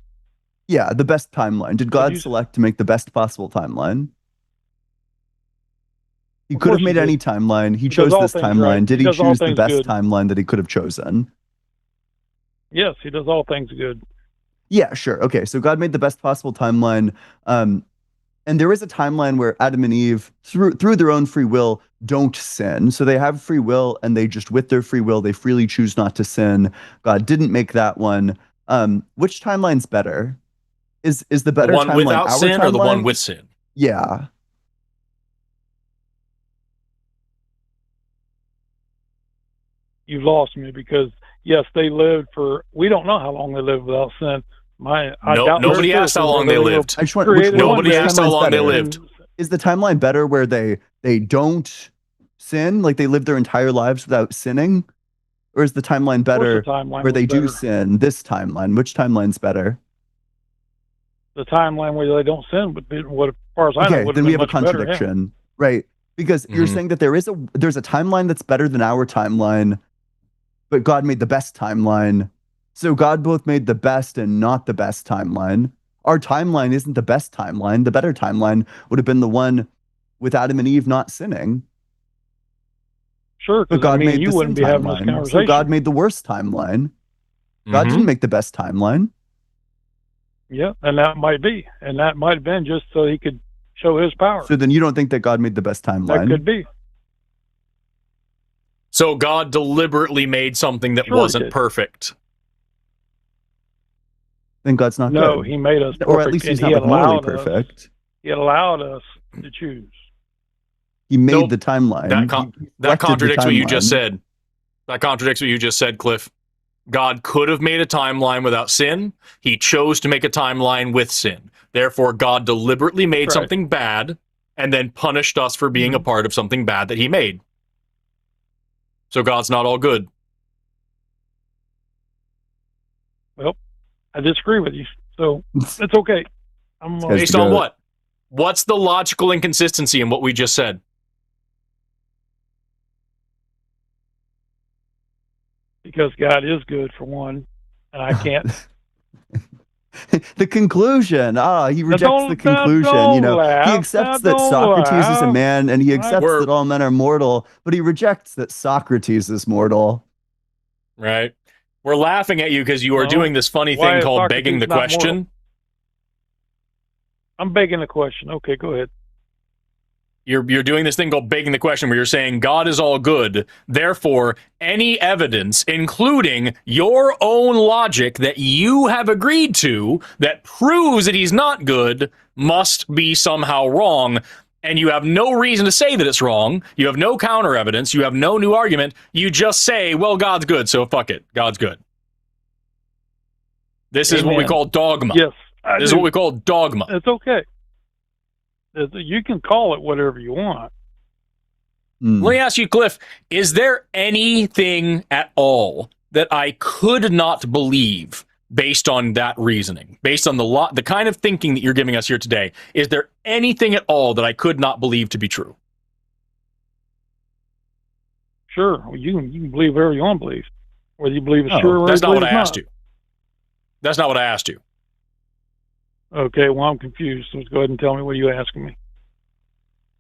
Yeah, the best timeline. Did God select to make the best possible timeline? He could have made any timeline. He chose this timeline. Did he choose the best timeline that he could have chosen? Yes, he does all things good. Yeah, sure. Okay, so God made the best possible timeline. And there is a timeline where Adam and Eve, through their own free will, don't sin. So they have free will, and they just, with their free will, they freely choose not to sin. God didn't make that one. Which timeline's better? Is the better one timeline without our sin or the one timeline? with sin? Yeah. You've lost me because yes, they lived for. We don't know how long they lived without sin. Nobody asked how long they lived. I just want Nobody asked how long they lived. Is the timeline better where they don't sin, like they live their entire lives without sinning, or is the timeline better where they do sin? This timeline, which timeline's better? The timeline where they don't sin would be, what, as far as I know, would then be we have a much better, contradiction, right? Because you're saying that there's a timeline that's better than our timeline, but God made the best timeline. So God both made the best and not the best timeline. Our timeline isn't the best timeline. The better timeline would have been the one with Adam and Eve not sinning. Sure, but God made you the wouldn't sin be having this timeline. conversation. So God made the worst timeline. God didn't make the best timeline. Yeah, and that might be. And that might have been just so he could show his power. So then you don't think that God made the best timeline? That could be. So God deliberately made something that wasn't perfect. Then God's not good. No, he made us perfect. Or at least he's not like morally perfect. He allowed us to choose. He made the timeline. That contradicts what you just said. That contradicts what you just said, Cliff. God could have made a timeline without sin. He chose to make a timeline with sin. Therefore, God deliberately made something bad and then punished us for being a part of something bad that he made. So God's not all good. Well, I disagree with you. So it's okay. Based on what? What's the logical inconsistency in what we just said? Because God is good, for one, and I can't. The conclusion. He rejects the conclusion. You know, he accepts that Socrates is a man, and he accepts that all men are mortal, but he rejects that Socrates is mortal. Right. We're laughing at you because you are doing this funny thing called begging the question. I'm begging the question. Okay, go ahead. You're doing this thing called begging the question where you're saying God is all good. Therefore, any evidence, including your own logic that you have agreed to that proves that he's not good, must be somehow wrong. And you have no reason to say that it's wrong. You have no counter evidence. You have no new argument. You just say, well, God's good, so fuck it. God's good. This is what we call dogma. Yes. This is what we call dogma. It's okay. You can call it whatever you want. Let me ask you, Cliff, is there anything at all that I could not believe based on that reasoning, based on the kind of thinking that you're giving us here today? Is there anything at all that I could not believe to be true? Sure. Well, you can believe whatever you want to believe. Whether you believe it's true or that's not what I not. asked you. That's not what I asked you. Okay, well, I'm confused. So go ahead and tell me what you're asking me.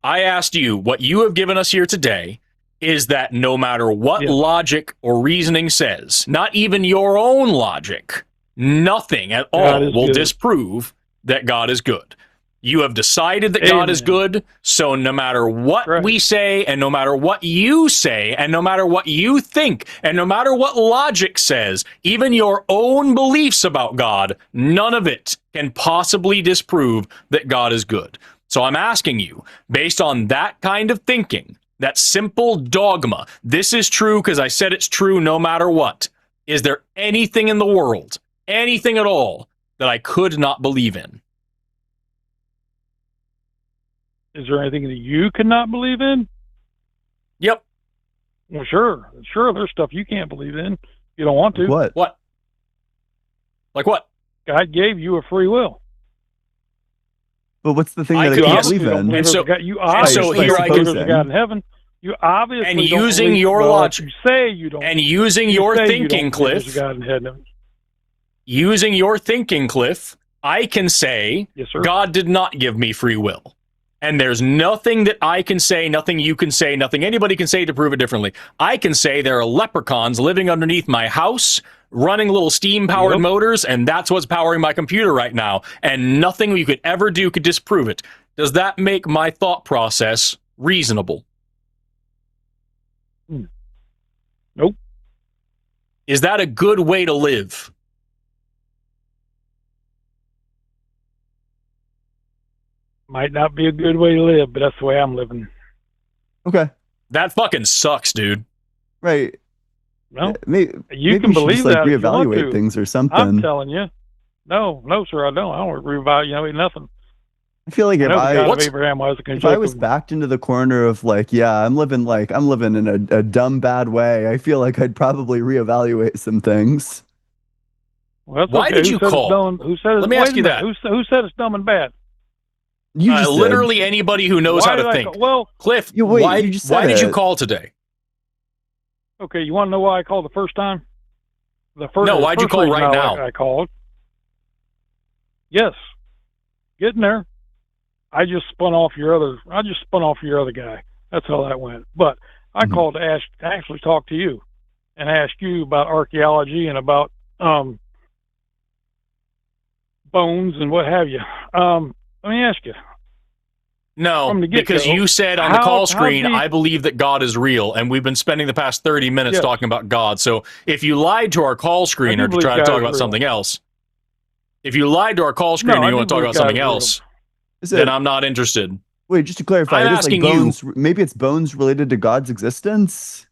I asked you, what you have given us here today is that no matter what logic or reasoning says, not even your own logic, nothing at all will disprove that God is good. You have decided that God is good, so no matter what we say, and no matter what you say, and no matter what you think, and no matter what logic says, even your own beliefs about God, none of it can possibly disprove that God is good. So I'm asking you, based on that kind of thinking, that simple dogma, this is true because I said it's true no matter what, is there anything in the world, anything at all, that I could not believe in? Is there anything that you could not believe in? Yep. Well, sure. Sure, there's stuff you can't believe in. You don't want to. What? What? Like what? God gave you a free will. But what's the thing that I can't believe in? And so here I there's a God in heaven. You obviously and using your logic, you say you don't, and using your thinking, Cliff. There's a God in heaven. Using your thinking, Cliff, I can say God did not give me free will. And there's nothing that I can say, nothing you can say, nothing anybody can say to prove it differently. I can say there are leprechauns living underneath my house, running little steam-powered motors, and that's what's powering my computer right now, and nothing you could ever do could disprove it. Does that make my thought process reasonable? Nope. Is that a good way to live? Might not be a good way to live, but that's the way I'm living. Okay. That fucking sucks, dude. Right. No, maybe you can we should believe just, like, that if you want reevaluate to. things or something. I'm telling you. No, sir, I don't. I don't reevaluate nothing. I feel like I if know the God of I Abraham, Isaac, and if I was Jacob. backed into the corner of like, yeah, I'm living in a dumb bad way, I feel like I'd probably reevaluate some things. Well, that's Why okay. did Who you said it's call? dumb and- Who said Let me wait ask a you minute. that. Who said it's dumb and bad? You just did. Literally anybody who knows Why how to did I think. call- well, Cliff, You- wait, why, you just why said did you it. call today? okay, you want to know why I called the first time? The first. No, the why'd you first call reason right now? I called. Yes, getting there. I just spun off your other guy. That's how that went. But I called to actually talk to you and ask you about archaeology and about bones and what have you. Let me ask you. No, From the get-go, because you said on the how- call how screen, deep- I believe that God is real, and we've been spending the past 30 minutes Yes. talking about God. So if you lied to our call screener to believe try to God talk is about real. something else, if you lied to our call screener No, I and you want do to talk believe about something God is real. else, Is then it, I'm not interested. wait, just to clarify, I'm it is like asking you- bones. Maybe it's bones related to God's existence.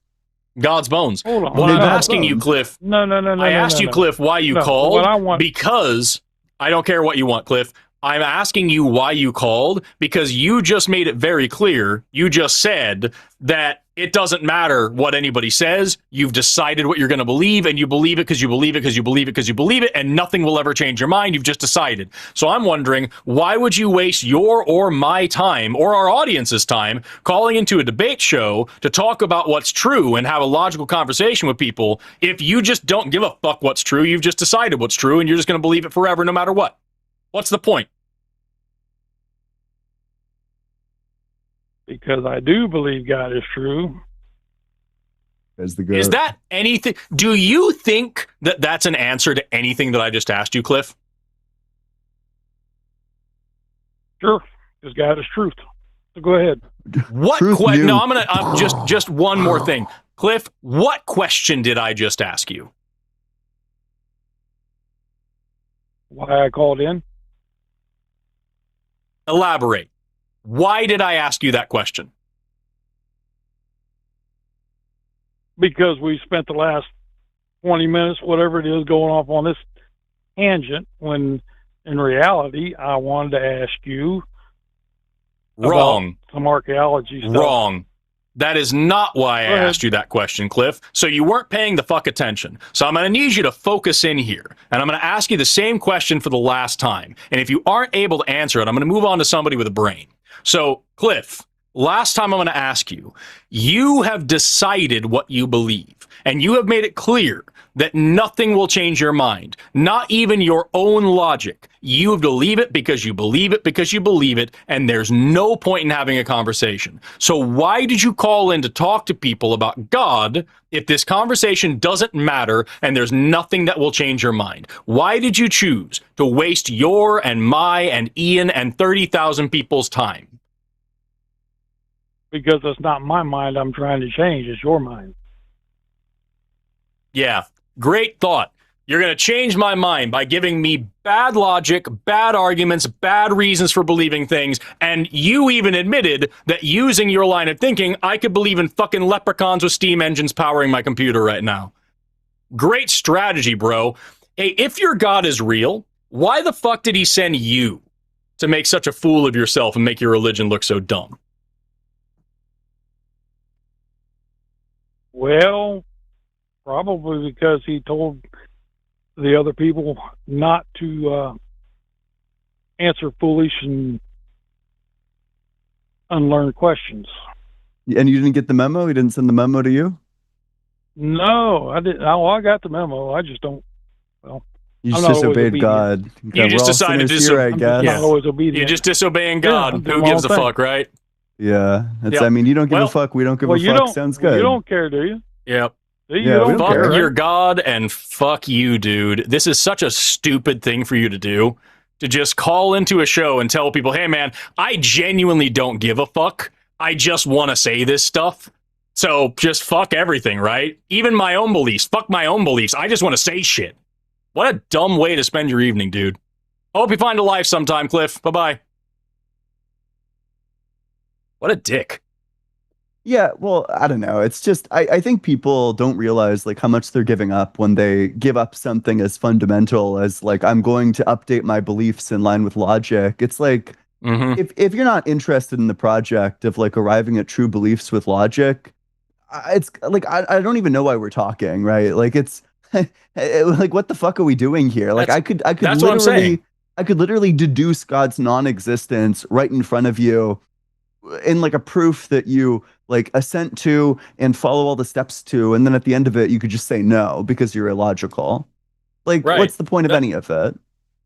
God's bones. Hold on. What I'm They're not asking you, bones. Cliff, No. I asked you, Cliff, why you No, called, what I want- because I don't care what you want, Cliff. I'm asking you why you called, because you just made it very clear. You just said that it doesn't matter what anybody says. You've decided what you're going to believe, and you believe it because you believe it because you believe it because you believe it, and nothing will ever change your mind. You've just decided. So I'm wondering, why would you waste your or my time or our audience's time calling into a debate show to talk about what's true and have a logical conversation with people if you just don't give a fuck what's true? You've just decided what's true, and you're just going to believe it forever no matter what. What's the point? Because I do believe God is true. As the Is that anything? Do you think that that's an answer to anything that I just asked you, Cliff? Sure, because God is truth. So go ahead. What Truth question? No, new. I'm just one more thing. Cliff, what question did I just ask you? Why I called in? Elaborate. Why did I ask you that question? Because we spent the last 20 minutes, whatever it is, going off on this tangent, when in reality, I wanted to ask you Wrong. about some archaeology stuff. Wrong. That is not why I Go ahead. asked you that question, Cliff. So you weren't paying the fuck attention. So I'm going to need you to focus in here. And I'm going to ask you the same question for the last time. And if you aren't able to answer it, I'm going to move on to somebody with a brain. So, Cliff, last time I'm going to ask you, you have decided what you believe. And you have made it clear that nothing will change your mind, not even your own logic. You have to believe it because you believe it because you believe it, and there's no point in having a conversation. So why did you call in to talk to people about God if this conversation doesn't matter and there's nothing that will change your mind? Why did you choose to waste your and my and Ian and 30,000 people's time? Because it's not my mind I'm trying to change, it's your mind. Yeah, great thought. You're going to change my mind by giving me bad logic, bad arguments, bad reasons for believing things, and you even admitted that using your line of thinking, I could believe in fucking leprechauns with steam engines powering my computer right now. Great strategy, bro. Hey, if your God is real, why the fuck did he send you to make such a fool of yourself and make your religion look so dumb? Well, probably because he told the other people not to answer foolish and unlearned questions. And you didn't get the memo? He didn't send the memo to you? No, I didn't. Oh, I got the memo. I just don't. Well, You I'm just not always disobeyed obedient. God. You just we're all decided sinners to here, I I'm guess. just not always obedient. You're just disobeying Yeah, God. I'm doing Who my gives a own thing. fuck, right? Yeah. That's, Yep. I mean, you don't give Well- a fuck. We don't give well, a you fuck. don't. Sounds well, good. you don't care, do you? Yep. See, Yeah, we don't Fuck care, your right? God and fuck you, dude. This is such a stupid thing for you to do. To just call into a show and tell people, hey, man, I genuinely don't give a fuck. I just want to say this stuff. So just fuck everything, right? Even my own beliefs. Fuck my own beliefs. I just want to say shit. What a dumb way to spend your evening, dude. Hope you find a life sometime, Cliff. Bye-bye. What a dick. Yeah, well, I don't know. It's just I think people don't realize like how much they're giving up when they give up something as fundamental as like I'm going to update my beliefs in line with logic. It's like if you're not interested in the project of like arriving at true beliefs with logic, it's like I don't even know why we're talking, right? Like it's like what the fuck are we doing here? Like I could that's what I'm saying. I could literally deduce God's non-existence right in front of you in like a proof that you like assent to and follow all the steps to, and then at the end of it you could just say no because you're illogical. Like Right. what's the point of any of it?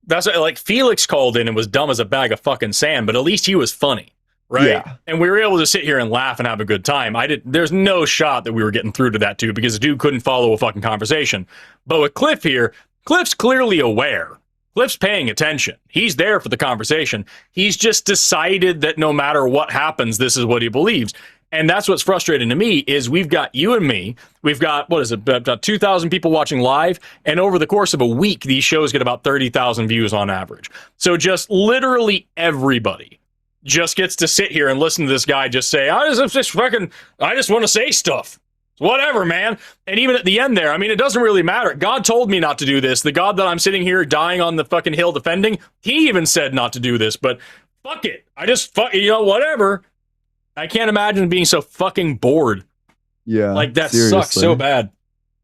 That's like Felix called in and was dumb as a bag of fucking sand, but at least he was funny, right? Yeah. And we were able to sit here and laugh and have a good time. There's no shot that we were getting through to that dude because the dude couldn't follow a fucking conversation. But with Cliff here, Cliff's clearly aware. Cliff's paying attention. He's there for the conversation. He's just decided that no matter what happens, this is what he believes. And that's what's frustrating to me is we've got you and me. We've got, what is it, about 2,000 people watching live. And over the course of a week, these shows get about 30,000 views on average. So just literally everybody just gets to sit here and listen to this guy just say, I just want to say stuff. Whatever, man. And even at the end there, I mean, it doesn't really matter. God told me not to do this. The God that I'm sitting here dying on the fucking hill defending, he even said not to do this. But fuck it. Whatever. I can't imagine being so fucking bored. Yeah. Like, that seriously. sucks so bad.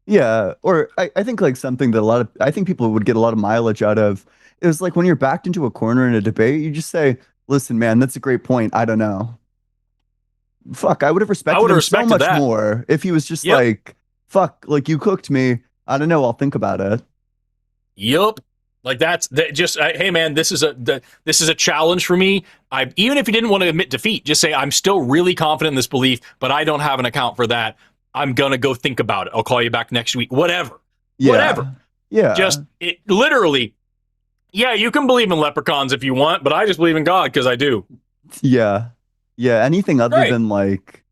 Yeah. Or I think like something that I think people would get a lot of mileage out of is like when you're backed into a corner in a debate, you just say, listen, man, that's a great point. I don't know. Fuck, I would have respected him so much more if he was just like, fuck, like you cooked me. I don't know. I'll think about it. Yup. Like hey man, this is a challenge for me. Even if you didn't want to admit defeat, just say I'm still really confident in this belief, but I don't have an account for that. I'm gonna go think about it. I'll call you back next week. Whatever. Yeah. Whatever. Yeah. Just it literally. Yeah, you can believe in leprechauns if you want, but I just believe in God because I do. Yeah. Yeah. Anything other than like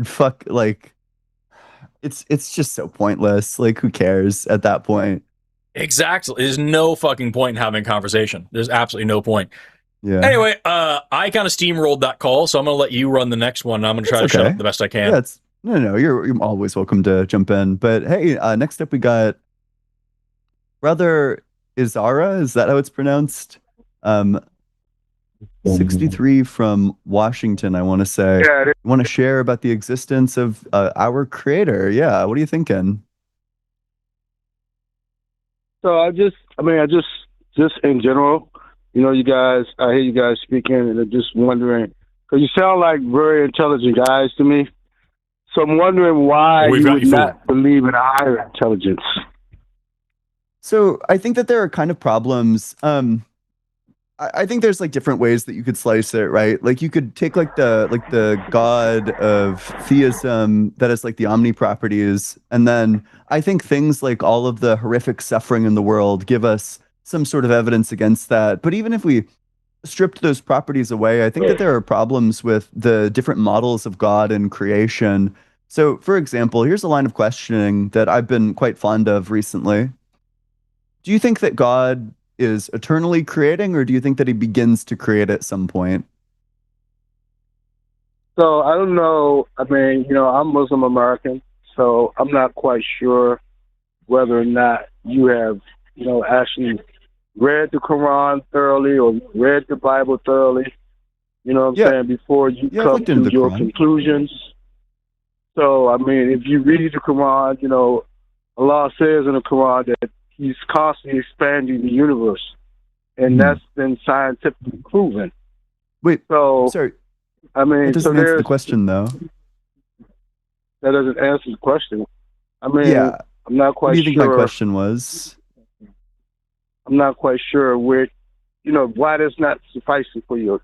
fuck, like it's just so pointless. Like who cares at that point? Exactly. There's no fucking point in having a conversation. There's absolutely no point. Yeah. Anyway, I kind of steamrolled that call, so I'm gonna let you run the next one. I'm gonna try to shut up the best I can. Yeah, no, you're always welcome to jump in. But hey, next up we got Brother Izara. Is that how it's pronounced? 63 from Washington, I want to say. Yeah, you want to share about the existence of our creator? Yeah. What are you thinking? So I just in general, you guys, I hear you guys speaking, and I'm just wondering, because you sound like very intelligent guys to me. So I'm wondering why you would not believe in a higher intelligence. So I think that there are kind of problems. I think there's like different ways that you could slice it, right? Like you could take like the God of theism that has like the omni properties, and then I think things like all of the horrific suffering in the world give us some sort of evidence against that. But even if we stripped those properties away, I think that there are problems with the different models of God and creation. So, for example, here's a line of questioning that I've been quite fond of recently. Do you think that God is eternally creating, or do you think that he begins to create at some point? So I don't know. I mean, I'm Muslim American, so I'm not quite sure whether or not you have, actually read the Quran thoroughly or read the Bible thoroughly. You know what I'm saying? Before you come to your conclusions. So, I mean, if you read the Quran, Allah says in the Quran that he's constantly expanding the universe, and that's been scientifically proven. Wait, so sorry. I mean, that doesn't answer the question, though. That doesn't answer the question. I mean, I'm not quite sure. What do you think my question was? I'm not quite sure where, why that's not sufficing for you,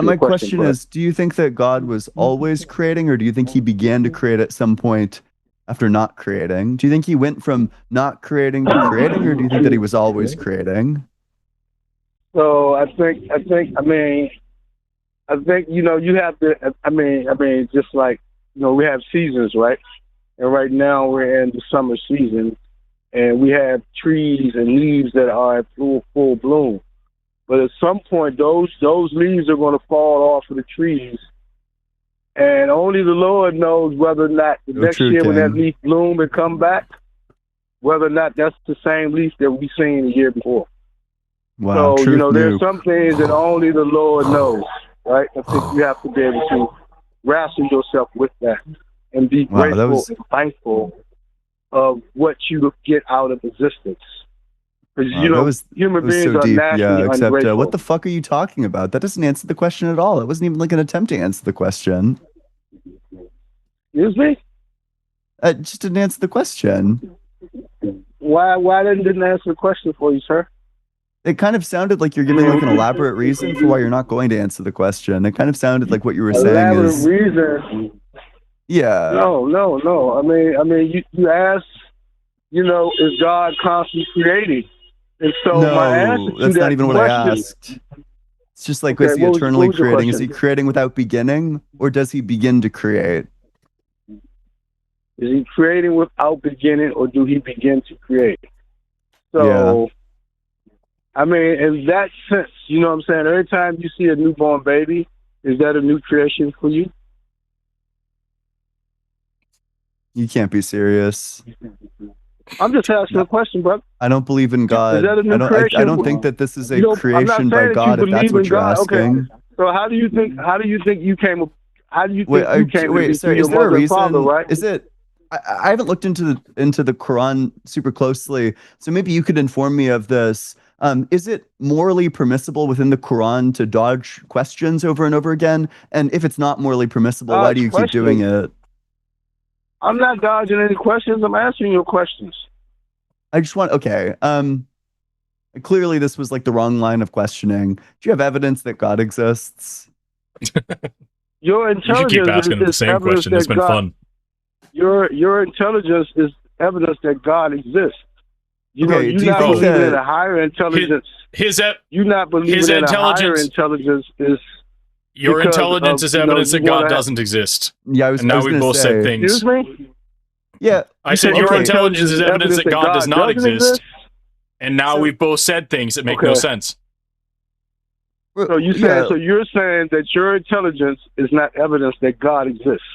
my question is, do you think that God was always creating, or do you think he began to create at some point after not creating? Do you think he went from not creating to creating, or do you think that he was always creating? So I think, you have to, just like, we have seasons, right? And right now we're in the summer season, and we have trees and leaves that are at full bloom. But at some point, those leaves are going to fall off of the trees, and only the Lord knows whether or not the next year when that leaf bloom and come back, whether or not that's the same leaf that we seen the year before. Wow, so there's some things that only the Lord knows, right? I think you have to be able to wrestle yourself with that and be grateful and thankful of what you get out of existence. Because human beings so are deep. naturally Except ungrateful. what the fuck are you talking about? That doesn't answer the question at all. It wasn't even like an attempt to answer the question. Excuse me? Just didn't answer the question. Why didn't it answer the question for you, sir? It kind of sounded like you're giving like an elaborate reason for why you're not going to answer the question. It kind of sounded like what you were saying is reason. Yeah. No. I mean, you asked, is God constantly creating? And so my answer to that's that not even what I asked. It's just like, is he eternally creating? Is he creating without beginning, or does he begin to create? Is he creating without beginning, or do he begin to create? So, I mean, in that sense, you know what I'm saying? Every time you see a newborn baby, is that a new creation for you? You can't be serious. I'm just asking a question, bro. I don't believe in God. Is that a new I creation? don't think that this is a I'm creation not saying by that God, you if that's believe what in you're God. asking. Okay. So how do you think you came? How do you think you came wait, to sorry, your is there a mother and reason? father, right? Is it? I haven't looked into the Quran super closely, so maybe you could inform me of this. Is it morally permissible within the Quran to dodge questions over and over again? And if it's not morally permissible, why do you keep doing it? I'm not dodging any questions. I'm answering your questions. I just want, okay. Clearly this was like the wrong line of questioning. Do you have evidence that God exists? Your You should keep intelligence asking him the is same evidence question. It's that been God, fun. your intelligence is evidence that God exists. You're not believing in a higher intelligence. You're not believing in a higher intelligence is your intelligence is evidence that God doesn't exist. Yeah, and now we both said things. Excuse me? Yeah. I said your intelligence is evidence that God does not exist. And now we've both said things that make no sense. So you're saying that your intelligence is not evidence that God exists.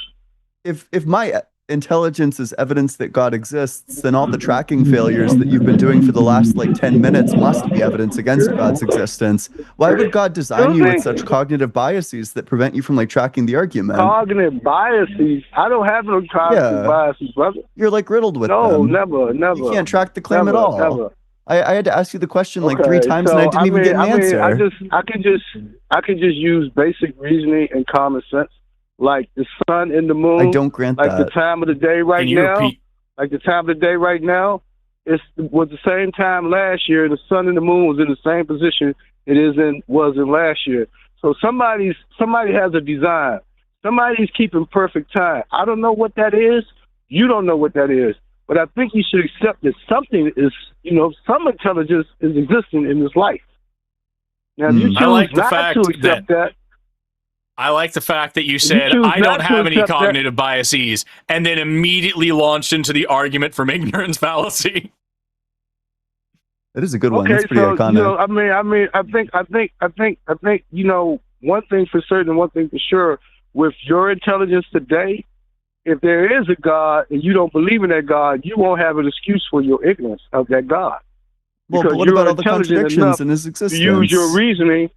If my intelligence is evidence that God exists, then all the tracking failures that you've been doing for the last like 10 minutes must be evidence against God's existence. Why would God design you with such cognitive biases that prevent you from like tracking the argument? Cognitive biases? I don't have no cognitive biases, brother. You're like riddled with them. No, never. You can't track the claim at all. Never. I had to ask you the question like 3 times and I didn't even get an answer. I can just use basic reasoning and common sense. Like the sun and the moon. I don't grant like that. The time of the day right now. Like the time of the day right now. Was the same time last year. The sun and the moon was in the same position was in last year. So somebody has a design. Somebody's keeping perfect time. I don't know what that is. You don't know what that is. But I think you should accept that something is, some intelligence is existing in this life. Now, you choose not to accept that. I like the fact that you said, I don't have any cognitive biases, and then immediately launched into the argument from ignorance fallacy. That is a good one. That's pretty iconic. I think, one thing for certain, one thing for sure, with your intelligence today, if there is a God and you don't believe in that God, you won't have an excuse for your ignorance of that God. Well, but what about all the contradictions in his existence? Use your reasoning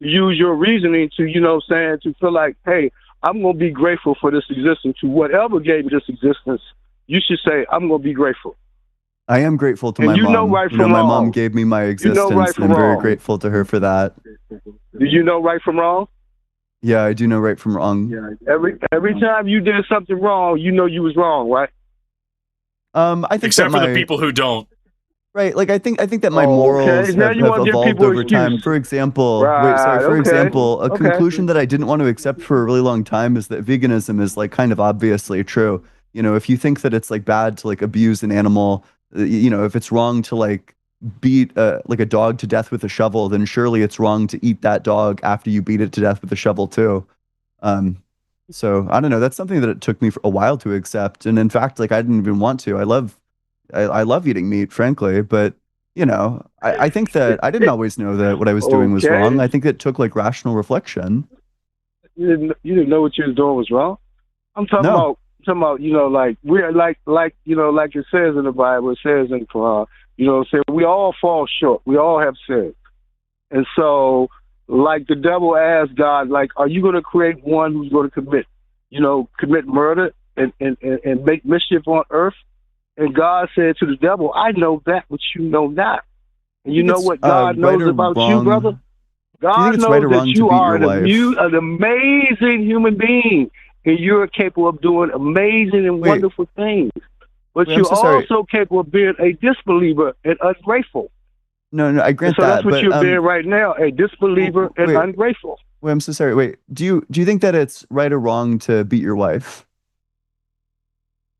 to, to feel like, hey, I'm going to be grateful for this existence. To whatever gave me this existence, you should say, I'm going to be grateful. I am grateful to my mom. Know right from my wrong. Mom gave me my existence, and I'm very grateful to her for that. Do you know right from wrong? Yeah, I do know right from wrong. Yeah. Every time you did something wrong, you know you was wrong, right? I think except for the people who don't. Right, like I think that my morals have evolved over time. For example, a conclusion that I didn't want to accept for a really long time is that veganism is like kind of obviously true. You know, if you think that it's like bad to like abuse an animal, you know, if it's wrong to like beat like a dog to death with a shovel, then surely it's wrong to eat that dog after you beat it to death with a shovel too. So I don't know. That's something that it took me for a while to accept, and in fact, like I didn't even want to. I love eating meat, frankly, but you know, I think that I didn't always know that what I was doing was wrong. I think it took like rational reflection. You didn't know what you was doing was wrong. I'm talking about, you know, like we're like you know, like it says in the Bible, it says in the Quran, you know, say we all fall short. We all have sinned. And so like the devil asked God, like, are you going to create one who's going to commit murder and make mischief on earth? And God said to the devil, I know that which you know not. And you know what God knows about you, brother? God knows that you are an amazing human being, and you're capable of doing amazing and wonderful things. But you're also capable of being a disbeliever and ungrateful. No, I grant so that. That's what you're being right now, a disbeliever and ungrateful. Wait, I'm so sorry. Wait, do you think that it's right or wrong to beat your wife?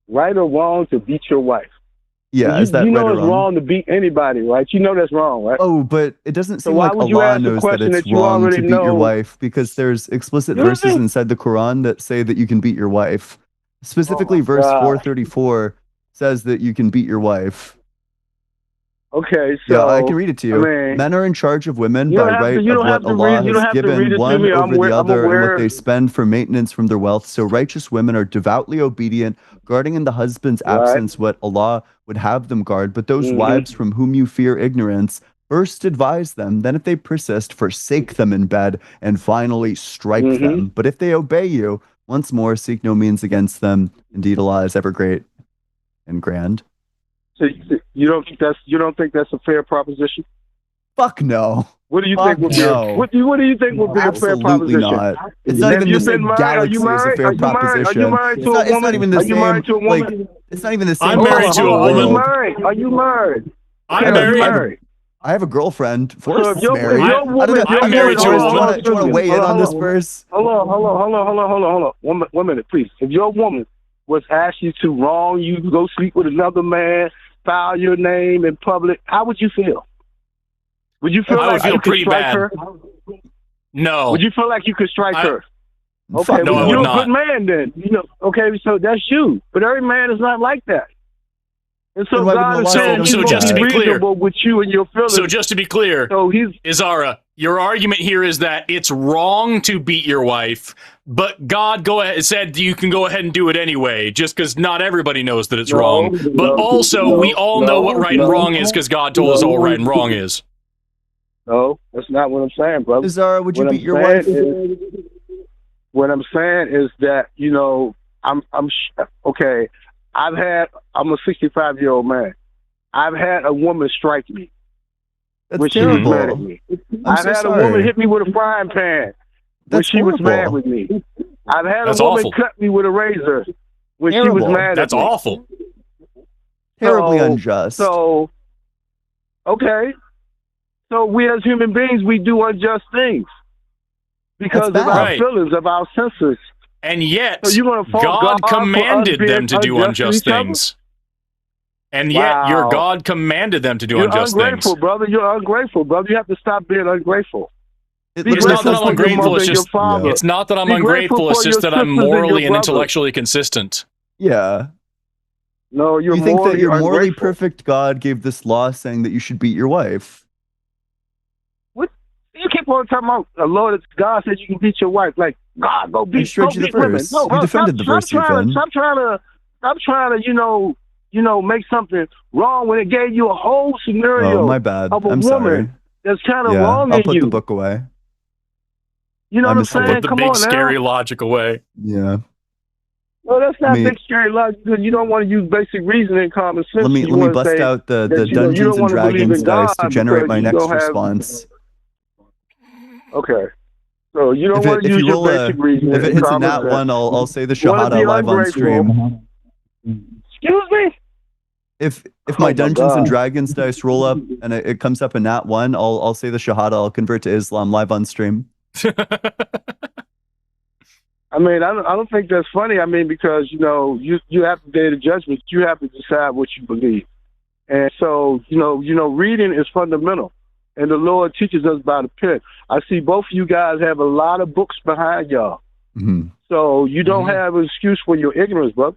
Right or wrong to beat your wife? Yeah, is that you know right or it's wrong to beat anybody, right? You know that's wrong, right? Oh, but it doesn't seem so like Allah knows that it's wrong to beat your wife, because there's explicit verses inside the Quran that say that you can beat your wife. Specifically, verse 434 says that you can beat your wife. Okay, so yeah, I can read it to you. I mean, men are in charge of women by right of what Allah has given one over the other and what they spend for maintenance from their wealth. So righteous women are devoutly obedient, guarding in the husband's absence what Allah would have them guard. But those wives from whom you fear ignorance, first advise them, then if they persist, forsake them in bed, and finally strike them. But if they obey you, once more seek no means against them. Indeed, Allah is ever great and grand. So you don't think that's a fair proposition? Fuck no. What do you think would be? What do you think would be a fair proposition? Not. It's not even the same galaxy as a fair proposition. Are you married to a woman? It's not even the same. Are you married to a woman? Like, it's not even the same. I'm married to a woman. Are you married? I'm married. I have a girlfriend. Forrest is married. I'm married to a woman. Do you want to weigh in on this verse? Hold on. 1 minute, please. If your woman was asked you to wrong you, go sleep with another man, file your name in public, how would you feel? Would you feel like you could strike her? No. Would you feel like you could strike her? Okay, no, well, you're a good not. man then. You know, okay, so that's you. But every man is not like that. And so God is saying he's just to be clear, with you and your feelings. So just to be clear, Izara, your argument here is that it's wrong to beat your wife, but God said you can go ahead and do it anyway, just because not everybody knows that it's wrong. But also, we all know what right and wrong is because God told us all right and wrong is. No, that's not what I'm saying, brother. Izara, would you beat your wife? What I'm saying is that, you know, I'm okay. I'm a 65-year-old man. I've had a woman strike me when she was mad at me. I've had a woman hit me with a frying pan when she was mad with me. I've had a woman cut me with a razor when she was mad at me. That's awful. Terribly unjust. So, okay. So we as human beings, we do unjust things because of our feelings, of our senses. And yet, so God commanded them to do unjust things. And yet, your God commanded them to do unjust things. You're ungrateful, brother. You're ungrateful, brother. You have to stop being ungrateful. It's not that I'm ungrateful. It's not that I'm ungrateful. It's just that I'm morally and intellectually consistent. Yeah. No, you think that your morally perfect God gave this law saying that you should beat your wife? What? You keep on talking about the Lord. God said you can beat your wife. Like, God, go beat women. No, you defended the verse. Stop trying to, make something wrong when it gave you a whole scenario. Oh, my bad. Of a I'm woman sorry. That's kind of wrong I'll in put you. the book away. You know what I'm saying? Put the big scary logic away. Yeah. Well, that's not big scary logic because you don't want to use basic reasoning and common sense. Let me bust out the Dungeons and Dragons dice to generate my next response. Okay. So you don't want to use your basic reasoning. If it hits a nat one, I'll say the Shahada live on stream. Excuse me? If my Dungeons and Dragons dice roll up and it comes up a nat one, I'll say the Shahada. I'll convert to Islam live on stream. I mean, I don't think that's funny. I mean, because you have to day the judgment. You have to decide what you believe, and so reading is fundamental, and the Lord teaches us by the pen. I see both of you guys have a lot of books behind y'all, so you don't have an excuse for your ignorance, brother.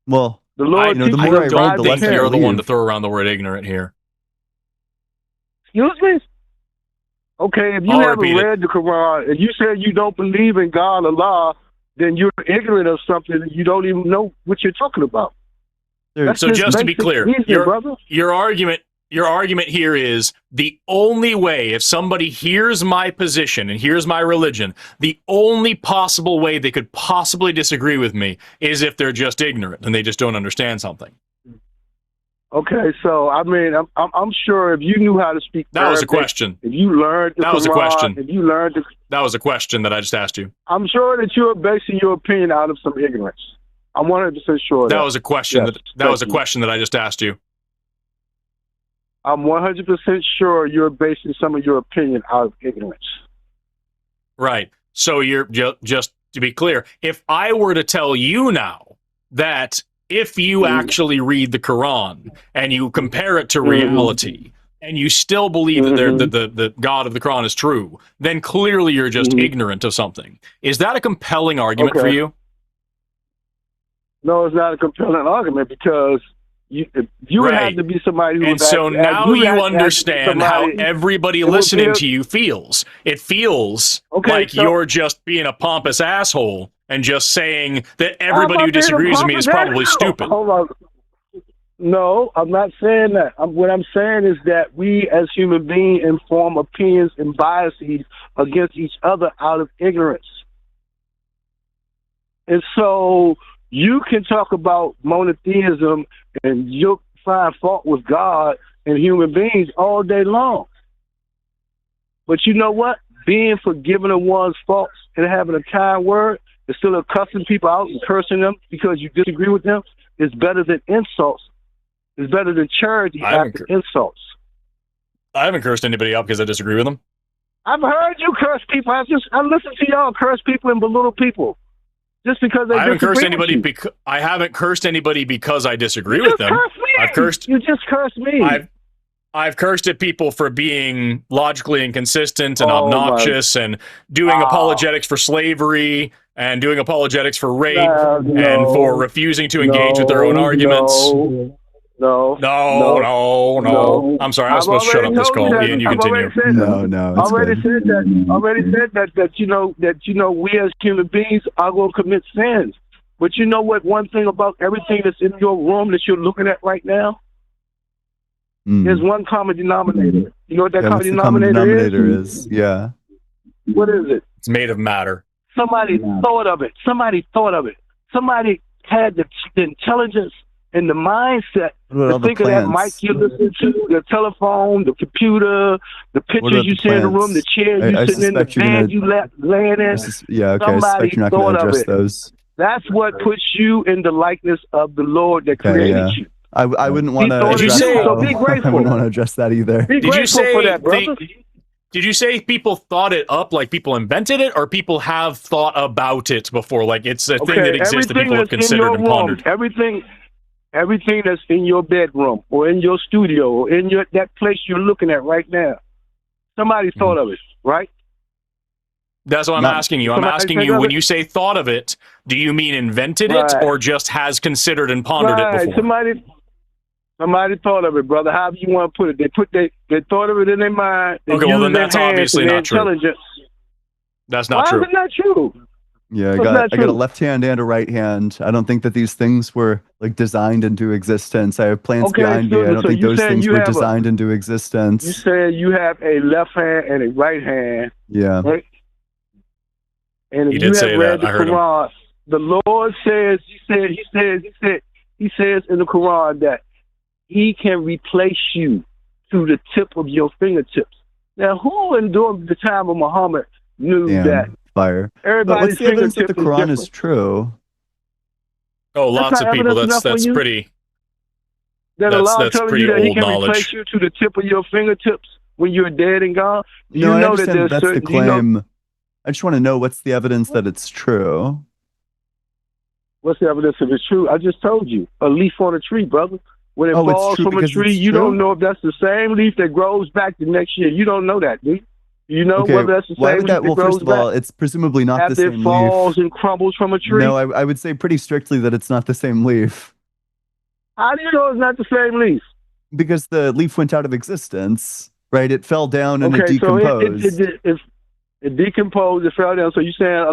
Well, the Lord the more I read, the less I you're the one to believe. throw around the word ignorant here. Excuse me? Okay, if you I'll haven't repeat it. read the Quran and you said you don't believe in God or Allah, then you're ignorant of something and you don't even know what you're talking about. That's So just to be basic clear, reasoning, brother. your argument here is the only way, if somebody hears my position and hears my religion, the only possible way they could possibly disagree with me is if they're just ignorant and they just don't understand something. Okay, so I mean, I'm sure if you knew how to speak That was a Arabic, question. if you learned the That was a Quran, question. if you learned the, That was a question that I just asked you. I'm sure that you're basing your opinion out of some ignorance. I'm 100% sure of that. That was a question. Yes, that was a thank you. question that I just asked you. I'm 100% sure you're basing some of your opinion out of ignorance. Right. So you're just to be clear, if I were to tell you now that if you actually read the Quran and you compare it to reality and you still believe that the God of the Quran is true, then clearly you're just ignorant of something. Is that a compelling argument for you? No, it's not a compelling argument because you would have to be somebody who. And so now you understand how everybody listening to you feels. It feels like you're just being a pompous asshole and just saying that everybody who disagrees with me is probably stupid. Hold on. No, I'm not saying that. What I'm saying is that we as human beings inform opinions and biases against each other out of ignorance. And so you can talk about monotheism and you'll find fault with God and human beings all day long. But you know what? Being forgiven of one's faults and having a kind word instead of cussing people out and cursing them because you disagree with them is better than insults. It's better than charity after insults. I haven't cursed anybody out because I disagree with them. I've heard you curse people. I listen to y'all curse people and belittle people. Just because I haven't cursed anybody because I haven't cursed anybody because I disagree with them. I've cursed. You just cursed me. I've cursed at people for being logically inconsistent and obnoxious and doing apologetics for slavery and doing apologetics for rape and for refusing to engage with their own arguments. No. I'm sorry. I was supposed to shut up this call. Ian, you continue. No. Already said that we as human beings are going to commit sins. But you know what? One thing about everything that's in your room that you're looking at right now, there's one common denominator. You know what that common denominator is? Yeah. What is it? It's made of matter. Somebody thought of it. Somebody had the intelligence and the mindset to think of that mic you listen to, the telephone, the computer, the pictures you see in the room, the chair you sitting in, the bed you laying in. I suspect you're not going to address those. That's what puts you in the likeness of the Lord that created you. I wouldn't want to address that. So be grateful. I wouldn't want to address that either. Be grateful for that, brother. Did you say people thought it up, like people invented it, or people have thought about it before? Like it's a thing that exists that people have considered and pondered? Everything that's in your bedroom or in your studio or in that place you're looking at right now, somebody thought of it, right? That's what I'm asking you. I'm asking you, when you say thought of it, do you mean invented it or just has considered and pondered it before? Somebody thought of it, brother. However you want to put it. They thought of it in their mind. Okay, well then that's obviously not true. That's not true. Why is it not true? Yeah, I got a left hand and a right hand. I don't think that these things were like designed into existence. I have plants behind me. I don't think those things were designed into existence. You said you have a left hand and a right hand. Yeah. Right? And if you have read the Quran, the Lord says, he says in the Quran that he can replace you to the tip of your fingertips. Now, who during the time of Muhammad knew that? Fire. But what's the evidence that the Quran is true? Oh, lots of people. That's pretty. That's pretty you that he old can knowledge. Replace you to the tip of your fingertips when you're dead and gone. No, I understand that's the claim. I just want to know what's the evidence that it's true. What's the evidence of it's true? I just told you. A leaf on a tree, brother. When it falls from a tree, you don't know if that's the same leaf that grows back the next year. You don't know that, dude. You know whether that's the same leaf that grows back? First of all, it's presumably not the same leaf. After it falls and crumbles from a tree? No, I would say pretty strictly that it's not the same leaf. How do you know it's not the same leaf? Because the leaf went out of existence, right? It fell down and it decomposed. So it decomposed, it fell down. So you're saying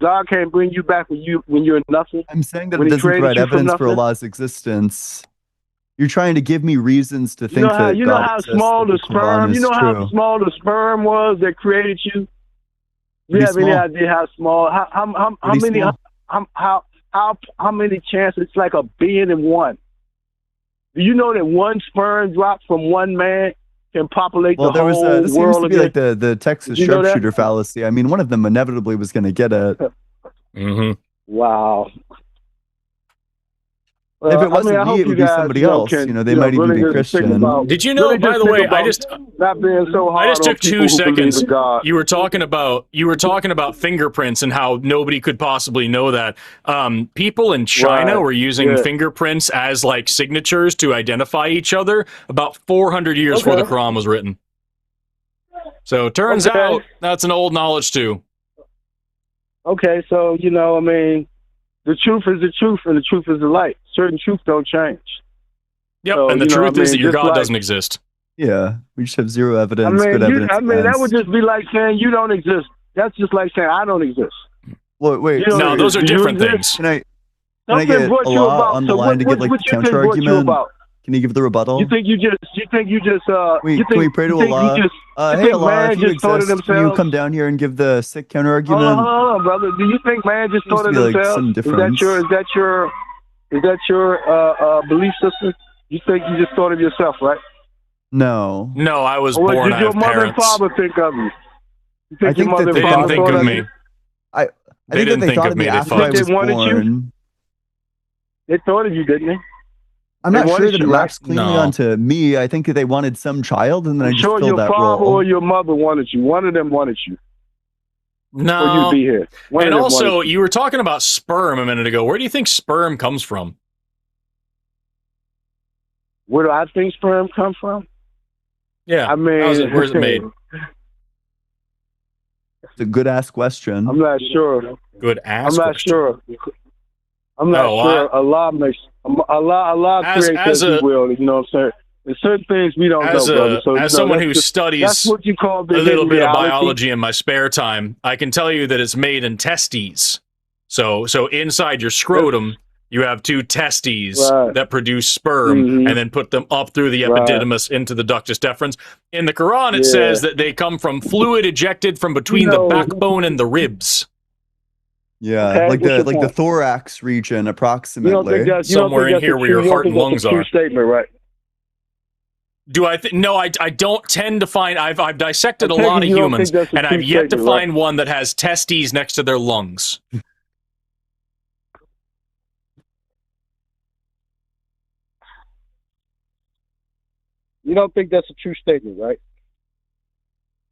God can't bring you back when you're nothing? I'm saying that it doesn't provide evidence for Allah's existence. You're trying to give me reasons to think that you know how small the sperm. You know how small the sperm was that created you. You have any idea how small? How many chances? It's like 1 billion and 1. Do you know that one sperm drop from one man can populate the whole world? This seems to be like the Texas sharpshooter fallacy. I mean, one of them inevitably was going to get it. Mm-hmm. Wow. If it wasn't me, it would be somebody else. They might even be Christian. Did you know, by the way, I just took 2 seconds. You were talking about fingerprints and how nobody could possibly know that. People in China were using fingerprints as like signatures to identify each other about 400 years before the Quran was written. So it turns out that's an old knowledge too. Okay, so I mean, the truth is the truth, and the truth is the light. Certain truth don't change. Yep, so, and the truth is that your God doesn't exist. Yeah, we just have zero evidence. Good evidence. That would just be like saying you don't exist. That's just like saying I don't exist. Well, wait. No, those are different things. Can I get Allah on the line to get like the counter argument? Can you give the rebuttal? You think you just Wait, can we pray to Allah? Hey Allah, if you exist, can you come down here and give the sick counter argument? Hold on, brother. Do you think man just thought of themselves? Is that your belief system? You think you just thought of yourself, right? No. No, I was born. Did your mother and father think of you? I think that they didn't think of me. I think that they thought of me after I was born. They thought of you, didn't they? I'm not sure that it maps cleanly onto me. I think that they wanted some child, and then I just filled that role. Your father or your mother wanted you. One of them wanted you. No. Or you'd be here. And also, you were talking about sperm a minute ago. Where do you think sperm comes from? Where do I think sperm come from? Yeah. I mean, where's it made? It's a good ass question. I'm not sure. Good ass. I'm not sure. I'm not sure. Allah creates as He will. You know what I'm saying? There's certain things we don't know, brother. So, as someone who studies that's what you call a little bit of biology in my spare time, I can tell you that it's made in testes. So inside your scrotum, you have 2 testes that produce sperm and then put them up through the epididymis into the ductus deferens. In the Quran, it says that they come from fluid ejected from between the backbone and the ribs. Yeah, like the thorax region, approximately. Somewhere in here where your heart and lungs are. Statement, right? Do I no, I don't tend to find. I've dissected a lot of humans, and I've yet to find one that has testes next to their lungs. You don't think that's a true statement, right?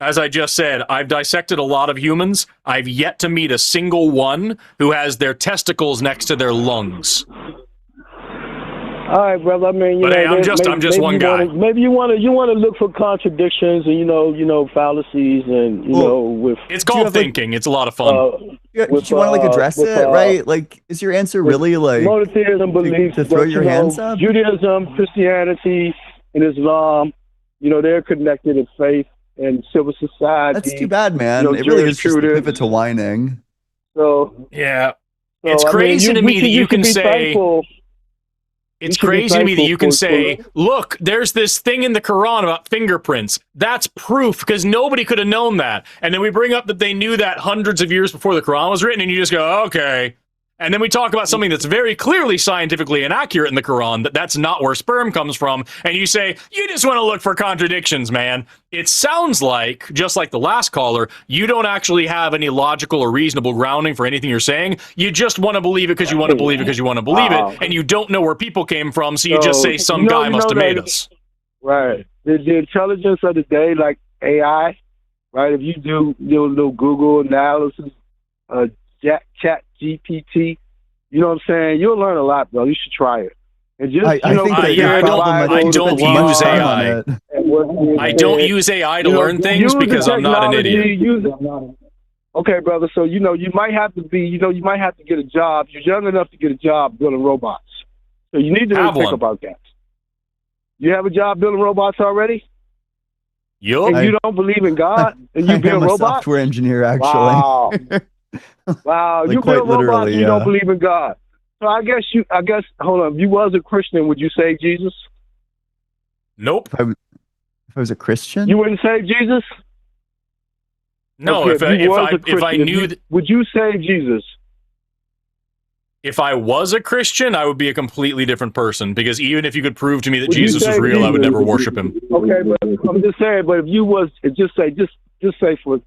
As I just said, I've dissected a lot of humans. I've yet to meet a single one who has their testicles next to their lungs. All right, brother. I mean, hey, I'm just one guy. Maybe you want to look for contradictions and you know fallacies and with. It's called thinking. It's a lot of fun. Do you want to address it, right? Like, is your answer really like monotheism beliefs to throw your hands up? Judaism, Christianity, and Islam, they're connected in faith and civil society. That's too bad, man. It really is just a pivot to whining. So yeah, it's crazy to me that you can say. Thankful. It's crazy to me that you can say, look, there's this thing in the Quran about fingerprints. That's proof, because nobody could have known that. And then we bring up that they knew that hundreds of years before the Quran was written, and you just go, okay. And then we talk about something that's very clearly scientifically inaccurate in the Quran, that's not where sperm comes from, and you say, you just want to look for contradictions, man. It sounds like, just like the last caller, you don't actually have any logical or reasonable grounding for anything you're saying. You just want to believe it because you want to believe it because you want to believe it, and you don't know where people came from, so you just say some guy must have made us. Right. The intelligence of the day, like AI, right? If you do little Google analysis, Chat GPT, you know what I'm saying? You'll learn a lot, bro. You should try it. And just I think that yeah, your problem, I don't use AI. I don't use use AI to learn things because I'm not an idiot. Okay, brother. So you might have to be, you might have to get a job. You're young enough to get a job building robots. So you need to really think about that. You have a job building robots already? Yup. And you don't believe in God? And you build robots? I'm a software engineer, actually. Wow. Wow. Like, You build robots and you yeah. don't believe in God. So I guess, hold on. If you was a Christian, would you save Jesus? Nope. If I was a Christian? You wouldn't save Jesus? No, Okay, if I knew would you save Jesus? If I was a Christian, I would be a completely different person, because even if you could prove to me that Would you Jesus was say real, I would Jesus? never worship him. Okay, but I'm just saying. But if you was, just say for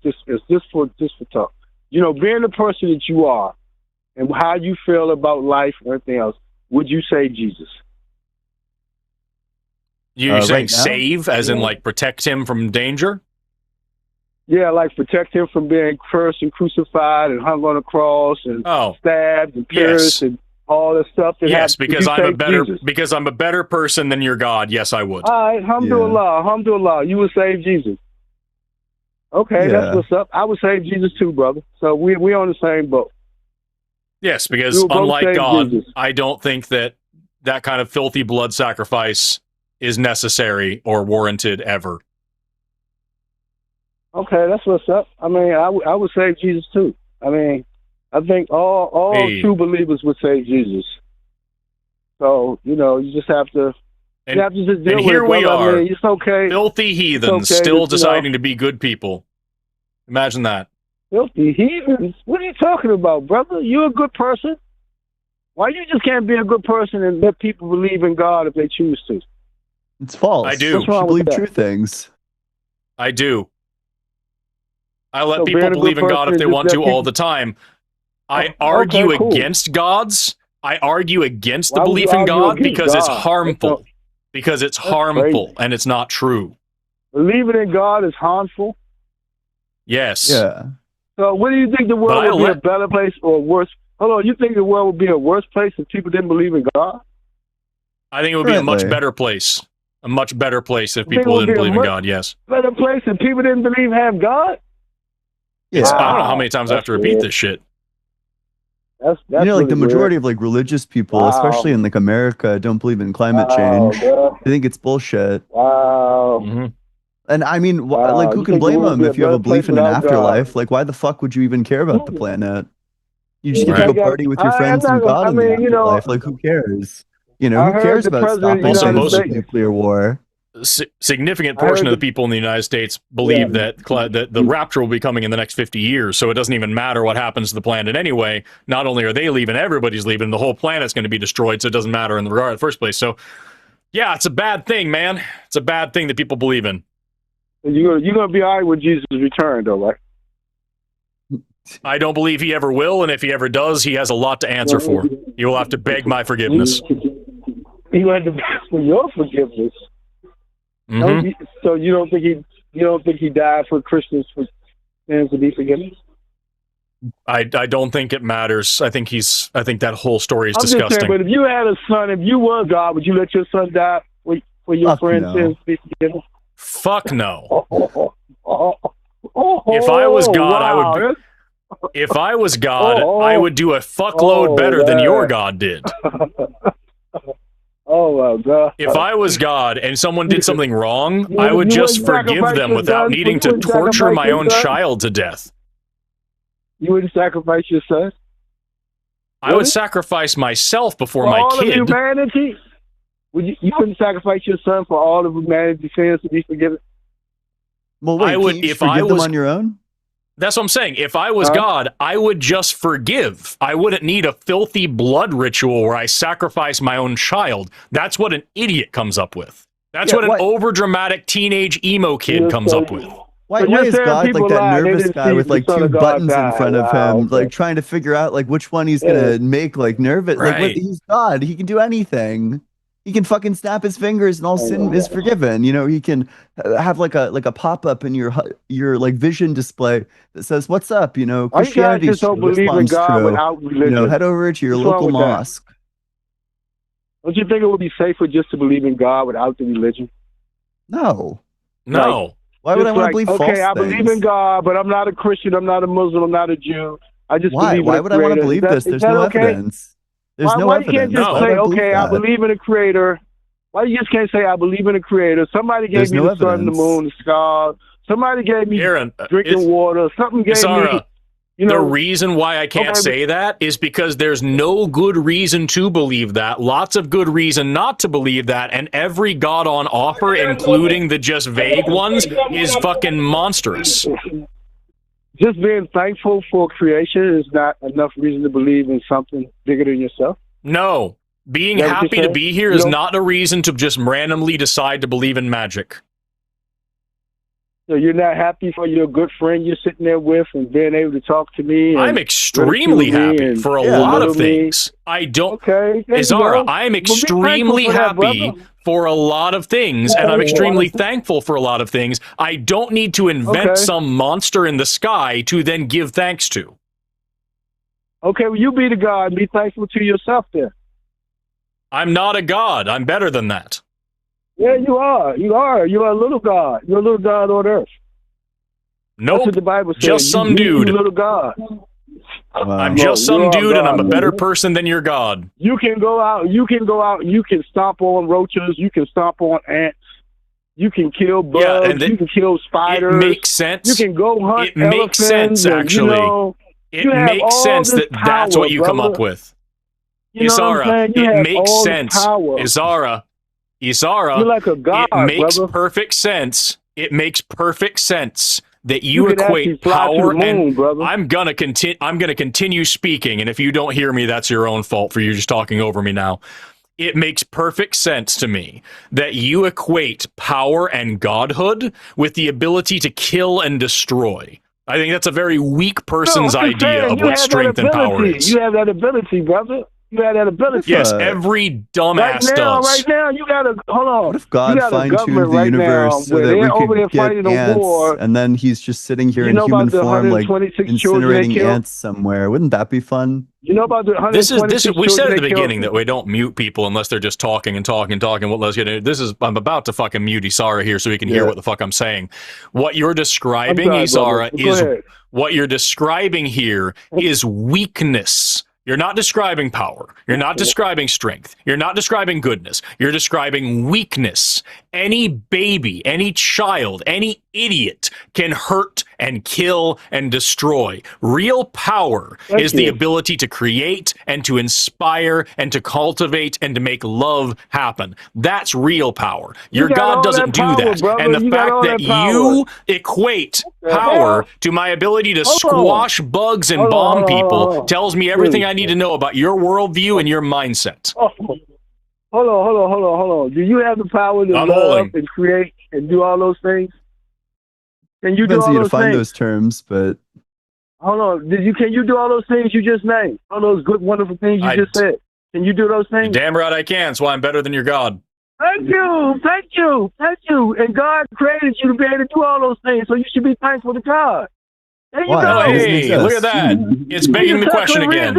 talk. Being the person that you are, and how you feel about life and everything else, would you save Jesus? You're saying right now? save, as in like protect him from danger? Yeah, like protect him from being cursed and crucified and hung on a cross and stabbed and pierced and all this stuff. Yes, because I'm a better person than your God. Yes, I would. All right, alhamdulillah, you would save Jesus. Okay, that's what's up. I would save Jesus too, brother. So we on the same boat. Yes, because unlike God, I don't think that kind of filthy blood sacrifice is necessary or warranted ever. Okay, that's what's up. I mean, I would save Jesus too. I mean, I think all true believers would save Jesus. So you just have to. You have to just deal with it. Here we are, I mean, it's okay. Filthy heathens, still deciding to be good people. Imagine that. Filthy heathens? What are you talking about, brother? You're a good person. Why you just can't be a good person and let people believe in God if they choose to? It's false. I do. You should believe true things. I do. I let people believe in God if they want to all the time. I argue against gods. I argue against the belief in God because it's harmful. Because it's harmful and it's not true. Believing in God is harmful? Yes. Yeah. So what do you think the world would be a better place or worse? Hold on, you think the world would be a worse place if people didn't believe in God? I think it would be a much better place. A much better place if people didn't believe in God, yes. Better place if people didn't believe in God? Yeah. I don't know how many times I have to repeat this shit. That's like the majority of like religious people, especially in like America, don't believe in climate change. They think it's bullshit. Wow. Mm-hmm. And I mean, like, who can blame them if you have a belief in an afterlife? Like, why the fuck would you even care about the planet? You just get to go party with your friends and God in the afterlife. Like, who cares? Who cares about stopping the nuclear war? Significant portion of the people in the United States believe that the rapture will be coming in the next 50 years, so it doesn't even matter what happens to the planet anyway. Not only are they leaving, everybody's leaving. The whole planet's going to be destroyed, so it doesn't matter in the regard in the first place. So, yeah, it's a bad thing, man. It's a bad thing that people believe in. You're going to be all right with Jesus' return, though, right? I don't believe he ever will, and if he ever does, he has a lot to answer for. You will have to beg my forgiveness. He will have to beg for your forgiveness. Mm-hmm. So you don't think he died for Christians for sins to be forgiven? I don't think it matters. I think that whole story is disgusting. Just saying, but if you had a son, if you were God, would you let your son die for your friend's sins to be forgiven? Fuck no. If I was God, I would. If I was God, I would do a fuckload better than your God did. Oh my God! If I was God and someone did something wrong, I would just forgive them without needing to torture my own child to death. You wouldn't sacrifice your son? I would sacrifice myself before my kid. All of humanity? You wouldn't sacrifice your son for all of humanity's sins to be forgiven? Well, wait, I would, if I was them on your own. That's what I'm saying. If I was God, I would just forgive. I wouldn't need a filthy blood ritual where I sacrifice my own child. That's what an idiot comes up with. That's what an overdramatic teenage emo kid comes up with. Why is God like that nervous guy with like two buttons in front of him, like trying to figure out like which one he's gonna make like nervous? Like he's God, he can do anything. He can fucking snap his fingers and all sin is forgiven. You know, he can have like a pop-up in your like vision display that says, "What's up?" You know, Why you guys Christianity's just don't true, believe in Islam's God true. without You religion? know, head over to your What's wrong local with that? mosque. Don't you think it would be safer just to believe in God without the religion? No. No. Why would I Just want to like, believe okay, false I believe in things? God, but I'm not a Christian, I'm not a Muslim, I'm not a Jew. I just Why? believe in Why a would I want to creator. believe this? Is There's that no okay? evidence. There's no Why you can't evidence. just No. Why would say, I believe okay, I that? believe in a creator? Why you just can't say, I believe in a creator? Somebody gave There's me no the sun, the evidence. moon, the stars. Somebody gave me Aaron, drinking water. Something gave me, Isara, you the know. reason why I can't Okay, say that is because there's no good reason to believe that, lots of good reason not to believe that, and every god on offer, including the just vague ones, is fucking monstrous. Just being thankful for creation is not enough reason to believe in something bigger than yourself. No. Being Is that what happy you're to saying? be here You is know- not a reason to just randomly decide to believe in magic. So you're not happy for your good friend you're sitting there with and being able to talk to me? And I'm extremely ridicule me happy and for a Yeah. lot of belittle me? things. I don't. Okay, there you Isara, go. I'm Well, be thankful extremely for that, happy brother. for a lot of things, and I'm extremely thankful for a lot of things. I don't need to invent Okay. some monster in the sky to then give thanks to. Okay, well, you be the God and be thankful to yourself then. I'm not a god. I'm better than that. Yeah, you are. You are. You are a little God. You're a little God on earth. That's Nope. what the Bible says. Just some you dude. little God. I'm No, just you some are dude, and I'm a God, better man. person than your god. You can go out. You can go out. You can stomp on roaches. You can stomp on ants. You can kill bugs. Yeah, and you can kill It spiders. makes sense. You can go hunt It makes sense, elephants and, actually. You know, It you have makes all sense this that that's what power, you come brother. up with. You know what I'm Isara, saying? You it have makes all this sense. power. Isara, You're like a god, it makes brother. perfect sense. It makes perfect sense that you could actually equate fly to the power moon, and brother. I'm gonna continue speaking, and if you don't hear me, that's your own fault for you just talking over me now. It makes perfect sense to me that you equate power and godhood with the ability to kill and destroy. I think that's a very weak person's No, I'm just idea saying, of you what have that strength and power ability. is. You have that ability, brother. You have that ability. Yes, every dumbass does. Right now, you got a hold on. What if God you got a fine-tuned government the right now universe so where that we they're over there could get fighting a ants, war. and then he's just sitting here You in know human about the form, like 126 children they incinerating killed? ants somewhere? Wouldn't that be fun? You know about the This 126 is we said at children the they killed? beginning that we don't mute people unless they're just talking and talking and talking. Well, let's get into this. I'm about to fucking mute Isara here so he can hear Yeah. what the fuck I'm saying. What you're describing, I'm sorry, Isara, brother. Go is ahead. what you're describing here is weakness. You're not describing power. You're not describing strength. You're not describing goodness. You're describing weakness. Any baby, any child, any idiot can hurt and kill and destroy. Real power is the ability to create and to inspire and to cultivate and to make love happen. That's real power. Your got all God doesn't that do power, that. brother. And the You got fact all that that power. you equate power to my ability to squash bugs and bomb people tells me everything I need to know about your worldview and your mindset. Oh, hold on. Do you have the power to I'm love holding. and create and do all those things? Can you do Depends all how you those define things? those terms, but Hold on. Can you do all those things you just named? All those good, wonderful things you just said. Can you do those You're things? damn right I can. That's why I'm better than your God. Thank you. And God created you to be able to do all those things, so you should be thankful to God. There you Why? go. It doesn't Hey, exist. look at that. It's begging the question again.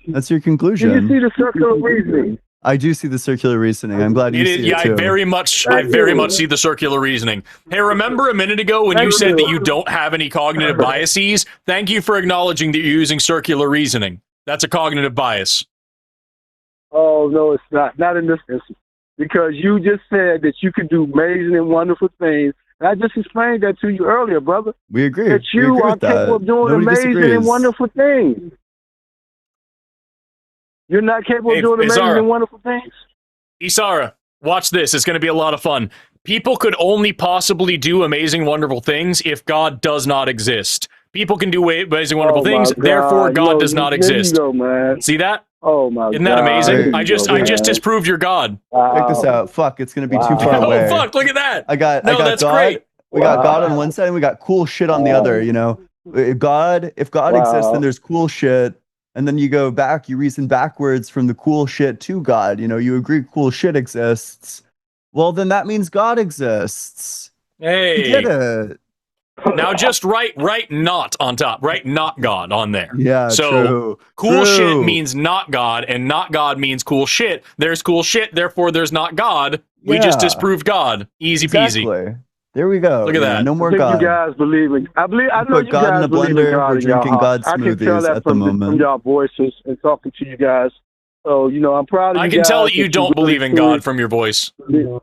That's your Do you conclusion. see the circular reasoning? I do see the circular reasoning. I'm glad you It is, see yeah, it too. I very much see the circular reasoning. Hey, remember a minute ago when you said that you don't have any cognitive biases? Thank you for acknowledging that you're using circular reasoning. That's a cognitive bias. Oh, no, it's not. Not in this instance. Because you just said that you could do amazing and wonderful things. And I just explained that to you earlier, brother. We agree. That We you agree are with that. capable of doing Nobody amazing disagrees. and wonderful things. You're not capable Hey, of doing amazing Isara. and wonderful things? Isara, watch this. It's going to be a lot of fun. People could only possibly do amazing, wonderful things if God does not exist. People can do amazing, wonderful things, therefore God does not exist. There you go, man. See that? Oh, my God. Isn't that amazing? There I you just go, man. disproved your God. Check this out. Fuck, it's gonna be too far Oh, away. fuck, look at that. I got No, that's God. great. We got God on one side and we got cool shit on the other, you know. If God exists, then there's cool shit. And then you go back, you reason backwards from the cool shit to God. You agree cool shit exists. Well, then that means God exists. Hey. You did it. Now just write not on top. Write not God on there. Yeah, so true. Cool True. shit means not God, and not God means cool shit. There's cool shit, therefore there's not God. We just disproved God. Easy peasy. There we go. Look at that. No more I think God. you guys believe in. I know you God in guys a believe in blender. God We're in your drinking heart. God I can tell smoothies that at the from moment. y'all voices and talking to you guys. So I'm proud of you. I can guys tell that you don't believe in God from your voice. No,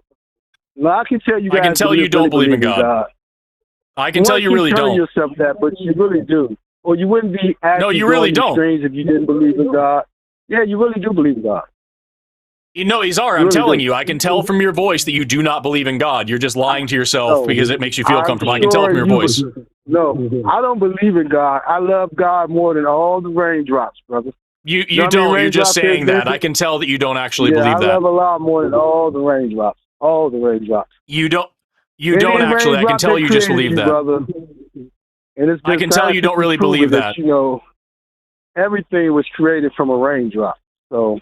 I can tell you guys. I can tell you don't believe in God. I can tell you really telling don't. yourself that, but you really do. Or you wouldn't be acting No, you really don't. strange if you didn't believe in God. Yeah, you really do believe in God. No, Izar, I'm telling you, I can tell from your voice that you do not believe in God. You're just lying to yourself because it makes you feel comfortable. I can tell from your voice. No, I don't believe in God. I love God more than all the raindrops, brother. You don't. You're just saying that. I can tell that you don't actually believe that. I love a lot more than all the raindrops. All the raindrops. You don't actually. I can tell you just believe that. Brother. And it's I can tell you don't really believe that. Everything was created from a raindrop. So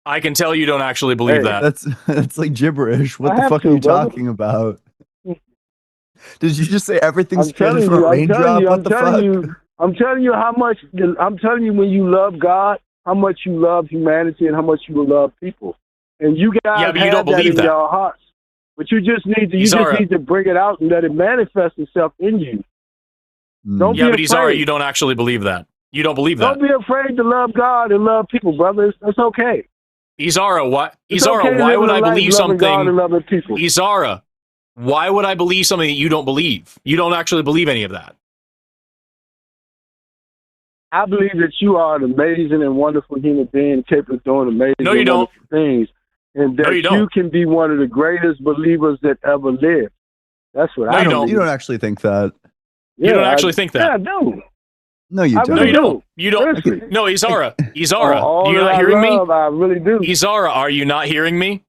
I can tell you don't actually believe that. That's like gibberish. What the fuck are you talking about? Did you just say everything's created from a raindrop? What the fuck? I'm telling you how much. I'm telling you when you love God, how much you love humanity and how much you love people. And you guys but you don't that believe in that. your hearts. But you just need to bring it out and let it manifest itself in you. Don't be but afraid. Izara, you don't actually believe that. You don't believe that. Don't be afraid to love God and love people, brothers. It's okay. Izara, why Okay would I believe something? God and loving people. Izara, why would I believe something that you don't believe? You don't actually believe any of that. I believe that you are an amazing and wonderful human being capable of doing amazing and wonderful things. And that you can be one of the greatest believers that ever lived. That's what I don't. You don't actually think that. You don't actually think that. Yeah, I do. No, you don't. No, you don't. You don't. No, Izara. Izara, you're not hearing me? I really do. Izara, are you not hearing me?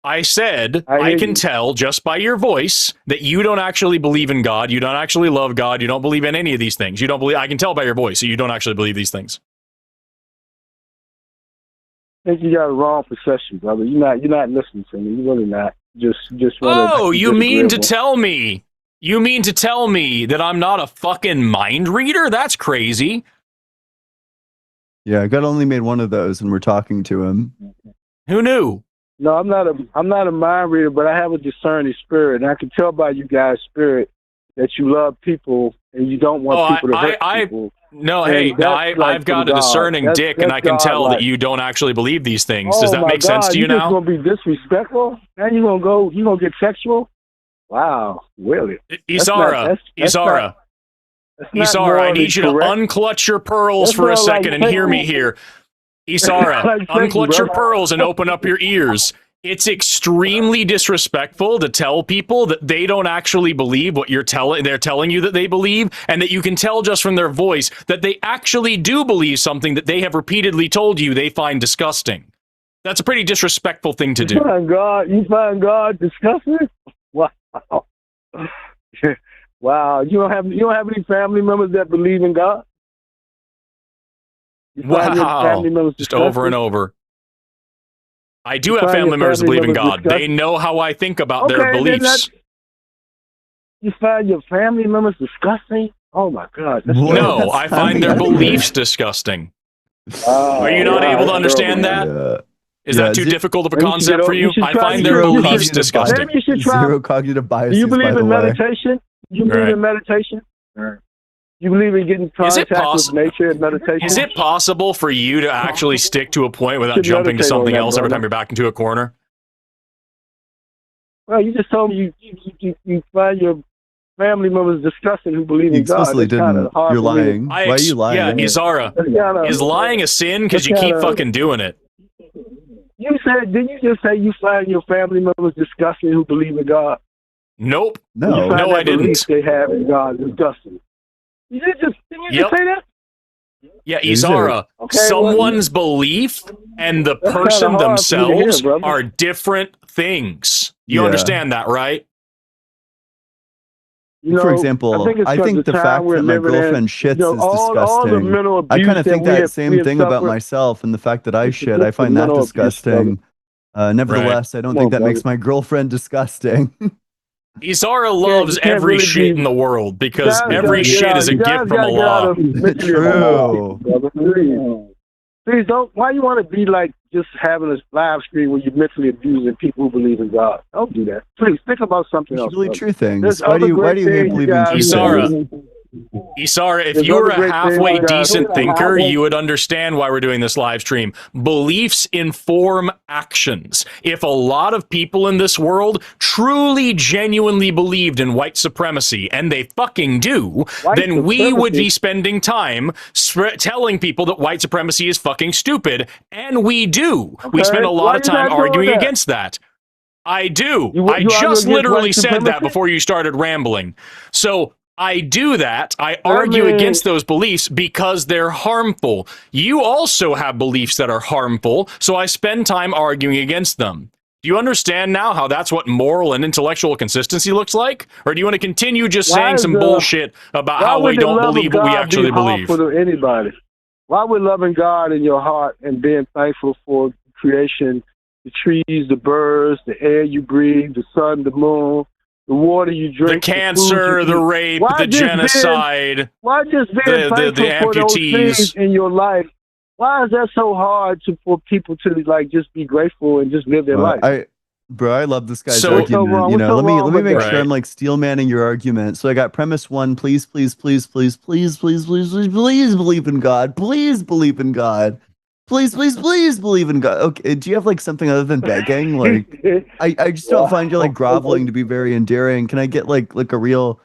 I said I can tell just by your voice that you don't actually believe in God. You don't actually love God. You don't believe in any of these things. You don't believe. I can tell by your voice that you don't actually believe these things. I think you got a wrong perception, brother. You're not listening to me. You're really not. Just. Oh, you mean to tell me? You mean to tell me that I'm not a fucking mind reader? That's crazy. Yeah, God only made one of those, and we're talking to him. Who knew? No, I'm not a mind reader, but I have a discerning spirit, and I can tell by you guys' spirit that you love people and you don't want people to hurt people. No, hey, I've got a discerning dick, and I can tell that you don't actually believe these things. Does that make sense to you now? You're gonna be disrespectful, and you're gonna get sexual. Wow, really? Isara, I need you to unclutch your pearls for a second and hear me here. Isara, unclutch your pearls and open up your ears. It's extremely disrespectful to tell people that they don't actually believe what they're telling you that they believe, and that you can tell just from their voice that they actually do believe something that they have repeatedly told you they find disgusting. That's a pretty disrespectful thing to do. You find God disgusting? Wow. Wow. You don't have any family members that believe in God? Wow. Just over and over. I do have family members that believe in God. They know how I think about their beliefs. You find your family members disgusting? Oh my God. No, I find their beliefs disgusting. Are you not able to understand that? Is that too difficult of a concept for you? I find their beliefs disgusting. Maybe you should try. Zero cognitive bias. Do you believe in meditation? You believe in meditation? You believe in getting contact with nature and meditation? Is it possible for you to actually stick to a point without jumping to something else every time you're backed into a corner? Well, you just told me you find your family members disgusting who believe in God. You explicitly didn't. You're lying. Why are you lying? Yeah, Izara, is lying a sin because you keep fucking doing it? Didn't you just say you find your family members disgusting who believe in God? Nope. No, I didn't. They have in God disgusting. Didn't you just say that? Yeah, Izara, someone's belief and the person themselves are different things. You understand that, right? You know, For example, it's I 'cause think the time fact we're that my living in, girlfriend shits you know, is all the disgusting. mental I abuse kind of think we that have same thing about suffered. myself, and the fact that I It's shit, I just find that mental abuse, brother. disgusting. Nevertheless, I don't Come think on, that makes brother. my girlfriend disgusting. Isara You loves can't every really shit be. in the world You because guys every gotta get shit out. is a You guys gift from gotta get out Allah. of mentally True. abused people, brother. Please don't. Why you want to be like just having a live stream where you're mentally abusing people who believe in God? Don't do that. Please think about something You else. should believe brother. true things. There's Why other do you great hate things believing true Isara, things? Isara, if There's you were other a great halfway things, guys. decent thinker, you would understand why we're doing this live stream. Beliefs inform actions. If a lot of people in this world truly, genuinely believed in white supremacy, and they fucking do, then we would be spending time telling people that white supremacy is fucking stupid, and we do. We spend a lot of time arguing against that. I do. I just literally said that before you started rambling. So I do that. I argue against those beliefs because they're harmful. You also have beliefs that are harmful, so I spend time arguing against them. Do you understand now how that's what moral and intellectual consistency looks like? Or do you want to continue just saying some bullshit about how we don't believe what we actually believe? To anybody? Why would loving God in your heart and being thankful for creation, the trees, the birds, the air you breathe, the sun, the moon, the water you drink, the cancer, the rape, the genocide, why just being thankful for those things in your life? Why is that so hard for people to like just be grateful and just live their life? I love this guy's argument. You know, let me make sure I'm like steel manning your argument. So I got premise one. Please believe in God. Please believe in God. Please believe in God. Okay, do you have like something other than begging? Like, I just don't find you like groveling to be very endearing. Can I get like a real?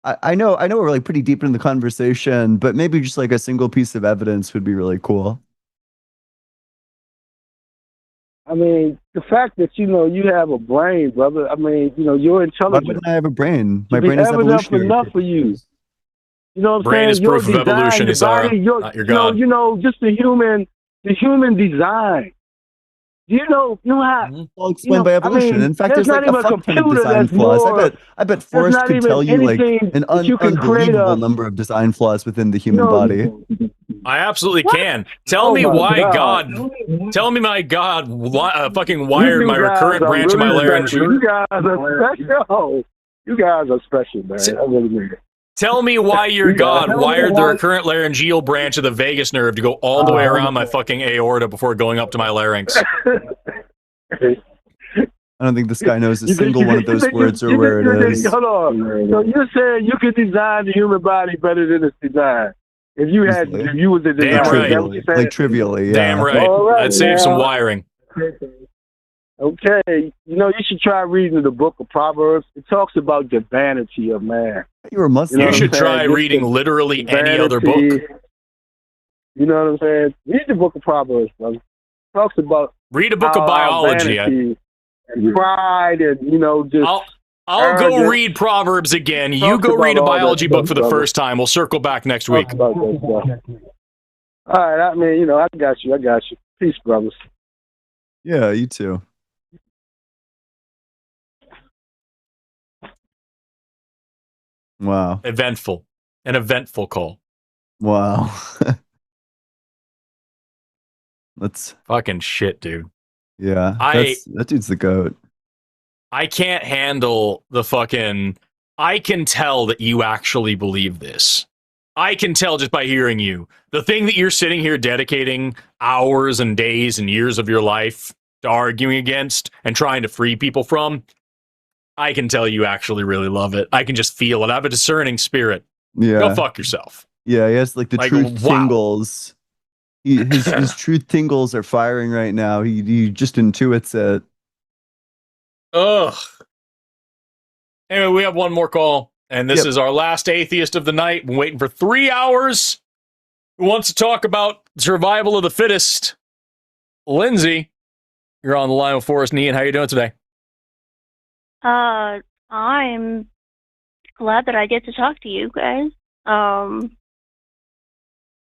I know we're like pretty deep in the conversation, but maybe just like a single piece of evidence would be really cool. I mean, the fact that you have a brain, brother. I mean, you're intelligent. Why wouldn't I have a brain? My brain is evolutionary. Enough for you. You know what I'm brain saying? Is your proof of evolution, Isara, not your God. Just the human design. You know how? All explained by evolution. In fact, there's like a fuck ton of design flaws. I bet Forrest could tell you like an unbelievable number of design flaws within the human body. I absolutely can. Tell me why God. Tell me my God fucking wired my recurrent branch of my laryngeal. You guys are special. You guys are special, man. I really mean it. Tell me why your God wired the recurrent laryngeal branch of the vagus nerve to go all the way around my fucking aorta before going up to my larynx. I don't think this guy knows a single one of those words or where it is. Hold on. So you're saying you could design the human body better than it's designed? If you was a designer, damn right. Like trivially, yeah. Damn right. I'd save some wiring. Okay, you should try reading the book of Proverbs. It talks about the vanity of man. You're a Muslim. You should try reading literally any other book. You know what I'm saying? Read the book of Proverbs, brother. It talks about read a book of biology. And pride and, just... I'll go read Proverbs again. You go read a biology book for the first time. We'll circle back next week. All right, I mean, I got you. Peace, brothers. Yeah, you too. Wow. An eventful call. Wow. That's fucking shit, dude. Yeah. That dude's the GOAT. I can't handle the fucking... I can tell that you actually believe this. I can tell just by hearing you. The thing that you're sitting here dedicating hours and days and years of your life to arguing against and trying to free people from, I can tell you actually really love it. I can just feel it. I have a discerning spirit. Yeah. Go fuck yourself. Yeah, he has like the truth tingles. His truth tingles are firing right now. He just intuits it. Ugh. Anyway, we have one more call, and this is our last atheist of the night. Been waiting for 3 hours. Who wants to talk about survival of the fittest? Lindsay, you're on the line with Forrest and Ian. How you doing today? I'm glad that I get to talk to you guys.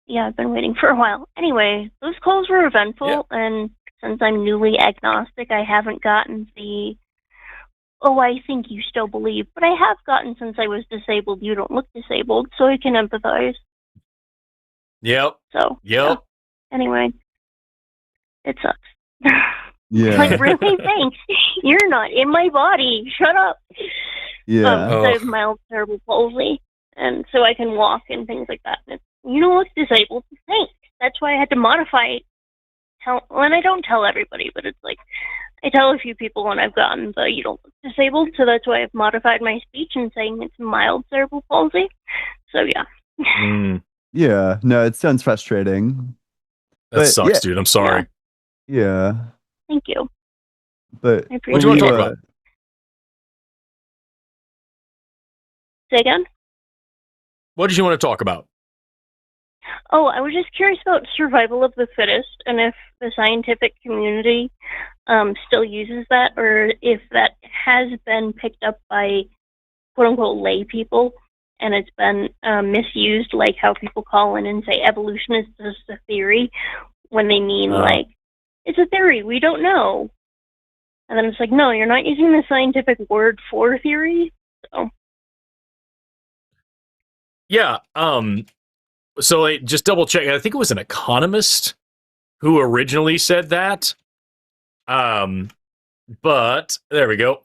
Yeah, I've been waiting for a while. Anyway, those calls were eventful, and since I'm newly agnostic, I haven't gotten the oh, I think you still believe, but I have gotten since I was disabled, you don't look disabled, so I can empathize. Yep. So, yep. Anyway, it sucks. Yeah. Like, really? Thanks. You're not in my body. Shut up. Yeah. So I have mild cerebral palsy, and so I can walk and things like that. And you don't look disabled. Thanks. That's why I had to modify. And I don't tell everybody, but it's like, I tell a few people when I've gotten the you don't look disabled, so that's why I've modified my speech and saying it's mild cerebral palsy. So, yeah. Yeah. No, it sounds frustrating. That sucks, dude. I'm sorry. Yeah. Thank you. But I what do you want to talk about? Say again? What did you want to talk about? Oh, I was just curious about survival of the fittest and if the scientific community still uses that, or if that has been picked up by quote-unquote lay people and it's been misused, like how people call in and say evolution is just a theory when they mean like, it's a theory, we don't know. And then it's like, no, you're not using the scientific word for theory. So. Yeah. So I just double check. I think it was an economist who originally said that. But there we go.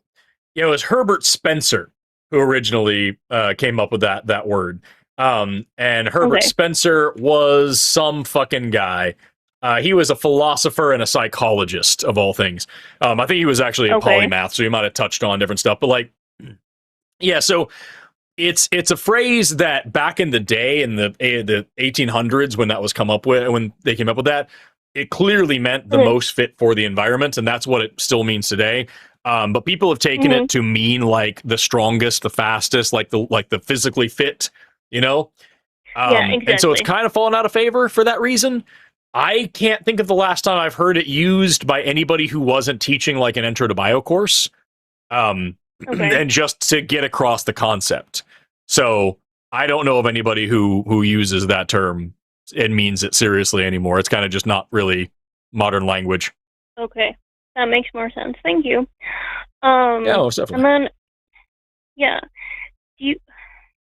Yeah, it was Herbert Spencer who originally came up with that word. And Herbert Spencer was some fucking guy. He was a philosopher and a psychologist of all things. I think he was actually a polymath, so he might have touched on different stuff. But like, yeah, so it's a phrase that back in the day in the 1800s when that was when they came up with that, it clearly meant the most fit for the environment, and that's what it still means today. But people have taken it to mean like the strongest, the fastest, like the physically fit, you know? Yeah, exactly. And so it's kind of fallen out of favor for that reason. I can't think of the last time I've heard it used by anybody who wasn't teaching like an intro to bio course. And just to get across the concept. So I don't know of anybody who uses that term and means it seriously anymore. It's kind of just not really modern language. Okay, that makes more sense. Thank you. Yeah, definitely. And then, yeah, do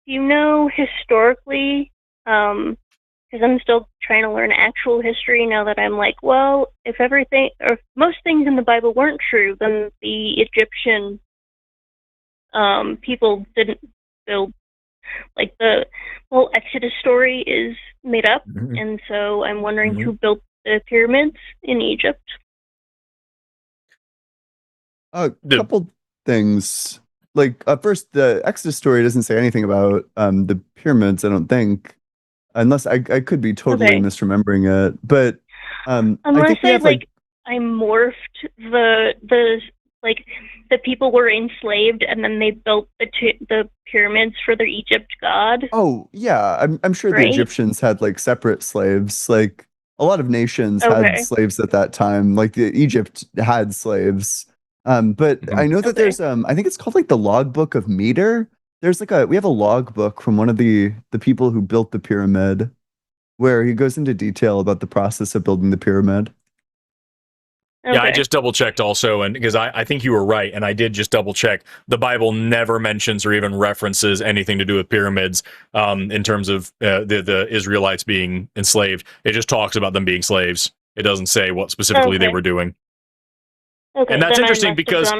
you know historically? Because I'm still trying to learn actual history now that I'm like, well, if everything or if most things in the Bible weren't true, then the Egyptian people didn't build, like the whole Exodus story is made up, and so I'm wondering who built the pyramids in Egypt. A couple things. Like first, the Exodus story doesn't say anything about the pyramids, I don't think, unless I could be totally misremembering it. But unless I morphed the people were enslaved and then they built the pyramids for their Egypt god. Oh yeah, I'm sure the Egyptians had like separate slaves. Like a lot of nations had slaves at that time. Like Egypt had slaves. But I know that there's I think it's called like the logbook of Meter. There's like we have a logbook from one of the people who built the pyramid, where he goes into detail about the process of building the pyramid. Yeah, I just double checked also, and because I think you were right, and I did just double check. The Bible never mentions or even references anything to do with pyramids in terms of the Israelites being enslaved. It just talks about them being slaves. It doesn't say what specifically they were doing. Okay, and that's interesting because a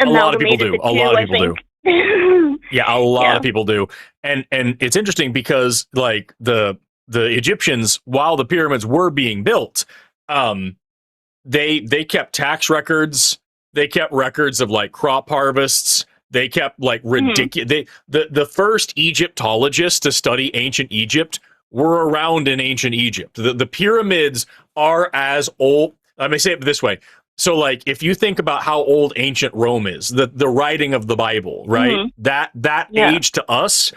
lot of people do. A lot of people do. Yeah, a lot of people do. And it's interesting because like the Egyptians, while the pyramids were being built, they kept tax records. They kept records of like crop harvests. They kept like ridiculous. The first Egyptologists to study ancient Egypt were around in ancient Egypt. The pyramids are as old. Let me say it this way. So like if you think about how old ancient Rome is, the writing of the Bible, right? That age to us,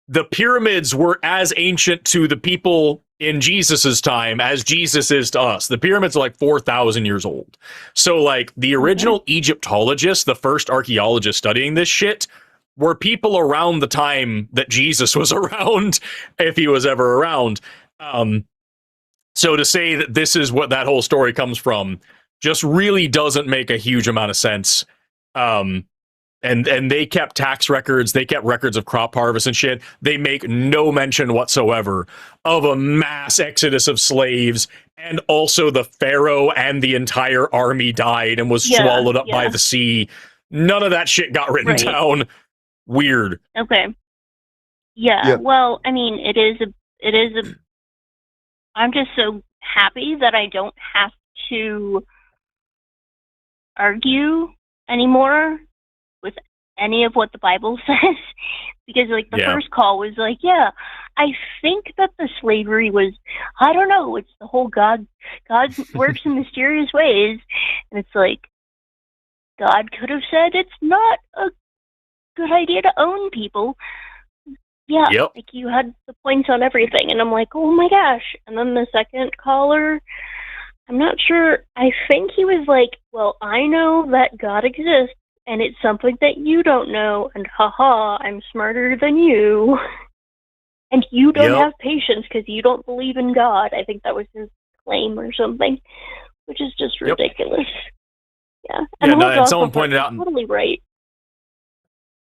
the pyramids were as ancient to the people in Jesus's time as Jesus is to us. The pyramids are like 4,000 years old. So like the original Egyptologists, the first archaeologists studying this shit, were people around the time that Jesus was around, if he was ever around. So to say that this is what that whole story comes from just really doesn't make a huge amount of sense. And they kept tax records, they kept records of crop harvest and shit. They make no mention whatsoever of a mass exodus of slaves, and also the pharaoh and the entire army died and was swallowed up by the sea. None of that shit got written down. Weird. Okay. Yeah. Well, I mean, it is a. I'm just so happy that I don't have to argue anymore with any of what the Bible says, because like the first call was like, I think that the slavery was, I don't know, it's the whole God works in mysterious ways, and it's like, God could have said it's not a good idea to own people. Like you had the points on everything, and I'm like, oh my gosh. And then the second caller, I'm not sure, I think he was like, well, I know that God exists, and it's something that you don't know, and haha, I'm smarter than you. And you don't have patience because you don't believe in God. I think that was his claim or something, which is just ridiculous. And someone pointed out, totally right.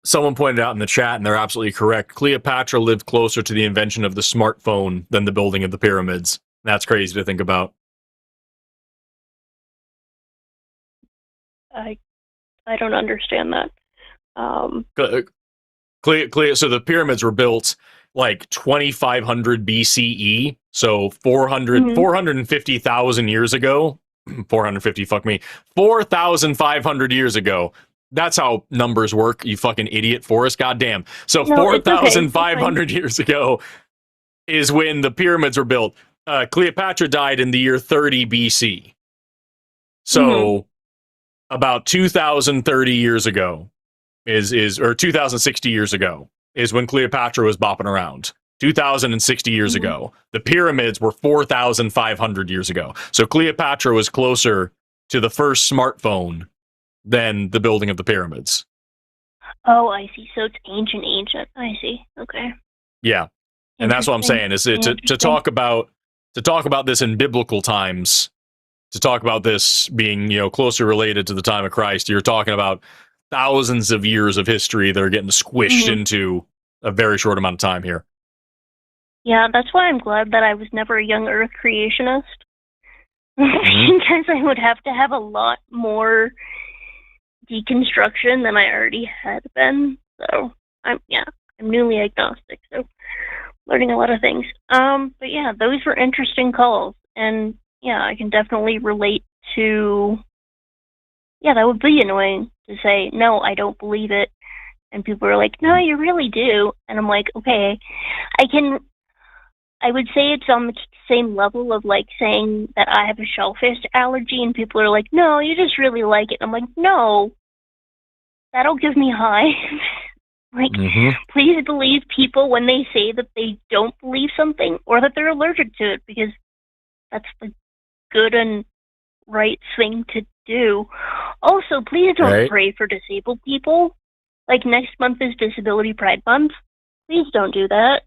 Someone pointed out in the chat, and they're absolutely correct, Cleopatra lived closer to the invention of the smartphone than the building of the pyramids. That's crazy to think about. I don't understand that. So the pyramids were built like 2500 BCE, so 450,000 years ago. 4,500 years ago. That's how numbers work, you fucking idiot, Forrest. Goddamn. So 4,500 years ago is when the pyramids were built. Cleopatra died in the year 30 BC. So about 2,030 years ago or 2,060 years ago is when Cleopatra was bopping around. 2,060 years ago. The pyramids were 4,500 years ago. So Cleopatra was closer to the first smartphone than the building of the pyramids. Oh, I see. So it's ancient. I see. Okay. Yeah. And that's what I'm saying is to talk about this in biblical times, to talk about this being, closely related to the time of Christ, you're talking about thousands of years of history that are getting squished into a very short amount of time here. Yeah, that's why I'm glad that I was never a young Earth creationist. Because I would have to have a lot more deconstruction than I already had been. So I'm newly agnostic, so learning a lot of things. But yeah, those were interesting calls, and yeah, I can definitely relate to. Yeah, that would be annoying to say no, I don't believe it, and people are like, no, you really do, and I'm like, okay, I would say it's on the same level of like saying that I have a shellfish allergy, and people are like, no, you just really like it. I'm like, no, that'll give me hives. Like, please believe people when they say that they don't believe something or that they're allergic to it, because that's the good and right thing to do. Also, please don't pray for disabled people. Like, next month is Disability Pride Month. Please don't do that.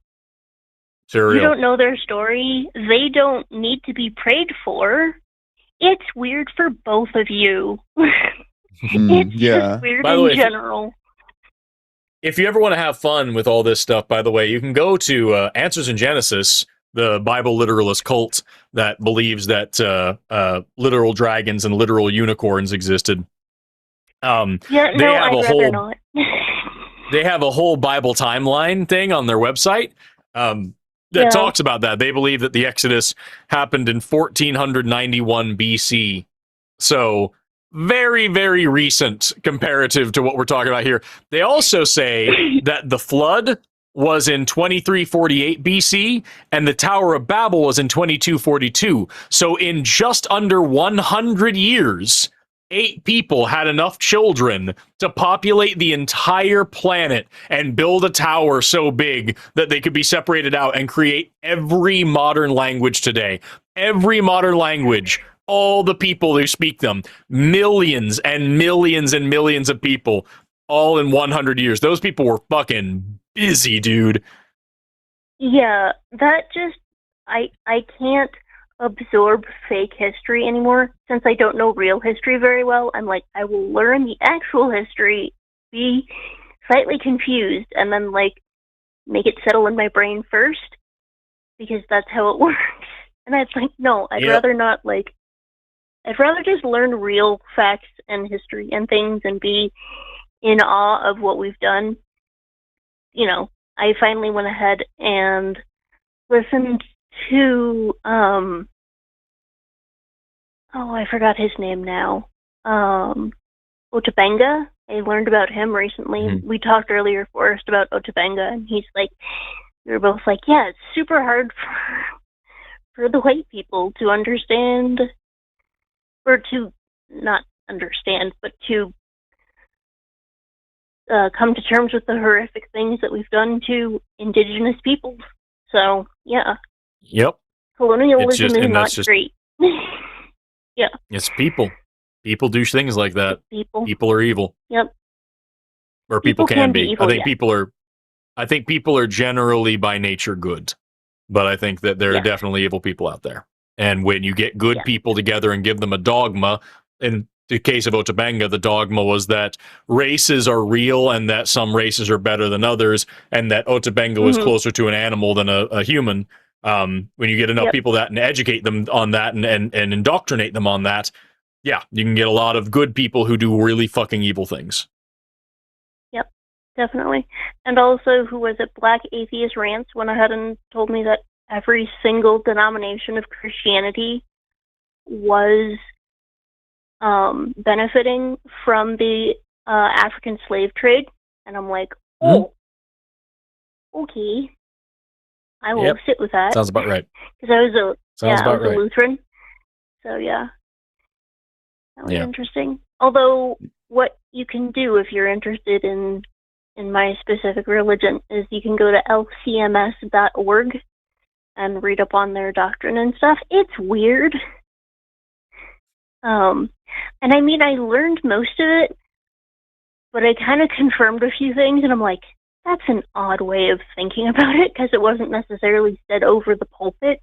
You don't know their story. They don't need to be prayed for. It's weird for both of you. It's just weird in general. If you ever want to have fun with all this stuff, by the way, you can go to Answers in Genesis, the Bible literalist cult that believes that literal dragons and literal unicorns existed. I'd rather not. They have a whole Bible timeline thing on their website that talks about that. They believe that the Exodus happened in 1491 BC. So very, very recent comparative to what we're talking about here. They also say that the flood was in 2348 BC and the Tower of Babel was in 2242. So in just under 100 years, 8 people had enough children to populate the entire planet and build a tower so big that they could be separated out and create every modern language today. Every modern language, all the people who speak them, millions and millions and millions of people, all in 100 years. Those people were fucking busy, dude. Yeah, that just, I can't absorb fake history anymore. Since I don't know real history very well, I'm like, I will learn the actual history, be slightly confused, and then like make it settle in my brain first, because that's how it works. And it's like, no, I'd rather not, like, I'd rather just learn real facts and history and things and be in awe of what we've done. You know, I finally went ahead and listened to, oh, I forgot his name now. Otabenga. I learned about him recently. Mhm. We talked earlier, Forrest, about Otabenga, and he's like, we were both like, yeah, it's super hard for the white people to understand, or to not understand, but to come to terms with the horrific things that we've done to indigenous peoples. So, yeah. Yep. Colonialism is not great. Yeah. It's people. People do things like that. People are evil. Yep. Or people can be. evil, I think yeah. people are generally by nature good. But I think that there are definitely evil people out there. And when you get good people together and give them a dogma, in the case of Otabenga, the dogma was that races are real and that some races are better than others, and that Otabenga was closer to an animal than a human. When you get enough people that and educate them on that and indoctrinate them on that, yeah, you can get a lot of good people who do really fucking evil things. Yep, definitely. And also, who was it? Black Atheist Rants went ahead and told me that every single denomination of Christianity was benefiting from the African slave trade. And I'm like, oh, okay. I will sit with that. Sounds about right. Because I was a Lutheran. So, yeah. That was interesting. Although, what you can do if you're interested in my specific religion is you can go to lcms.org and read up on their doctrine and stuff. It's weird. And I mean, I learned most of it, but I kind of confirmed a few things, and I'm like, that's an odd way of thinking about it, because it wasn't necessarily said over the pulpit.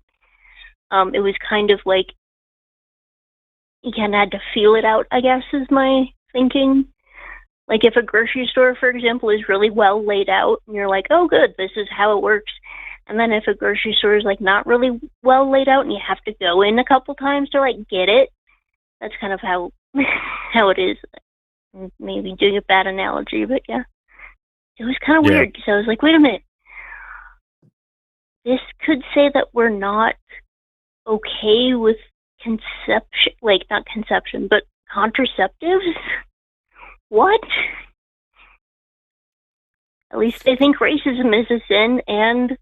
It was kind of like, you kind of had to feel it out, I guess, is my thinking. Like, if a grocery store, for example, is really well laid out, and you're like, oh, good, this is how it works. And then if a grocery store is, like, not really well laid out, and you have to go in a couple times to, like, get it, that's kind of how how it is. Maybe doing a bad analogy, but yeah. It was kind of weird, because I was like, wait a minute. This could say that we're not okay with conception, like, not conception, but contraceptives? What? At least I think racism is a sin, and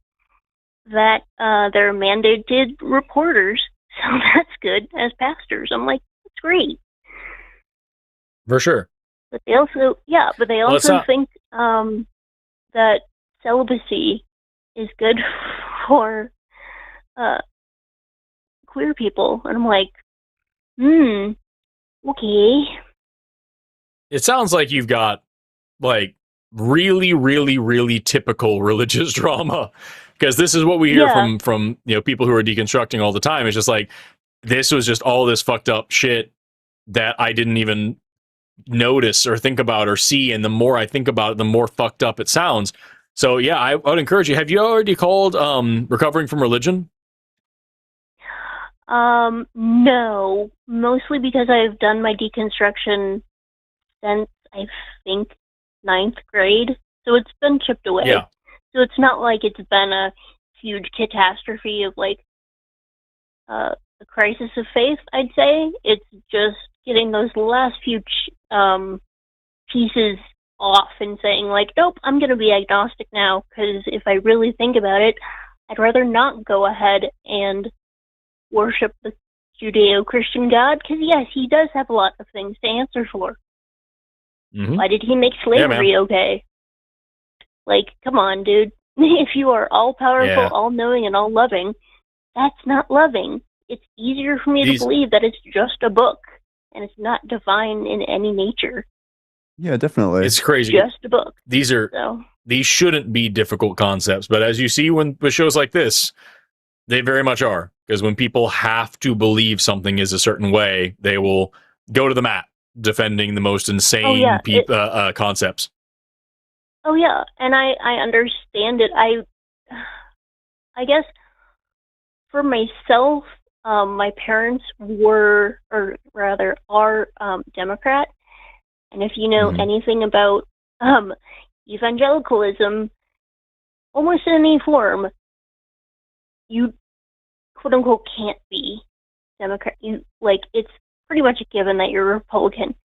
that they're mandated reporters, so that's good as pastors. I'm like, that's great. For sure. But they also, think that celibacy is good for queer people, and I'm like, okay. It sounds like you've got, like, really, really, really typical religious drama, because this is what we hear from people who are deconstructing all the time. It's just like, this was just all this fucked up shit that I didn't even notice or think about or see, and the more I think about it, the more fucked up it sounds. So yeah, I would encourage you. Have you already called Recovering from Religion? No, mostly because I've done my deconstruction since, I think, 9th grade, so it's been chipped away. Yeah. So it's not like it's been a huge catastrophe of, like, a crisis of faith, I'd say. It's just getting those last few pieces off and saying, like, nope, I'm going to be agnostic now, because if I really think about it, I'd rather not go ahead and worship the Judeo-Christian God, because, yes, he does have a lot of things to answer for. Why did he make slavery okay? Like, come on, dude. If you are all-powerful, all-knowing, and all-loving, that's not loving. It's easier for me to believe that it's just a book, and it's not divine in any nature. Yeah, definitely. It's crazy. Just a book. These shouldn't be difficult concepts, but as you see with shows like this, They very much are, because when people have to believe something is a certain way, they will go to the mat defending the most insane concepts. Oh yeah, and I understand it. I guess for myself, my parents were, or rather are, Democrat, and if you know anything about evangelicalism, almost in any form, you quote unquote can't be Democrat. It's pretty much a given that you're a Republican.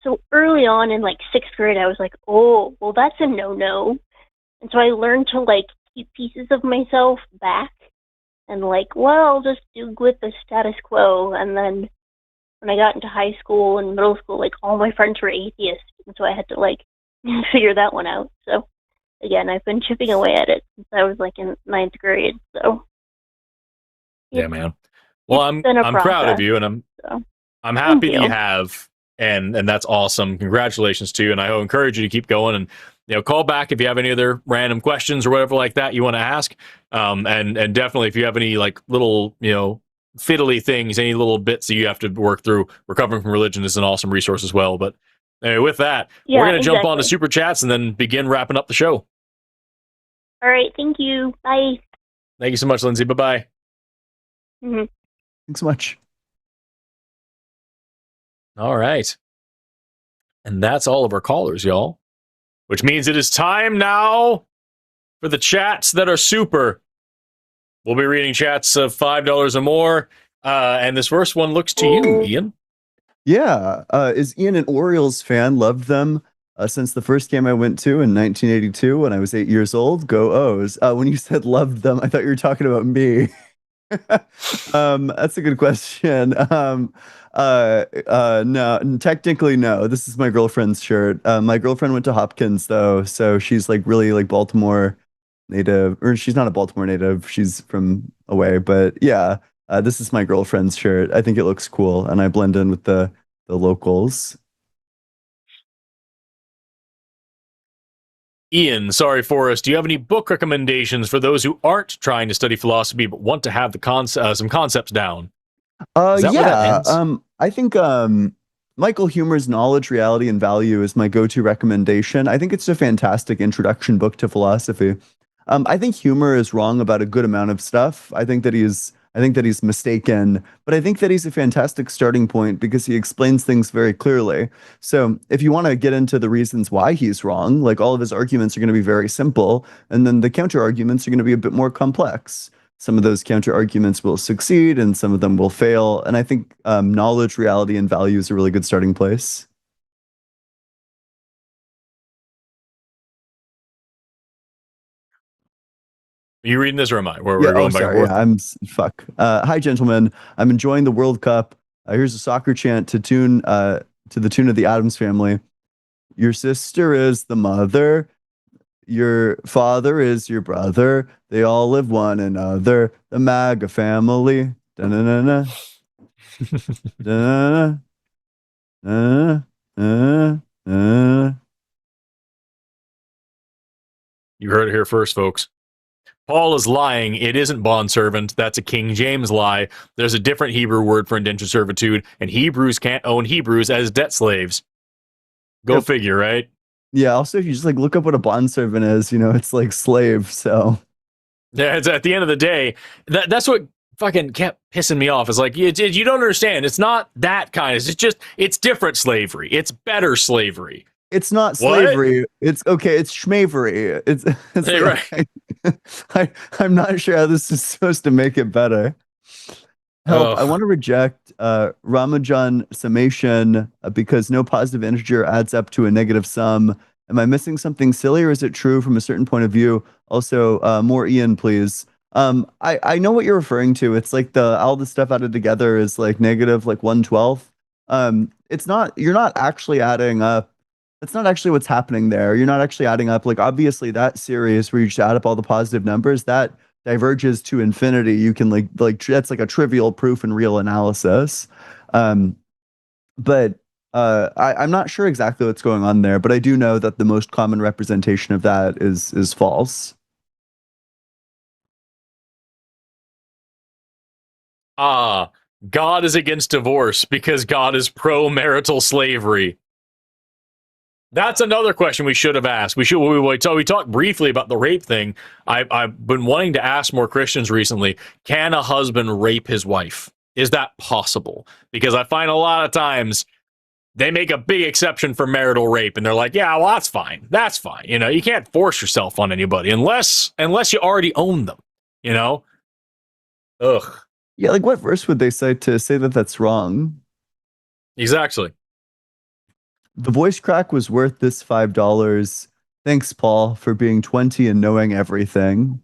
So early on in 6th grade, I was like, oh, well, that's a no-no. And so I learned to keep pieces of myself back and I'll just do with the status quo. And then when I got into high school and middle school, all my friends were atheists. And so I had to figure that one out. So again, I've been chipping away at it since I was in 9th grade. So yeah, man. Well, I'm proud of you, and I'm happy that you have, and that's awesome. Congratulations to you, and I encourage you to keep going, and call back if you have any other random questions or whatever like that you want to ask. And definitely if you have any little fiddly things, any little bits that you have to work through, Recovering from Religion is an awesome resource as well. But anyway, with that, we're gonna jump on to super chats and then begin wrapping up the show. All right, thank you. Bye. Thank you so much, Lindsay. Bye-bye. Thanks so much. All right. And that's all of our callers, y'all. Which means it is time now for the chats that are super. We'll be reading chats of $5 or more. And this first one looks to you, Ian. Yeah. Is Ian an Orioles fan? Loved them since the first game I went to in 1982 when I was 8 years old. Go O's. When you said loved them, I thought you were talking about me. That's a good question. No, technically no. This is my girlfriend's shirt. My girlfriend went to Hopkins though, so she's really Baltimore native, or she's not a Baltimore native. She's from away, but yeah, this is my girlfriend's shirt. I think it looks cool, and I blend in with the locals. Ian, sorry, Forrest, do you have any book recommendations for those who aren't trying to study philosophy but want to have some concepts down? Yeah. I think Michael Huemer's Knowledge, Reality, and Value is my go-to recommendation. I think it's a fantastic introduction book to philosophy. I think Huemer is wrong about a good amount of stuff. I think that he's mistaken, but I think that he's a fantastic starting point because he explains things very clearly. So if you want to get into the reasons why he's wrong, all of his arguments are going to be very simple, and then the counter arguments are going to be a bit more complex. Some of those counter arguments will succeed and some of them will fail. And I think Knowledge, Reality, and Value is a really good starting place. Are you reading this or am I? We're going back and forth. Yeah, fuck. Hi, gentlemen. I'm enjoying the World Cup. Here's a soccer chant to the tune of the Addams Family. Your sister is the mother. Your father is your brother. They all live one another. The MAGA family. Da-na-na-na. Da-na-na. You heard it here first, folks. Paul is lying. It isn't bondservant. That's a King James lie. There's a different Hebrew word for indentured servitude, and Hebrews can't own Hebrews as debt slaves. Go figure, right? Yeah, also, if you just look up what a bondservant is, it's slave, so. Yeah, it's at the end of the day, that's what fucking kept pissing me off. It's you don't understand. It's not that kind. It's different slavery. It's better slavery. It's not slavery. What? It's okay. It's schmavery. It's right. I'm not sure how this is supposed to make it better. Help. I want to reject Ramajan summation because no positive integer adds up to a negative sum. Am I missing something silly, or is it true from a certain point of view? Also, more Ian, please. I know what you're referring to. It's all the stuff added together is negative 1/12. It's not. You're not actually adding up. That's not actually what's happening there. You're not actually adding up. Obviously, that series where you just add up all the positive numbers, that diverges to infinity. You can that's a trivial proof in real analysis. But I'm not sure exactly what's going on there, but I do know that the most common representation of that is false. God is against divorce because God is pro-marital slavery. That's another question we should have asked. We talked briefly about the rape thing. I've been wanting to ask more Christians recently, can a husband rape his wife? Is that possible? Because I find a lot of times they make a big exception for marital rape, and they're like, yeah, well, that's fine. That's fine. You know, you can't force yourself on anybody unless you already own them, you know? Ugh. Yeah, like what verse would they cite to say that that's wrong? Exactly. The voice crack was worth this $5. Thanks, Paul, for being 20 and knowing everything.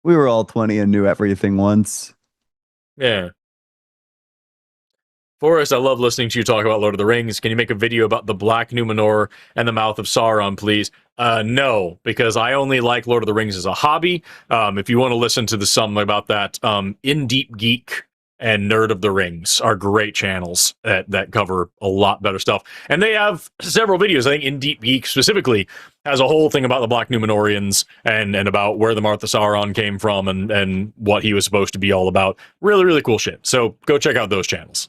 We were all 20 and knew everything once. Yeah. Forrest, I love listening to you talk about Lord of the Rings. Can you make a video about the Black Numenor and the Mouth of Sauron, please? No, because I only like Lord of the Rings as a hobby. If you want to listen to something about that, In Deep Geek and Nerd of the Rings are great channels that cover a lot better stuff. And they have several videos. I think In Deep Geek specifically has a whole thing about the Black Numenorians and about where the Mouth of Sauron came from and what he was supposed to be all about. Really, really cool shit. So go check out those channels.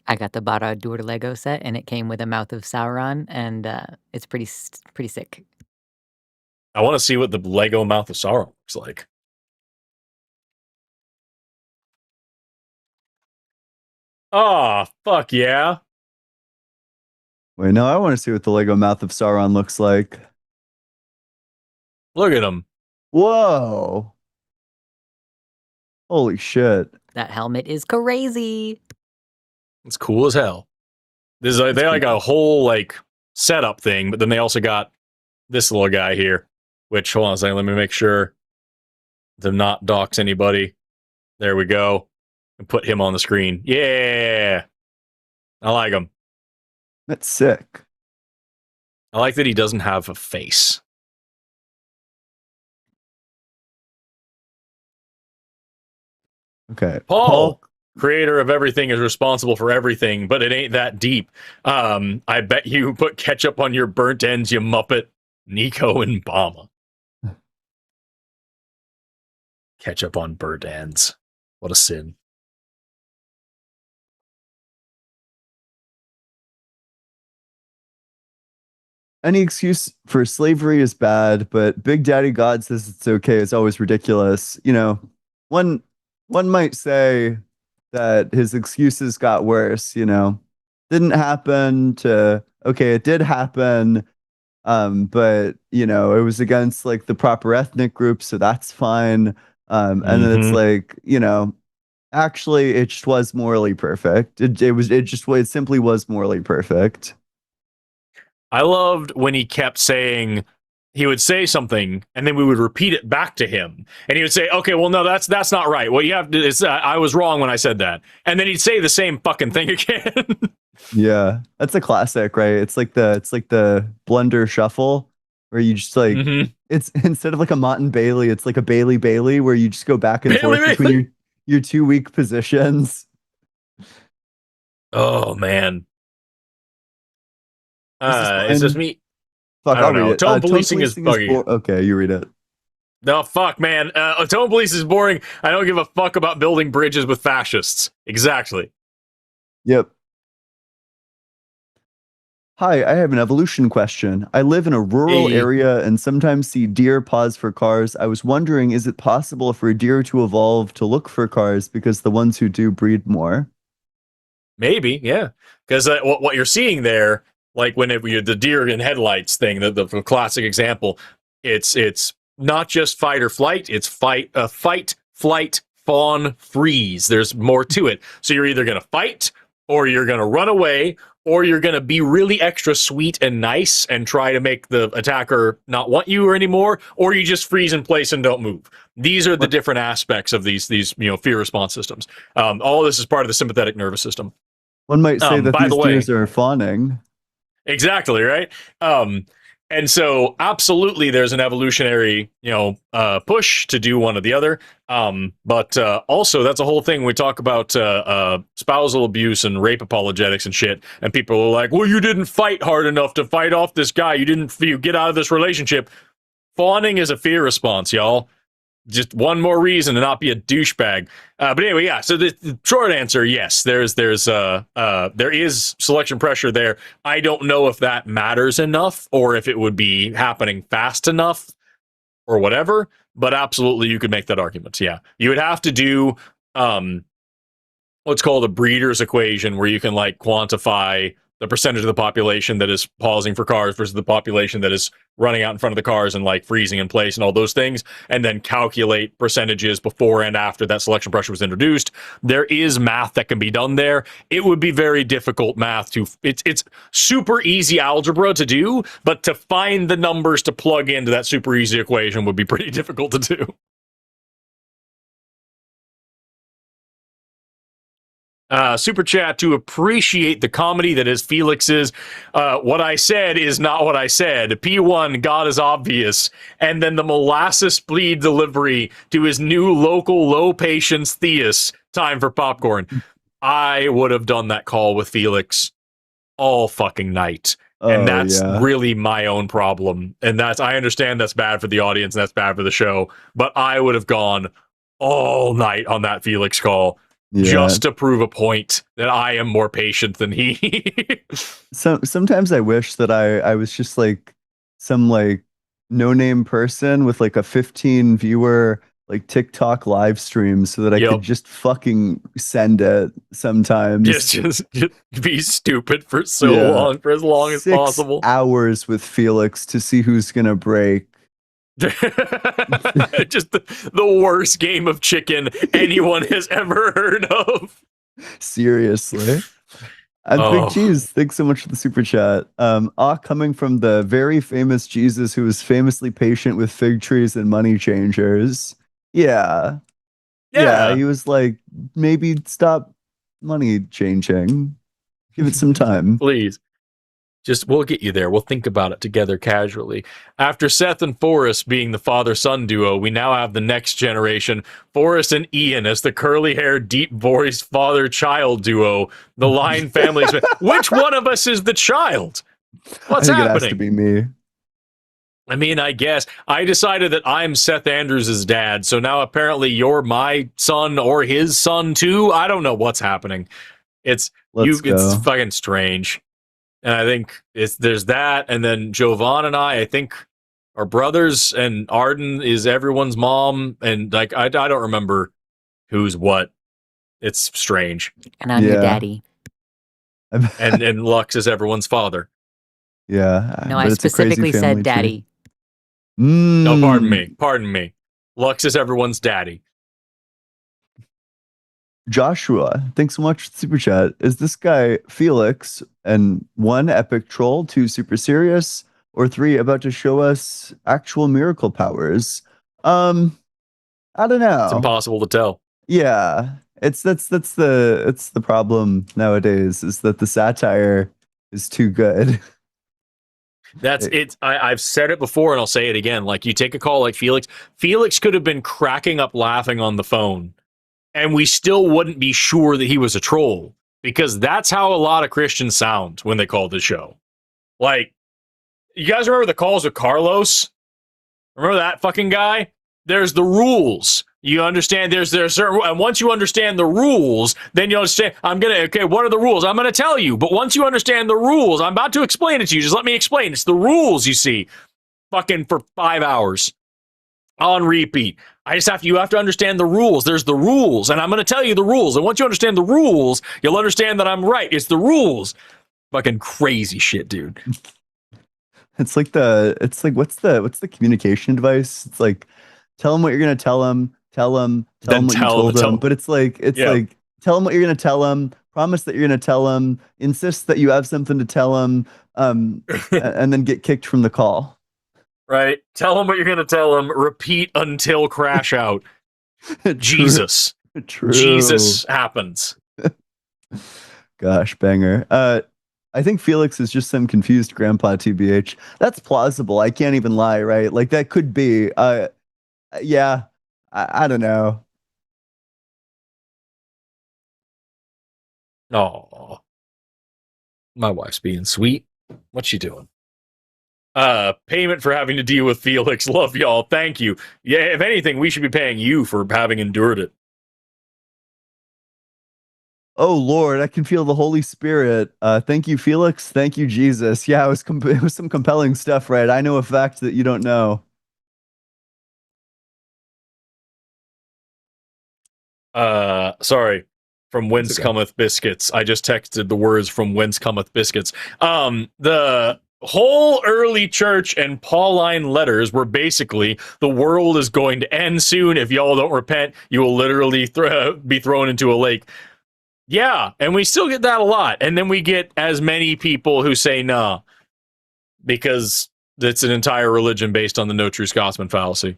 I got the Barad-dûr Lego set, and it came with a Mouth of Sauron, and it's pretty sick. I want to see what the Lego Mouth of Sauron looks like. Oh, fuck yeah. Wait, no, I want to see what the Lego Mouth of Sauron looks like. Look at him. Whoa. Holy shit. That helmet is crazy. It's cool as hell. This is they like a whole like setup thing, but then they also got this little guy here. Which, hold on a second, let me make sure to not dox anybody. There we go. And put him on the screen. Yeah, I like him. That's sick. I like that he doesn't have a face. Okay, Paul, creator of everything, is responsible for everything, but it ain't that deep. I bet you put ketchup on your burnt ends, you muppet. Nico and Bama. Ketchup on burnt ends. What a sin. Any excuse for slavery is bad, but Big Daddy God says it's okay. It's always ridiculous. You know, one might say that his excuses got worse, you know. Didn't happen to okay, it did happen. But you know, it was against like the proper ethnic group, so that's fine. And then it's like, you know, actually it just was morally perfect. It simply was morally perfect. I loved when he kept saying, he would say something and then we would repeat it back to him. And he would say, okay, well, no, that's not right. What you have to is I was wrong when I said that. And then he'd say the same fucking thing again. Yeah, that's a classic, right? It's like the blunder shuffle where you just like it's instead of like a Mott and Bailey, it's like a Bailey where you just go back and forth between your two weak positions. Oh man. Is this me? Fuck, I don't I'll know. read it. Tone policing is buggy. Okay, you read it. No, fuck, man. Tone police is boring. I don't give a fuck about building bridges with fascists. Exactly. Yep. Hi, I have an evolution question. I live in a rural area and sometimes see deer pause for cars. I was wondering, is it possible for a deer to evolve to look for cars because the ones who do breed more? Maybe, yeah. Because what you're seeing there, like whenever you're the deer in headlights thing, the classic example, it's not just fight or flight, it's fight, flight, fawn, freeze. There's more to it. So you're either going to fight, or you're going to run away, or you're going to be really extra sweet and nice and try to make the attacker not want you anymore, or you just freeze in place and don't move. These are the different aspects of these fear response systems. All of this is part of the sympathetic nervous system. One might say that these deers are fawning. Exactly, right? And so absolutely there's an evolutionary, push to do one or the other. But also that's a whole thing. We talk about spousal abuse and rape apologetics and shit. And people are like, well, you didn't fight hard enough to fight off this guy. You get out of this relationship. Fawning is a fear response, y'all. just one more reason to not be a douchebag. But anyway, yeah. So the short answer, yes, there is selection pressure there. I don't know if that matters enough or if it would be happening fast enough or whatever. But absolutely, you could make that argument. Yeah, you would have to do what's called a breeder's equation, where you can like quantify the percentage of the population that is pausing for cars versus the population that is running out in front of the cars and like freezing in place and all those things, and then calculate percentages before and after that selection pressure was introduced. There is math that can be done there. It would be very difficult math to, it's super easy algebra to do, but to find the numbers to plug into that super easy equation would be pretty difficult to do. Super chat to appreciate the comedy that is Felix's. What I said is not what I said. P1, God is obvious. And then the molasses bleed delivery to his new local low patience Theus. Time for popcorn. I would have done that call with Felix all fucking night. And that's really my own problem. And I understand that's bad for the audience and that's bad for the show. But I would have gone all night on that Felix call. Just to prove a point that I am more patient than he. Sometimes I wish that I was just like some like no-name person with like a 15 viewer like TikTok live stream so that I could just fucking send it sometimes. Just be stupid for so long, for as long as possible. 6 hours with Felix to see who's gonna break. Just the worst game of chicken anyone has ever heard of. Seriously. Big Cheese, thanks so much for the super chat. Coming from the very famous Jesus who was famously patient with fig trees and money changers. Yeah, he was like, maybe stop money changing. Give it some time. Please. We'll get you there. We'll think about it together casually. After Seth and Forrest being the father-son duo, we now have the next generation, Forrest and Ian, as the curly-haired, deep-voiced father-child duo. The Line family. Which one of us is the child? What's happening? It has to be me. I mean, I guess. I decided that I'm Seth Andrews' dad, so now apparently you're my son or his son, too? I don't know what's happening. It's fucking strange. And I think there's that, and then Jovan and I think, are brothers, and Arden is everyone's mom, and like I don't remember who's what. It's strange. And I'm your daddy. and Lux is everyone's father. Yeah. No, I specifically said daddy. No, pardon me. Lux is everyone's daddy. Joshua, thanks so much for the super chat. Is this guy Felix, and 1, epic troll, 2, super serious, or 3, about to show us actual miracle powers? I don't know. It's impossible to tell. Yeah, it's the problem nowadays, is that the satire is too good. That's it. I've said it before and I'll say it again. Like, you take a call like Felix. Felix could have been cracking up laughing on the phone, and we still wouldn't be sure that he was a troll, because that's how a lot of Christians sound when they call the show. Like, you guys remember the calls with Carlos? Remember that fucking guy? There's the rules. You understand? There's certain, and once you understand the rules, then you understand. What are the rules? I'm gonna tell you. But once you understand the rules, I'm about to explain it to you. Just let me explain. It's the rules, you see. Fucking for 5 hours on repeat. You have to understand the rules. There's the rules, and I'm going to tell you the rules. And once you understand the rules, you'll understand that I'm right. It's the rules. Fucking crazy shit, dude. It's like what's the communication advice? It's like, tell him what you're going to tell him, tell him what you told him. But it's like, tell him what you're going to tell him, promise that you're going to tell him, insist that you have something to tell him, and then get kicked from the call. Right. Tell him what you're going to tell him. Repeat until crash out. Jesus. True. Jesus happens. Gosh, banger. I think Felix is just some confused grandpa, TBH. That's plausible. I can't even lie, right? Like, that could be. Yeah. I don't know. Oh. My wife's being sweet. What's she doing? Payment for having to deal with Felix. Love y'all. Thank you. Yeah, if anything, we should be paying you for having endured it. Oh Lord, I can feel the Holy Spirit. Thank you, Felix. Thank you, Jesus. Yeah, it was some compelling stuff, right? I know a fact that you don't know. Sorry. From whence okay. cometh biscuits. I just texted the words from whence cometh biscuits. The whole early church and Pauline letters were basically the world is going to end soon. If y'all don't repent, you will literally be thrown into a lake. Yeah, and we still get that a lot. And then we get as many people who say nah, because it's an entire religion based on the no true Scotsman fallacy.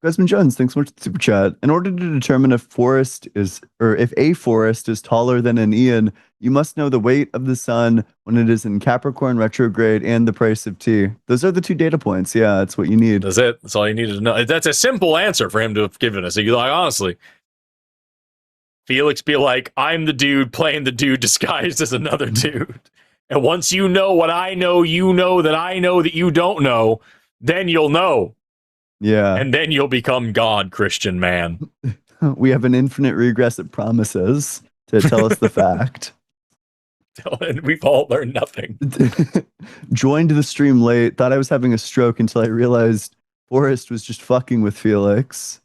Guzman Jones, thanks so much for the super chat. In order to determine if if a forest is taller than an Ian, you must know the weight of the sun when it is in Capricorn retrograde and the price of tea. Those are the 2 data points. Yeah, that's what you need. That's it. That's all you needed to know. That's a simple answer for him to have given us. Like, honestly, Felix be like, I'm the dude playing the dude disguised as another dude. And once you know what I know that I know that you don't know, then you'll know. Yeah. And then you'll become God, Christian man. We have an infinite regress that promises to tell us the fact. And we've all learned nothing. Joined the stream late, thought I was having a stroke until I realized Forrest was just fucking with Felix.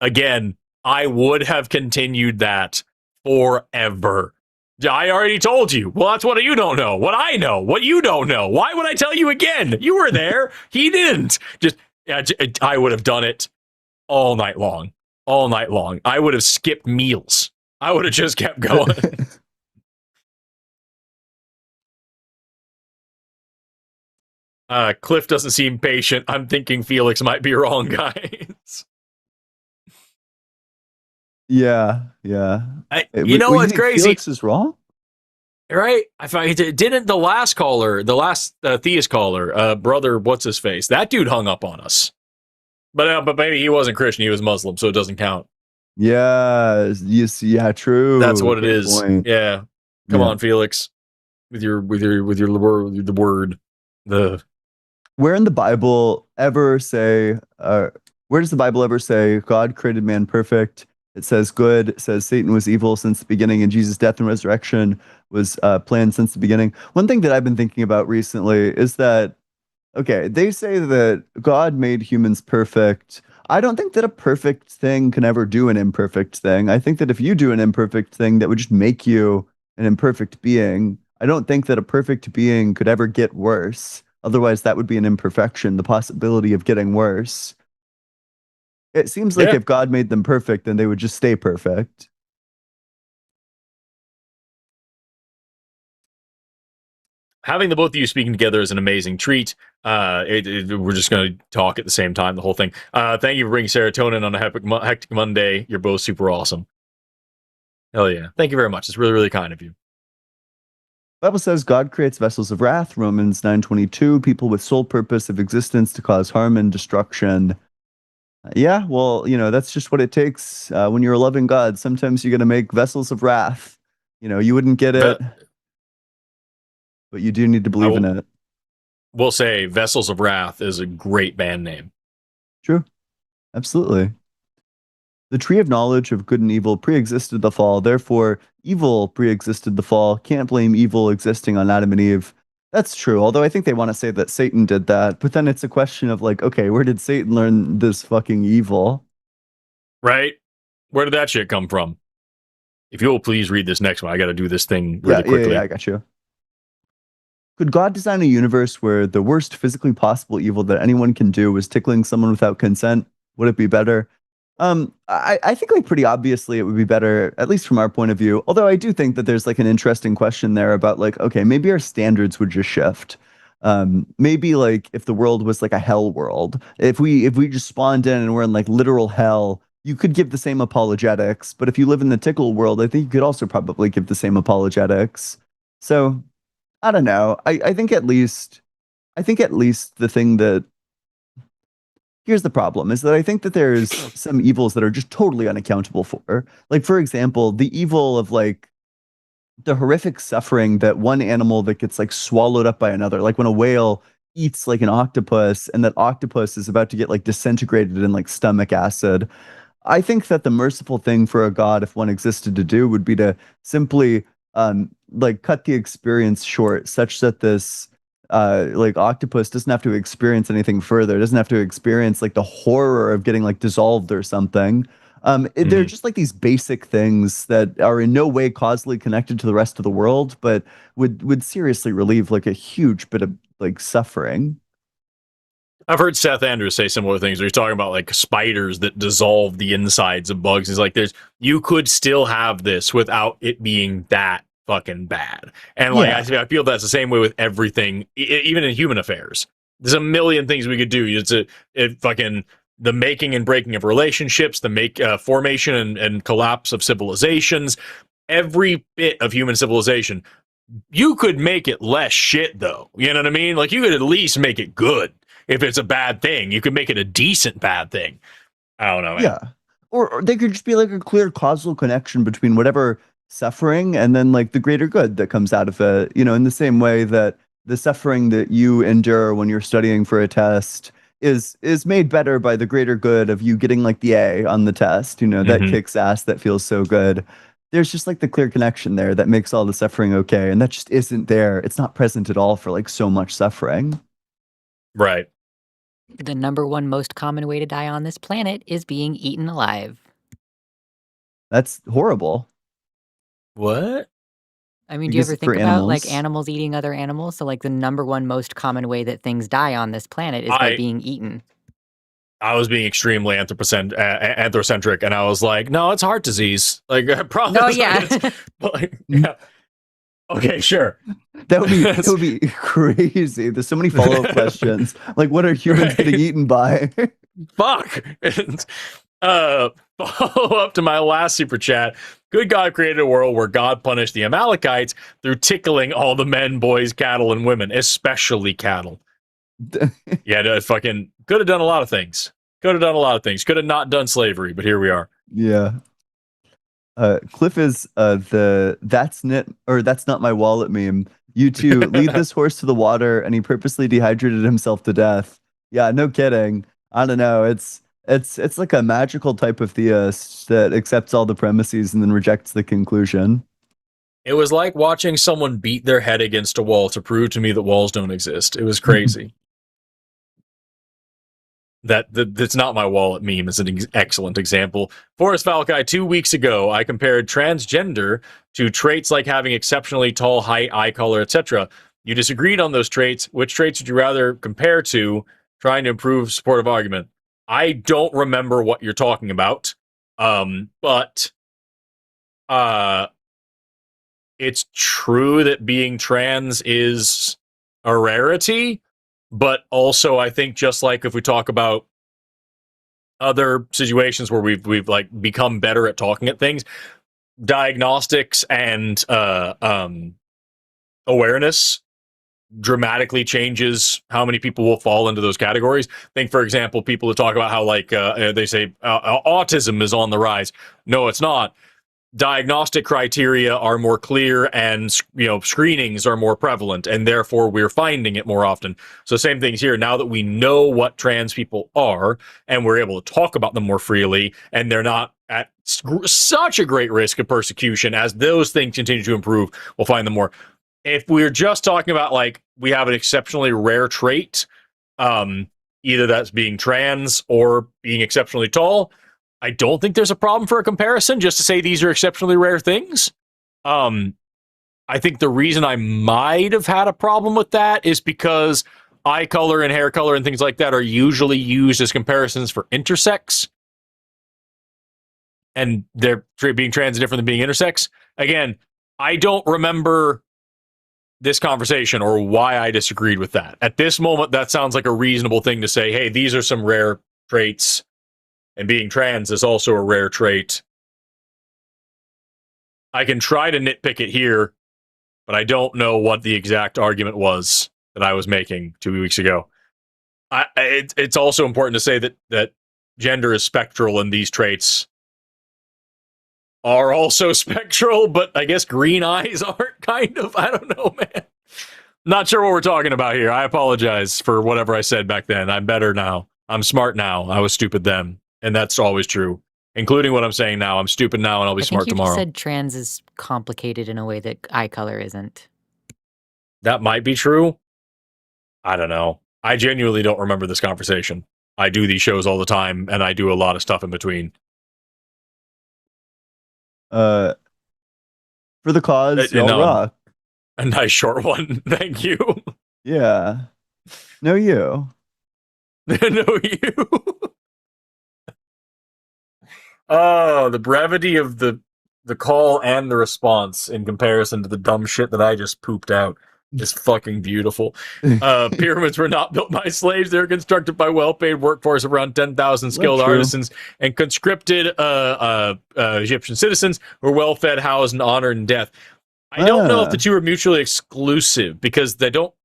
Again, I would have continued that forever. I already told you. Well, that's what you don't know. What I know. What you don't know. Why would I tell you again? You were there. He didn't. I would have done it all night long. All night long. I would have skipped meals. I would have just kept going. Cliff doesn't seem patient. I'm thinking Felix might be wrong, guys. Yeah. You know what's crazy? Felix is wrong? Right? Didn't the last caller, the last theist caller, brother, what's his face? That dude hung up on us. But maybe he wasn't Christian, he was Muslim, so it doesn't count. Yeah, yeah, true. That's what it is. Point. Yeah. Come on, Felix. With your word. Where in the Bible ever say where does the Bible ever say God created man perfect? It says good. It says Satan was evil since the beginning, and Jesus' death and resurrection was planned since the beginning. One thing that I've been thinking about recently is that, okay, they say that God made humans perfect. I don't think that a perfect thing can ever do an imperfect thing. I think that if you do an imperfect thing, that would just make you an imperfect being. I don't think that a perfect being could ever get worse. Otherwise, that would be an imperfection, the possibility of getting worse. It seems like if God made them perfect, then they would just stay perfect. Having the both of you speaking together is an amazing treat. We're just going to talk at the same time, the whole thing. Thank you for bringing serotonin on a hectic Monday. You're both super awesome. Hell yeah. Thank you very much. It's really, really kind of you. Bible says God creates vessels of wrath, Romans 9:22, people with sole purpose of existence to cause harm and destruction. Yeah, well, that's just what it takes when you're a loving God. Sometimes you're going to make vessels of wrath. You wouldn't get it, but you do need to believe in it. We'll say Vessels of Wrath is a great band name. True. Absolutely. The tree of knowledge of good and evil pre-existed the fall. Therefore, evil pre-existed the fall. Can't blame evil existing on Adam and Eve. That's true. Although I think they want to say that Satan did that. But then it's a question of like, okay, where did Satan learn this fucking evil? Right? Where did that shit come from? If you'll please read this next one. I got to do this thing really quickly. Yeah, I got you. Could God design a universe where the worst physically possible evil that anyone can do was tickling someone without consent? Would it be better? I think like pretty obviously it would be better, at least from our point of view. Although I do think that there's like an interesting question there about like, okay, maybe our standards would just shift. Maybe like if the world was like a hell world, if we just spawned in and we're in like literal hell, you could give the same apologetics. But if you live in the tickle world, I think you could also probably give the same apologetics. So I don't know. I think at least the thing that here's the problem is that I think that there's some evils that are just totally unaccountable for. Like, for example, the evil of like the horrific suffering that one animal that gets like swallowed up by another, like when a whale eats like an octopus and that octopus is about to get like disintegrated in like stomach acid. I think that the merciful thing for a god, if one existed to do, would be to simply like cut the experience short, such that this like octopus doesn't have to experience anything further. It doesn't have to experience like the horror of getting like dissolved or something. They're just like these basic things that are in no way causally connected to the rest of the world, but would seriously relieve like a huge bit of like suffering. I've heard Seth Andrews say similar things where he's talking about like spiders that dissolve the insides of bugs. He's like, you could still have this without it being that fucking bad. And like, I feel that's the same way with everything, even in human affairs. There's a million things we could do. It's fucking the making and breaking of relationships, the formation and collapse of civilizations, every bit of human civilization. You could make it less shit, though. You know what I mean? Like, you could at least make it good. If it's a bad thing, you could make it a decent bad thing. I don't know, man. Yeah. Or they could just be like a clear causal connection between whatever suffering and then like the greater good that comes out of it. You know, in the same way that the suffering that you endure when you're studying for a test is made better by the greater good of you getting like the A on the test. You know, that kicks ass, that feels so good. There's just like the clear connection there that makes all the suffering okay. And that just isn't there. It's not present at all for like so much suffering. Right. The number one most common way to die on this planet is being eaten alive. That's horrible. What? I mean, do you ever think about like animals eating other animals? So like the number one most common way that things die on this planet is by being eaten. I was being extremely anthrocentric, and I was like, no, it's heart disease. Like, probably. Oh, yeah. Yeah. Okay, sure. That would be crazy. There's so many follow-up questions. Like, what are humans getting eaten by? Fuck. Follow up to my last super chat. Good God created a world where God punished the Amalekites through tickling all the men, boys, cattle, and women, especially cattle. Yeah, fucking could have done a lot of things. Could have not done slavery, but here we are. Yeah. Cliff is that's not my wallet meme. You two lead this horse to the water, and he purposely dehydrated himself to death. Yeah, no kidding. I don't know. It's like a magical type of theist that accepts all the premises and then rejects the conclusion. It was like watching someone beat their head against a wall to prove to me that walls don't exist. It was crazy. That's not my wallet meme is an excellent example. Forrest Valkai, 2 weeks ago, I compared transgender to traits like having exceptionally tall height, eye color, etc. You disagreed on those traits. Which traits would you rather compare to trying to improve supportive argument? I don't remember what you're talking about. But it's true that being trans is a rarity. But also, I think just like if we talk about other situations where we've like become better at talking at things, diagnostics and awareness dramatically changes how many people will fall into those categories. Think, for example, people who talk about how like they say autism is on the rise. No, it's not. Diagnostic criteria are more clear and screenings are more prevalent, and therefore we're finding it more often. So same things here. Now that we know what trans people are and we're able to talk about them more freely, and they're not at such a great risk of persecution, as those things continue to improve, we'll find them more. If we're just talking about like we have an exceptionally rare trait, either that's being trans or being exceptionally tall, I don't think there's a problem for a comparison just to say these are exceptionally rare things. I think the reason I might have had a problem with that is because eye color and hair color and things like that are usually used as comparisons for intersex. And they're being trans is different than being intersex. Again, I don't remember this conversation or why I disagreed with that. At this moment, that sounds like a reasonable thing to say, hey, these are some rare traits. And being trans is also a rare trait. I can try to nitpick it here, but I don't know what the exact argument was that I was making 2 weeks ago. It's also important to say that gender is spectral, and these traits are also spectral, but I guess green eyes aren't, kind of. I don't know, man. Not sure what we're talking about here. I apologize for whatever I said back then. I'm better now. I'm smart now. I was stupid then. And that's always true, including what I'm saying now. I'm stupid now and I'll be smart tomorrow. I think you said trans is complicated in a way that eye color isn't. That might be true. I don't know. I genuinely don't remember this conversation. I do these shows all the time, and I do a lot of stuff in between. For the cause, y'all rock. A nice short one. Thank you. Yeah. No, you. No, you. Oh, the brevity of the call and the response in comparison to the dumb shit that I just pooped out is fucking beautiful. Pyramids were not built by slaves. They were constructed by well-paid workforce, around 10,000 skilled artisans and conscripted Egyptian citizens who were well-fed, housed, and honored in death. I don't know if the two are mutually exclusive, because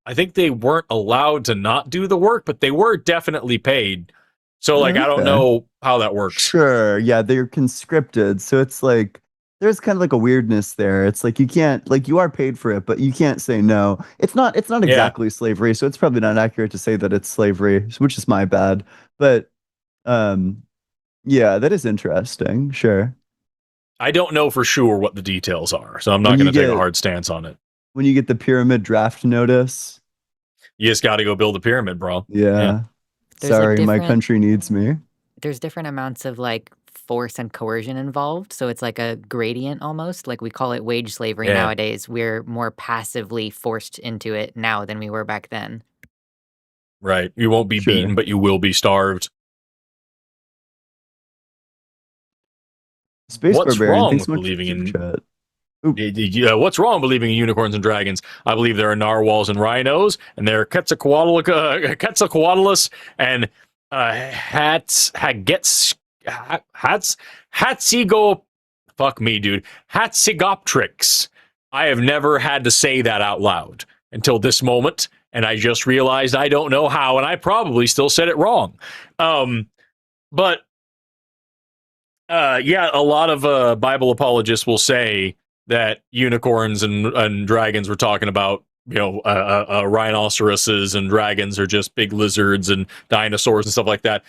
I think they weren't allowed to not do the work, but they were definitely paid. So, like, I don't know how that works. Sure. Yeah, they're conscripted. So it's like, there's kind of like a weirdness there. It's like, you can't, like, you are paid for it, but you can't say no. It's not exactly slavery. So it's probably not accurate to say that it's slavery, which is my bad. But, yeah, that is interesting. Sure. I don't know for sure what the details are, so I'm not going to take a hard stance on it. When you get the pyramid draft notice, you just got to go build a pyramid, bro. Yeah. Sorry, my country needs me. There's different amounts of like force and coercion involved, so it's like a gradient almost. Like we call it wage slavery nowadays. We're more passively forced into it now than we were back then. Right. You won't be beaten, but you will be starved. Space What's Barbarian, wrong with believing in chat? What's wrong believing in unicorns and dragons? I believe there are narwhals and rhinos, and there are Quetzalcoatlus and Hatzigoptrix. I have never had to say that out loud until this moment, and I just realized I don't know how, and I probably still said it wrong. But yeah, a lot of Bible apologists will say that unicorns and dragons we're talking about, rhinoceroses and dragons are just big lizards and dinosaurs and stuff like that.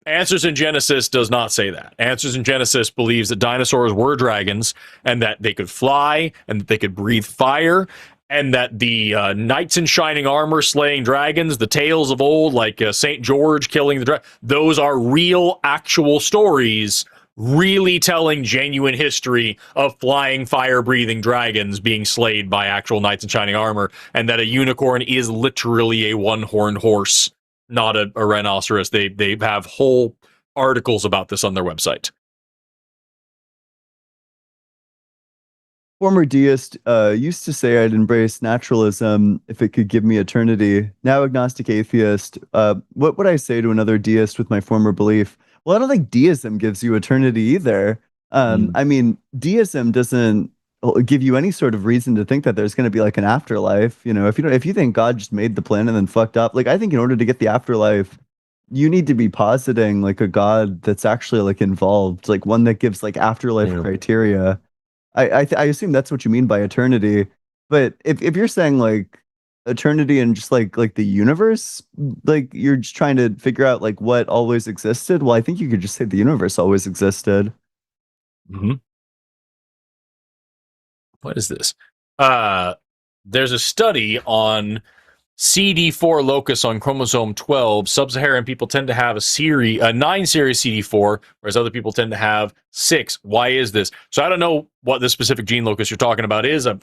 Answers in Genesis does not say that. Answers in Genesis believes that dinosaurs were dragons and that they could fly and that they could breathe fire, and that the knights in shining armor slaying dragons, the tales of old, like St. George killing the dragon, those are real, actual stories, really telling genuine history of flying, fire-breathing dragons being slayed by actual knights in shining armor, and that a unicorn is literally a one-horned horse, not a rhinoceros. They have whole articles about this on their website. Former deist used to say I'd embrace naturalism if it could give me eternity. Now agnostic atheist. What would I say to another deist with my former belief? Well, I don't think deism gives you eternity either. I mean, deism doesn't give you any sort of reason to think that there's going to be like an afterlife. If you think God just made the planet and then fucked up, like I think in order to get the afterlife, you need to be positing like a God that's actually like involved, like one that gives like afterlife criteria. I assume that's what you mean by eternity. But if you're saying like eternity and just like the universe, like you're just trying to figure out like what always existed, well, I think you could just say the universe always existed. What is this? There's a study on CD4 locus on chromosome 12. Sub-Saharan people tend to have a 9-series CD4, whereas other people tend to have 6. Why is this? So I don't know what the specific gene locus you're talking about is. I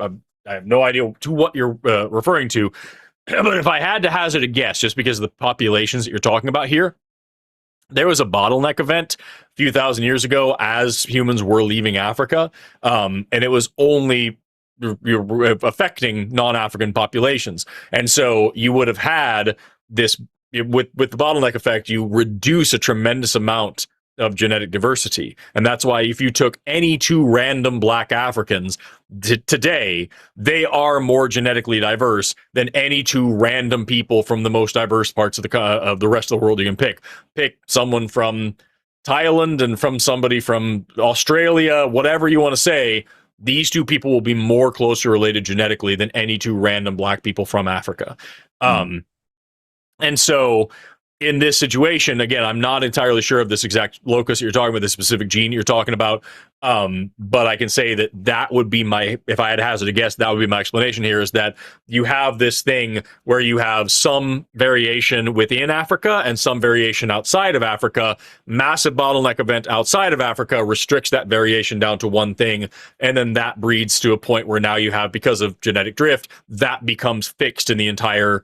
have no idea to what you're referring to. But if I had to hazard a guess, just because of the populations that you're talking about here, there was a bottleneck event a few thousand years ago as humans were leaving Africa, and it was only affecting non-African populations. And so you would have had this, with the bottleneck effect, you reduce a tremendous amount of genetic diversity. And that's why if you took any two random black Africans today, they are more genetically diverse than any two random people from the most diverse parts of the rest of the world you can pick. Pick someone from Thailand and from somebody from Australia, whatever you want to say, these two people will be more closely related genetically than any two random black people from Africa. And so in this situation, again, I'm not entirely sure of this exact locus you're talking about, the specific gene you're talking about. But I can say that would be if I had to hazard a guess, that would be my explanation here, is that you have this thing where you have some variation within Africa and some variation outside of Africa. Massive bottleneck event outside of Africa restricts that variation down to one thing. And then that breeds to a point where now you have, because of genetic drift, that becomes fixed in the entire,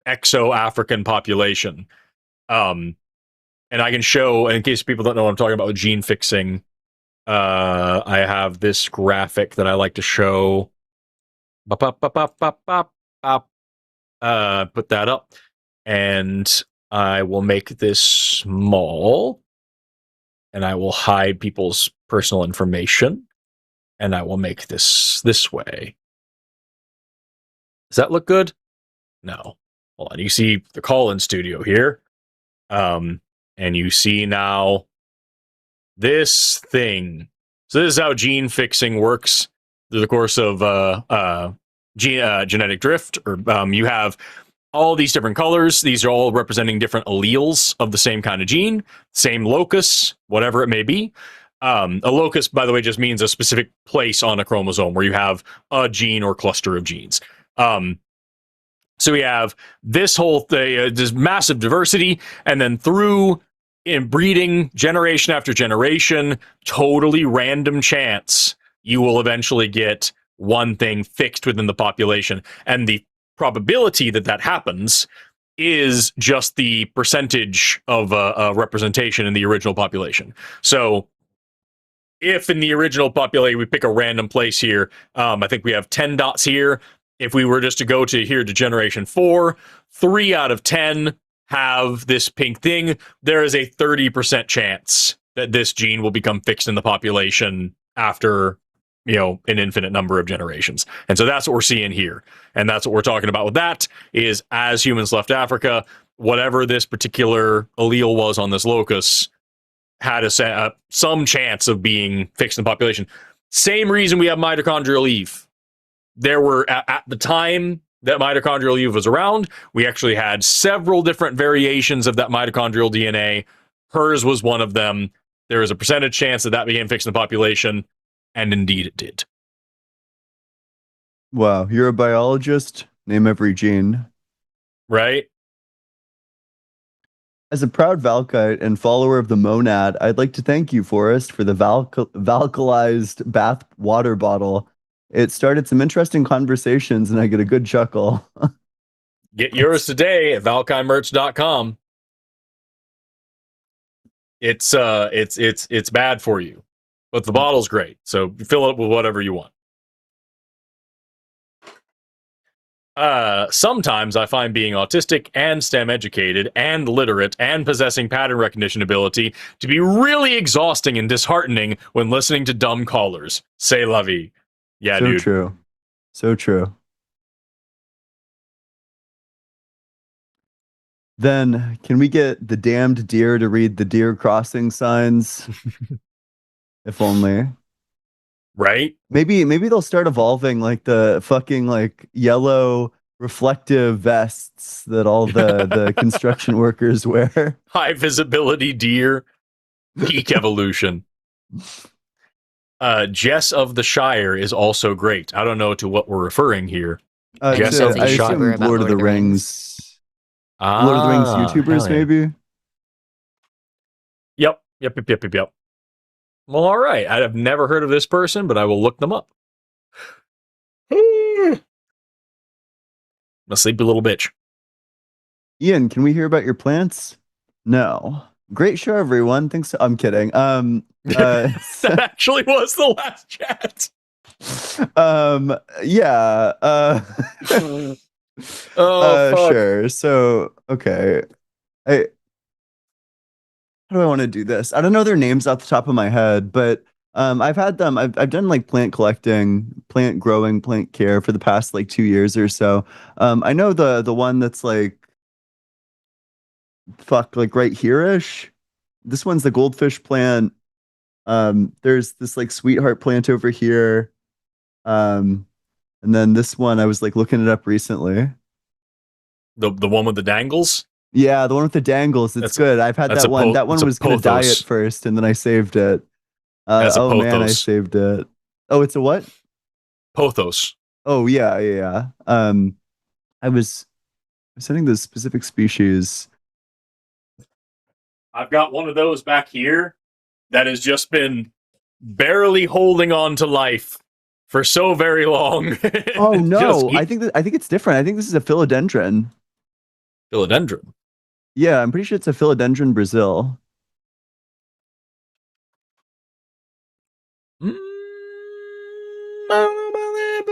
exo-African population. And I can show, in case people don't know what I'm talking about with gene fixing, I have this graphic that I like to show. Put that up, and I will make this small, and I will hide people's personal information, and I will make this way. Does that look good? No. Hold on. You see the call-in studio here. And you see now this thing. So this is how gene fixing works through the course of genetic drift. Or you have all these different colors. These are all representing different alleles of the same kind of gene, same locus, whatever it may be. A locus, by the way, just means a specific place on a chromosome where you have a gene or cluster of genes. So we have this whole thing, this massive diversity, and then through breeding generation after generation, totally random chance, you will eventually get one thing fixed within the population. And the probability that happens is just the percentage of representation in the original population. So if in the original population, we pick a random place here, I think we have 10 dots here. If we were just to go to here to generation 4, 3 out of 10 have this pink thing. There is a 30% chance that this gene will become fixed in the population after, an infinite number of generations. And so that's what we're seeing here. And that's what we're talking about with that, is as humans left Africa, whatever this particular allele was on this locus had some chance of being fixed in the population. Same reason we have mitochondrial Eve. There were, at the time that mitochondrial Eve was around, we actually had several different variations of that mitochondrial DNA. Hers was one of them. There is a percentage chance that became fixed in the population, and indeed it did. Wow, you're a biologist? Name every gene. Right? As a proud Valkite and follower of the monad, I'd like to thank you, Forrest, for the Valkalized bath water bottle. It started some interesting conversations, and I get a good chuckle. Get yours today at valkaimerch.com. It's bad for you, but the bottle's great. So fill it up with whatever you want. Sometimes I find being autistic and STEM educated and literate and possessing pattern recognition ability to be really exhausting and disheartening when listening to dumb callers. C'est la vie. Yeah, so dude. True. So true. Then, can we get the damned deer to read the deer crossing signs? If only. Right? Maybe they'll start evolving like the fucking like yellow reflective vests that all the construction workers wear. High visibility deer. Peak evolution. Jess of the Shire is also great. I don't know to what we're referring here. Jess of the Shire. Lord of the Rings. Lord of the Rings YouTubers, maybe? Yep. Well, all right. I have never heard of this person, but I will look them up. I'm a sleepy little bitch. Ian, can we hear about your plants? No. Great show, everyone. Thanks. I'm kidding. That actually was the last chat. Yeah. Sure. So, okay. How do I want to do this? I don't know their names off the top of my head, but I've had them. I've done like plant collecting, plant growing, plant care for the past like 2 years or so. I know the one that's like right here-ish. This one's the goldfish plant. There's this like sweetheart plant over here. And then this one, I was like looking it up recently. The one with the dangles? Yeah, the one with the dangles. It's good. I've had that one. That one was going to die at first, and then I saved it. Oh man, I saved it. Oh, it's a what? Pothos. Oh yeah. I was sending the specific species. I've got one of those back here that has just been barely holding on to life for so very long. Oh no, I think it's different. I think this is a philodendron. Philodendron. Yeah, I'm pretty sure it's a philodendron Brazil.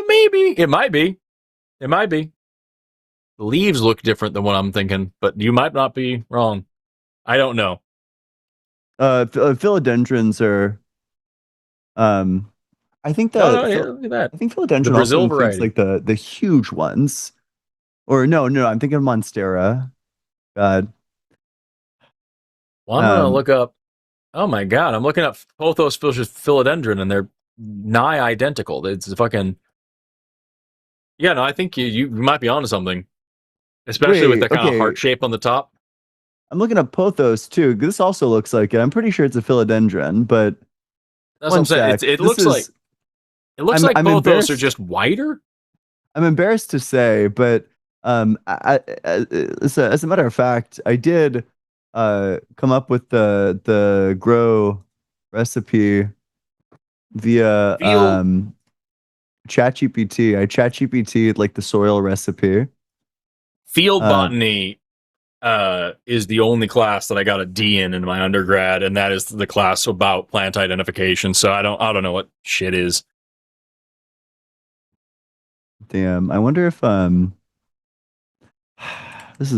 Maybe it might be. It might be. The leaves look different than what I'm thinking, but you might not be wrong. I don't know. Philodendrons are. I think that. Look at that. I think philodendron the Brazil also includes variety. like the huge ones. Or no, I'm thinking of Monstera. God. Well, I'm gonna look up. Oh my god, I'm looking up Pothos philodendron, and they're nigh identical. It's fucking. Yeah, no, I think you might be onto something, especially with the kind of heart shape on the top. I'm looking up Pothos too. This also looks like it. I'm pretty sure it's a philodendron, but that's what I'm saying. It looks like Pothos are just wider. I'm embarrassed to say, but as a matter of fact, I did come up with the grow recipe via ChatGPT. I ChatGPT'd like the soil recipe. Field botany is the only class that I got a D in my undergrad, and that is the class about plant identification. So I don't know what shit is. Damn, I wonder if this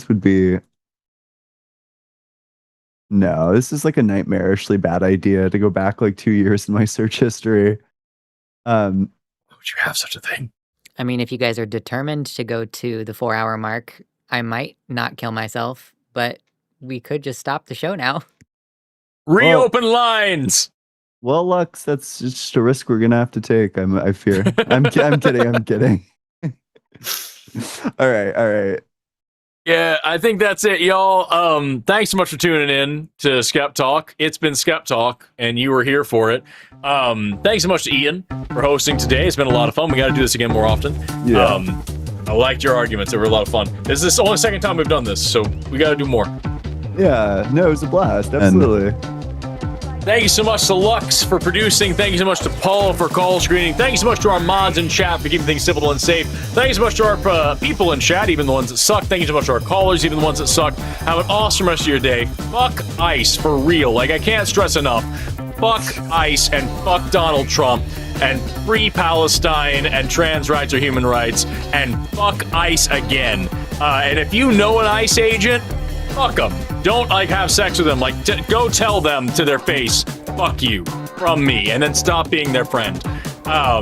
would be no, this is like a nightmarishly bad idea to go back like 2 years in my search history. Would you have such a thing? I mean, if you guys are determined to go to the 4-hour mark, I might not kill myself, but we could just stop the show now. Reopen lines. Well, Lux, that's just a risk we're gonna have to take. I fear. I'm kidding. All right. Yeah, I think that's it, y'all. Thanks so much for tuning in to SkepTalk. It's been SkepTalk, and you were here for it. Thanks so much to Ian for hosting today. It's been a lot of fun. We got to do this again more often. Yeah. I liked your arguments. They were a lot of fun. This is the only second time we've done this, so we got to do more. Yeah, no, it was a blast. Absolutely. Thank you so much to Lux for producing. Thank you so much to Paul for call screening. Thank you so much to our mods in chat for keeping things simple and safe. Thank you so much to our people in chat, even the ones that suck. Thank you so much to our callers, even the ones that suck. Have an awesome rest of your day. Fuck ICE for real. Like, I can't stress enough. Fuck ICE and fuck Donald Trump and free Palestine and trans rights or human rights and fuck ICE again. And if you know an ICE agent, fuck them. Don't have sex with them. Go tell them to their face, fuck you, from me, and then stop being their friend. I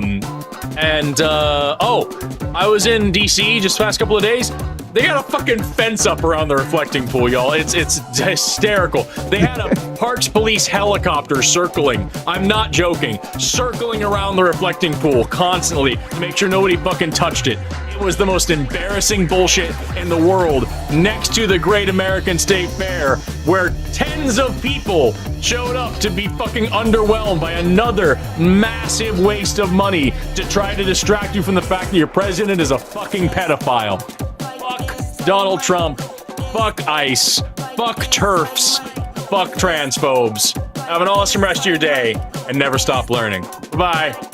was in DC just the past couple of days. They got a fucking fence up around the reflecting pool, y'all. It's hysterical. They had a Parks Police helicopter circling. I'm not joking. Circling around the reflecting pool constantly to make sure nobody fucking touched it. It was the most embarrassing bullshit in the world, next to the Great American State Fair, where tens of people showed up to be fucking underwhelmed by another massive waste of money to try to distract you from the fact that your president is a fucking pedophile. Fuck Donald Trump. Fuck ICE. Fuck TERFs. Fuck transphobes. Have an awesome rest of your day and never stop learning. Bye-bye.